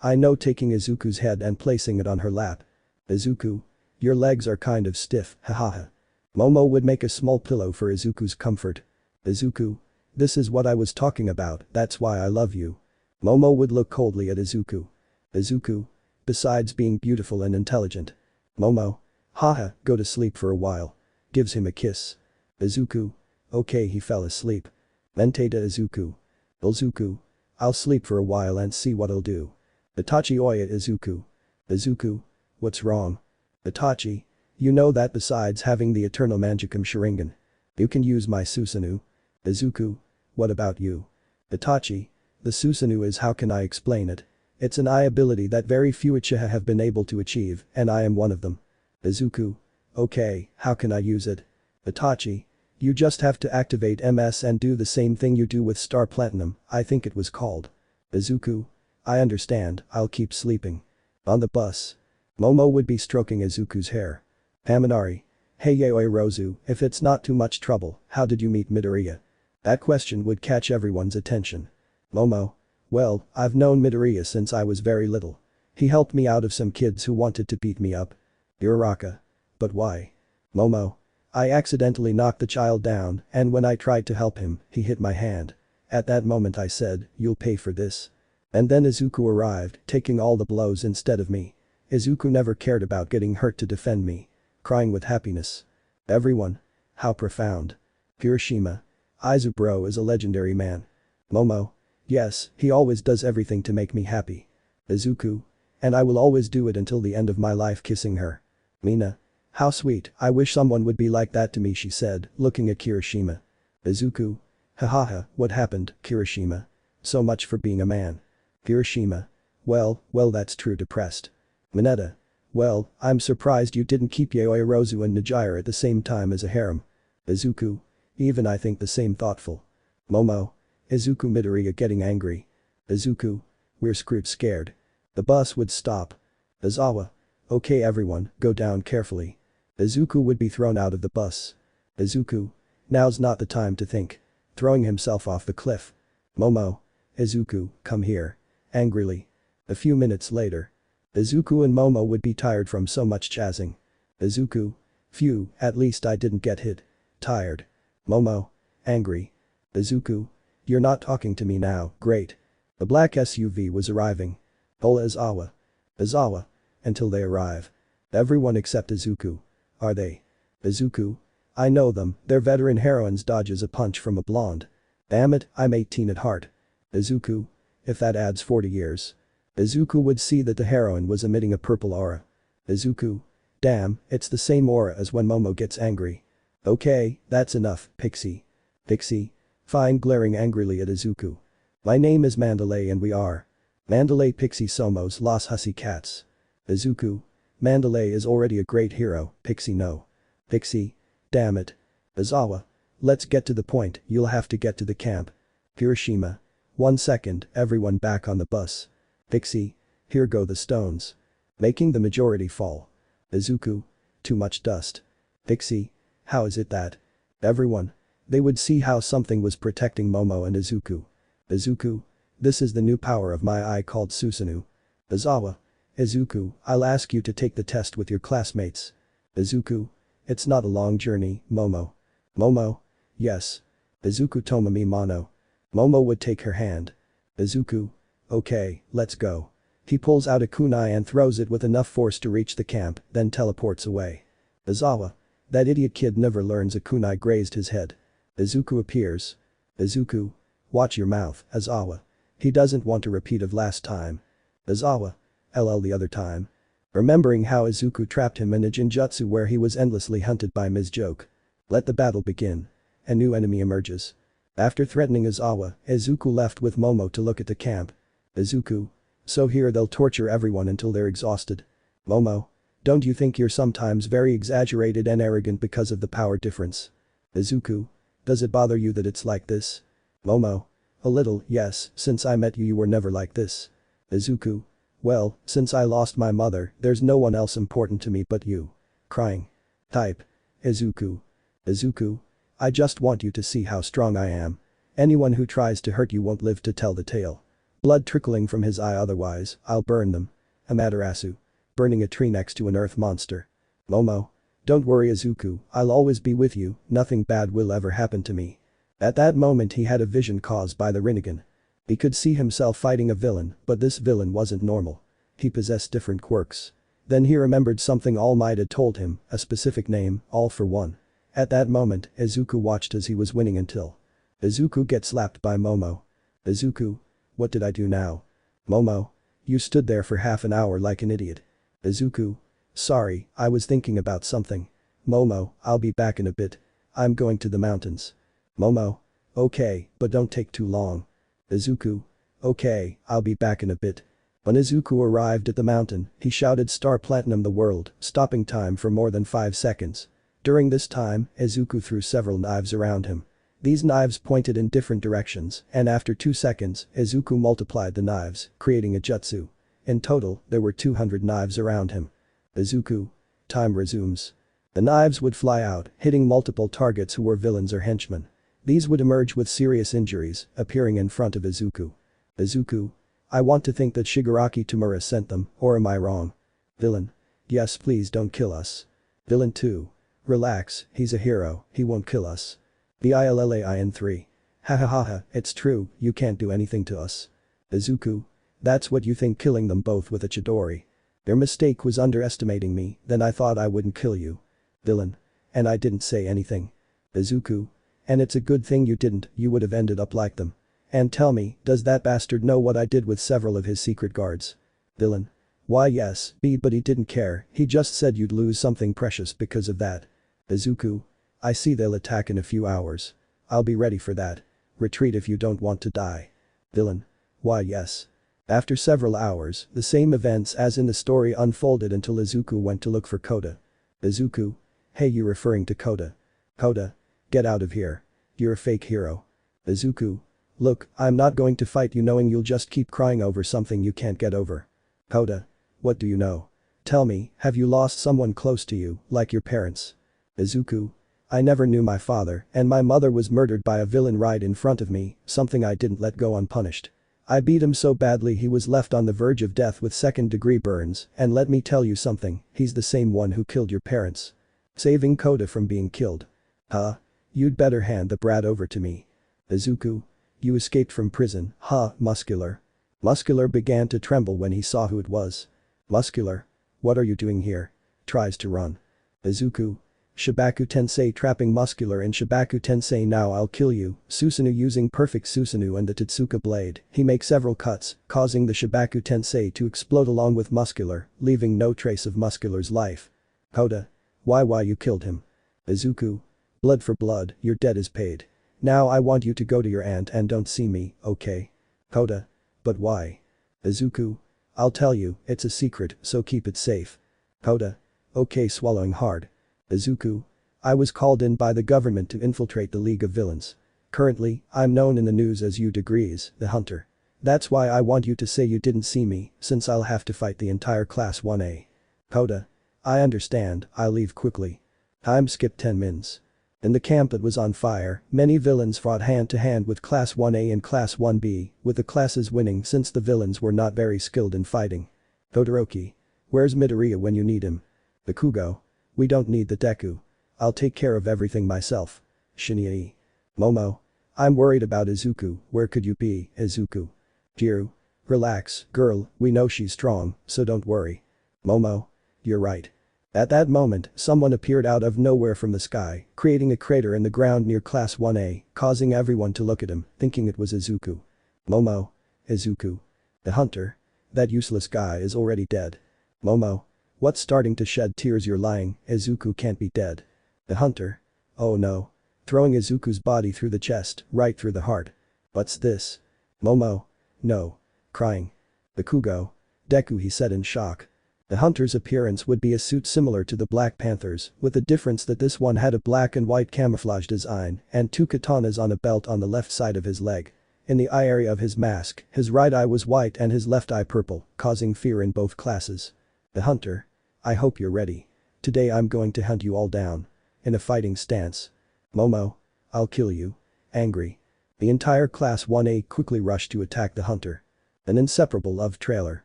I know, taking Izuku's head and placing it on her lap. Izuku. Your legs are kind of stiff, hahaha. Momo would make a small pillow for Izuku's comfort. Izuku. This is what I was talking about, that's why I love you. Momo would look coldly at Izuku. Izuku. Besides being beautiful and intelligent. Momo. Haha, go to sleep for a while. Gives him a kiss. Izuku. Okay, he fell asleep. Mente to Izuku. Izuku. I'll sleep for a while and see what I'll do. Itachi oya Izuku. Izuku. What's wrong? Itachi. You know that besides having the Eternal Magicum Sharingan, you can use my Susanoo. Izuku. What about you? Itachi. The Susanoo is, how can I explain it? It's an eye ability that very few Uchiha have been able to achieve, and I am one of them. Izuku. Okay, how can I use it? Itachi. You just have to activate MS and do the same thing you do with Star Platinum, I think it was called. Izuku. I understand, I'll keep sleeping. On the bus. Momo would be stroking Izuku's hair. Haminari. Hey Yaoi Rozu, if it's not too much trouble, how did you meet Midoriya? That question would catch everyone's attention. Momo. Well, I've known Midoriya since I was very little. He helped me out of some kids who wanted to beat me up. Uraraka. But why? Momo. I accidentally knocked the child down, and when I tried to help him, he hit my hand. At that moment I said, you'll pay for this. And then Izuku arrived, taking all the blows instead of me. Izuku never cared about getting hurt to defend me. Crying with happiness. Everyone. How profound. Hiroshima. Izu bro is a legendary man. Momo. Yes, he always does everything to make me happy. Izuku. And I will always do it until the end of my life kissing her. Mina. How sweet, I wish someone would be like that to me, she said, looking at Kirishima. Izuku. Hahaha, what happened, Kirishima? So much for being a man. Kirishima. Well, that's true, depressed. Mineta. Well, I'm surprised you didn't keep Yaoyorozu and Nijire at the same time as a harem. Izuku. Even I think the same, thoughtful. Momo. Izuku. Midoriya getting angry. Izuku. We're screwed, scared. The bus would stop. Izawa. Okay everyone, go down carefully. Izuku would be thrown out of the bus. Izuku. Now's not the time to think. Throwing himself off the cliff. Momo. Izuku, come here. Angrily. A few minutes later. Izuku and Momo would be tired from so much chasing. Izuku. Phew, at least I didn't get hit. Tired. Momo. Angry. Izuku. You're not talking to me now, great. The black SUV was arriving. Hola Izawa. Izawa. Until they arrive. Everyone except Izuku. Are they? Izuku. I know them, they're veteran heroines. Dodges a punch from a blonde. Damn it, I'm 18 at heart. Izuku. If that adds 40 years. Izuku would see that the heroine was emitting a purple aura. Izuku. Damn, it's the same aura as when Momo gets angry. Okay, that's enough, Pixie. Pixie. Fine, glaring angrily at Izuku. My name is Mandalay and we are. Mandalay Pixie Somos Los Hussy Cats. Izuku. Mandalay is already a great hero, Pixie no. Pixie. Damn it. Izawa. Let's get to the point, you'll have to get to the camp. Kirishima. 1 second, everyone back on the bus. Pixie. Here go the stones. Making the majority fall. Izuku. Too much dust. Pixie. How is it that? Everyone. They would see how something was protecting Momo and Izuku. Izuku. This is the new power of my eye called Susanoo. Izawa. Izuku, I'll ask you to take the test with your classmates. Izuku. It's not a long journey, Momo. Momo. Yes. Izuku Tomomi Mono. Momo would take her hand. Izuku. Okay, let's go. He pulls out a kunai and throws it with enough force to reach the camp, then teleports away. Izawa. That idiot kid never learns. A kunai grazed his head. Izuku appears. Izuku. Watch your mouth, Izawa. He doesn't want a repeat of last time. Izawa. LL the other time. Remembering how Izuku trapped him in a Jinjutsu where he was endlessly hunted by Ms. Joke. Let the battle begin. A new enemy emerges. After threatening Izawa, Izuku left with Momo to look at the camp. Izuku. So here they'll torture everyone until they're exhausted. Momo. Don't you think you're sometimes very exaggerated and arrogant because of the power difference? Izuku. Does it bother you that it's like this? Momo. A little, yes, since I met you you were never like this. Izuku. Well, since I lost my mother, there's no one else important to me but you. Crying. Type. Izuku. Izuku. I just want you to see how strong I am. Anyone who tries to hurt you won't live to tell the tale. Blood trickling from his eye, otherwise, I'll burn them. Amaterasu. Burning a tree next to an earth monster. Momo. Don't worry Izuku, I'll always be with you, nothing bad will ever happen to me. At that moment he had a vision caused by the Rinnegan. He could see himself fighting a villain, but this villain wasn't normal. He possessed different quirks. Then he remembered something All Might had told him, a specific name, All for One. At that moment, Izuku watched as he was winning until Izuku gets slapped by Momo. Izuku. What did I do now? Momo. You stood there for half an hour like an idiot. Izuku. Sorry, I was thinking about something. Momo, I'll be back in a bit. I'm going to the mountains. Momo. Okay, but don't take too long. Izuku. Okay, I'll be back in a bit. When Izuku arrived at the mountain, he shouted Star Platinum the world, stopping time for more than 5 seconds. During this time, Izuku threw several knives around him. These knives pointed in different directions, and after 2 seconds, Izuku multiplied the knives, creating a jutsu. In total, there were 200 knives around him. Izuku. Time resumes. The knives would fly out, hitting multiple targets who were villains or henchmen. These would emerge with serious injuries, appearing in front of Izuku. Izuku. I want to think that Shigaraki Tamura sent them, or am I wrong? Villain. Yes, please don't kill us. Villain 2. Relax, he's a hero, he won't kill us. VILLAIN3. Hahaha, it's true, you can't do anything to us. Izuku. That's what you think, killing them both with a Chidori. Their mistake was underestimating me, then I thought I wouldn't kill you. Villain. And I didn't say anything. Izuku. And it's a good thing you didn't, you would have ended up like them. And tell me, does that bastard know what I did with several of his secret guards? Villain. Why yes, but he didn't care, he just said you'd lose something precious because of that. Izuku. I see they'll attack in a few hours. I'll be ready for that. Retreat if you don't want to die. Villain. Why yes. After several hours, the same events as in the story unfolded until Izuku went to look for Koda. Izuku. Hey, you referring to Koda? Koda. Get out of here. You're a fake hero. Izuku. Look, I'm not going to fight you knowing you'll just keep crying over something you can't get over. Koda. What do you know? Tell me, have you lost someone close to you, like your parents? Izuku. I never knew my father, and my mother was murdered by a villain right in front of me, something I didn't let go unpunished. I beat him so badly he was left on the verge of death with second-degree burns, and let me tell you something, he's the same one who killed your parents. Saving Koda from being killed. Huh? You'd better hand the brat over to me. Izuku. You escaped from prison, huh, Muscular? Muscular began to tremble when he saw who it was. Muscular. What are you doing here? Tries to run. Izuku. Shibaku Tensei trapping Muscular in Shibaku Tensei now I'll kill you, Susanoo using perfect Susanoo and the Totsuka blade, he makes several cuts, causing the Shibaku Tensei to explode along with Muscular, leaving no trace of Muscular's life. Koda. Why you killed him? Izuku. Blood for blood, your debt is paid. Now I want you to go to your aunt and don't see me, okay? Koda. But why? Izuku. I'll tell you, it's a secret, so keep it safe. Koda. Okay, swallowing hard. Izuku. I was called in by the government to infiltrate the League of Villains. Currently, I'm known in the news as U-Degrees, the Hunter. That's why I want you to say you didn't see me, since I'll have to fight the entire Class 1A. Koda. I understand, I'll leave quickly. Time skip 10 mins. In the camp that was on fire, many villains fought hand-to-hand with Class 1A and Class 1B, with the classes winning since the villains were not very skilled in fighting. Todoroki. Where's Midoriya when you need him? Bakugo. We don't need the Deku. I'll take care of everything myself. Shinya. Momo. I'm worried about Izuku, where could you be, Izuku? Jirou. Relax, girl, we know she's strong, so don't worry. Momo. You're right. At that moment, someone appeared out of nowhere from the sky, creating a crater in the ground near Class 1A, causing everyone to look at him, thinking it was Izuku. Momo. Izuku. The hunter. That useless guy is already dead. Momo. What's starting to shed tears? You're lying, Izuku can't be dead. The hunter. Oh no. Throwing Izuku's body through the chest, right through the heart. What's this? Momo. No. Crying. Bakugo. Deku, he said in shock. The hunter's appearance would be a suit similar to the Black Panther's, with the difference that this one had a black and white camouflage design and 2 katanas on a belt on the left side of his leg. In the eye area of his mask, his right eye was white and his left eye purple, causing fear in both classes. The hunter. I hope you're ready. Today I'm going to hunt you all down. In a fighting stance. Momo. I'll kill you. Angry. The entire Class 1A quickly rushed to attack the hunter. An inseparable love trailer.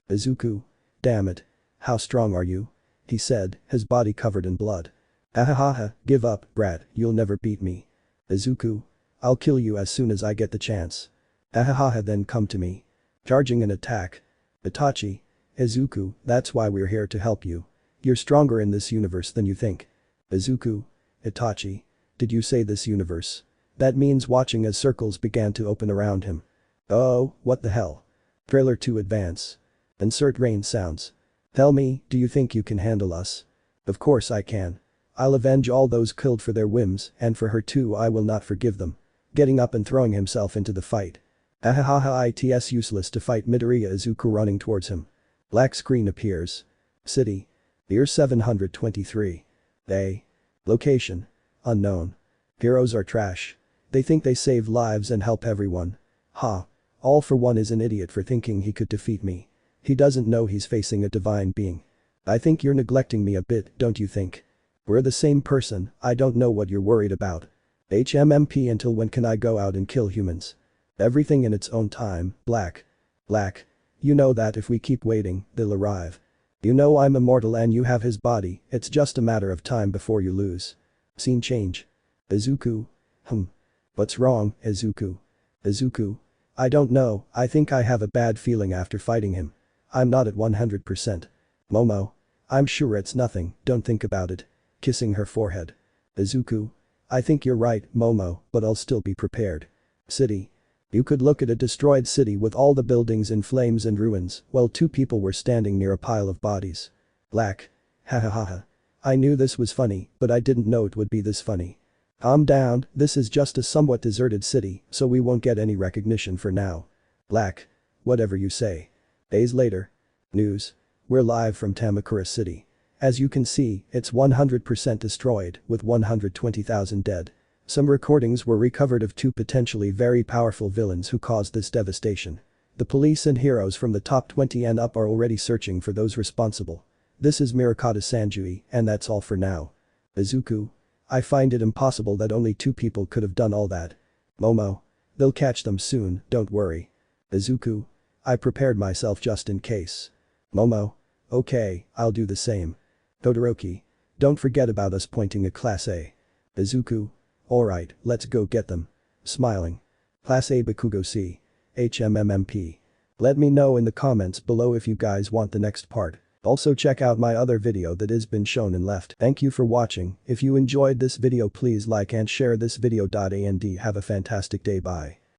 Izuku. Damn it. How strong are you? He said, his body covered in blood. Ahahaha, give up, brat, you'll never beat me. Izuku. I'll kill you as soon as I get the chance. Ahahaha, then come to me. Charging an attack. Itachi. Izuku, that's why we're here to help you. You're stronger in this universe than you think. Izuku. Itachi. Did you say this universe? That means watching as circles began to open around him. Oh, what the hell? Trailer 2 advance. Insert rain sounds. Tell me, do you think you can handle us? Of course I can. I'll avenge all those killed for their whims, and for her too I will not forgive them. Getting up and throwing himself into the fight. Ahahaha, it's useless to fight Midoriya. Izuku running towards him. Black screen appears. City. Year 723. Day. Location. Unknown. Heroes are trash. They think they save lives and help everyone. Ha. All for One is an idiot for thinking he could defeat me. He doesn't know he's facing a divine being. I think you're neglecting me a bit, don't you think? We're the same person, I don't know what you're worried about. HMMP, until when can I go out and kill humans? Everything in its own time, Black. Black. You know that if we keep waiting, they'll arrive. You know I'm immortal and you have his body, it's just a matter of time before you lose. Scene change. Izuku. What's wrong, Izuku? Izuku. I don't know, I think I have a bad feeling after fighting him. I'm not at 100%. Momo. I'm sure it's nothing, don't think about it. Kissing her forehead. Izuku. I think you're right, Momo, but I'll still be prepared. City. You could look at a destroyed city with all the buildings in flames and ruins, while two people were standing near a pile of bodies. Black. Ha ha ha ha. I knew this was funny, but I didn't know it would be this funny. Calm down, this is just a somewhat deserted city, so we won't get any recognition for now. Black. Whatever you say. Days later. News. We're live from Tamakura City. As you can see, it's 100% destroyed, with 120,000 dead. Some recordings were recovered of two potentially very powerful villains who caused this devastation. The police and heroes from the top 20 and up are already searching for those responsible. This is Mirakata Sanjui, and that's all for now. Izuku. I find it impossible that only two people could have done all that. Momo. They'll catch them soon, don't worry. Izuku. I prepared myself just in case. Momo. Okay, I'll do the same. Todoroki. Don't forget about us pointing at Class A. Izuku. Alright, let's go get them. Smiling. Class A Bakugo C. HMMMP. Let me know in the comments below if you guys want the next part. Also check out my other video that has been shown and left. Thank you for watching. If you enjoyed this video please like and share this video. And have a fantastic day. Bye.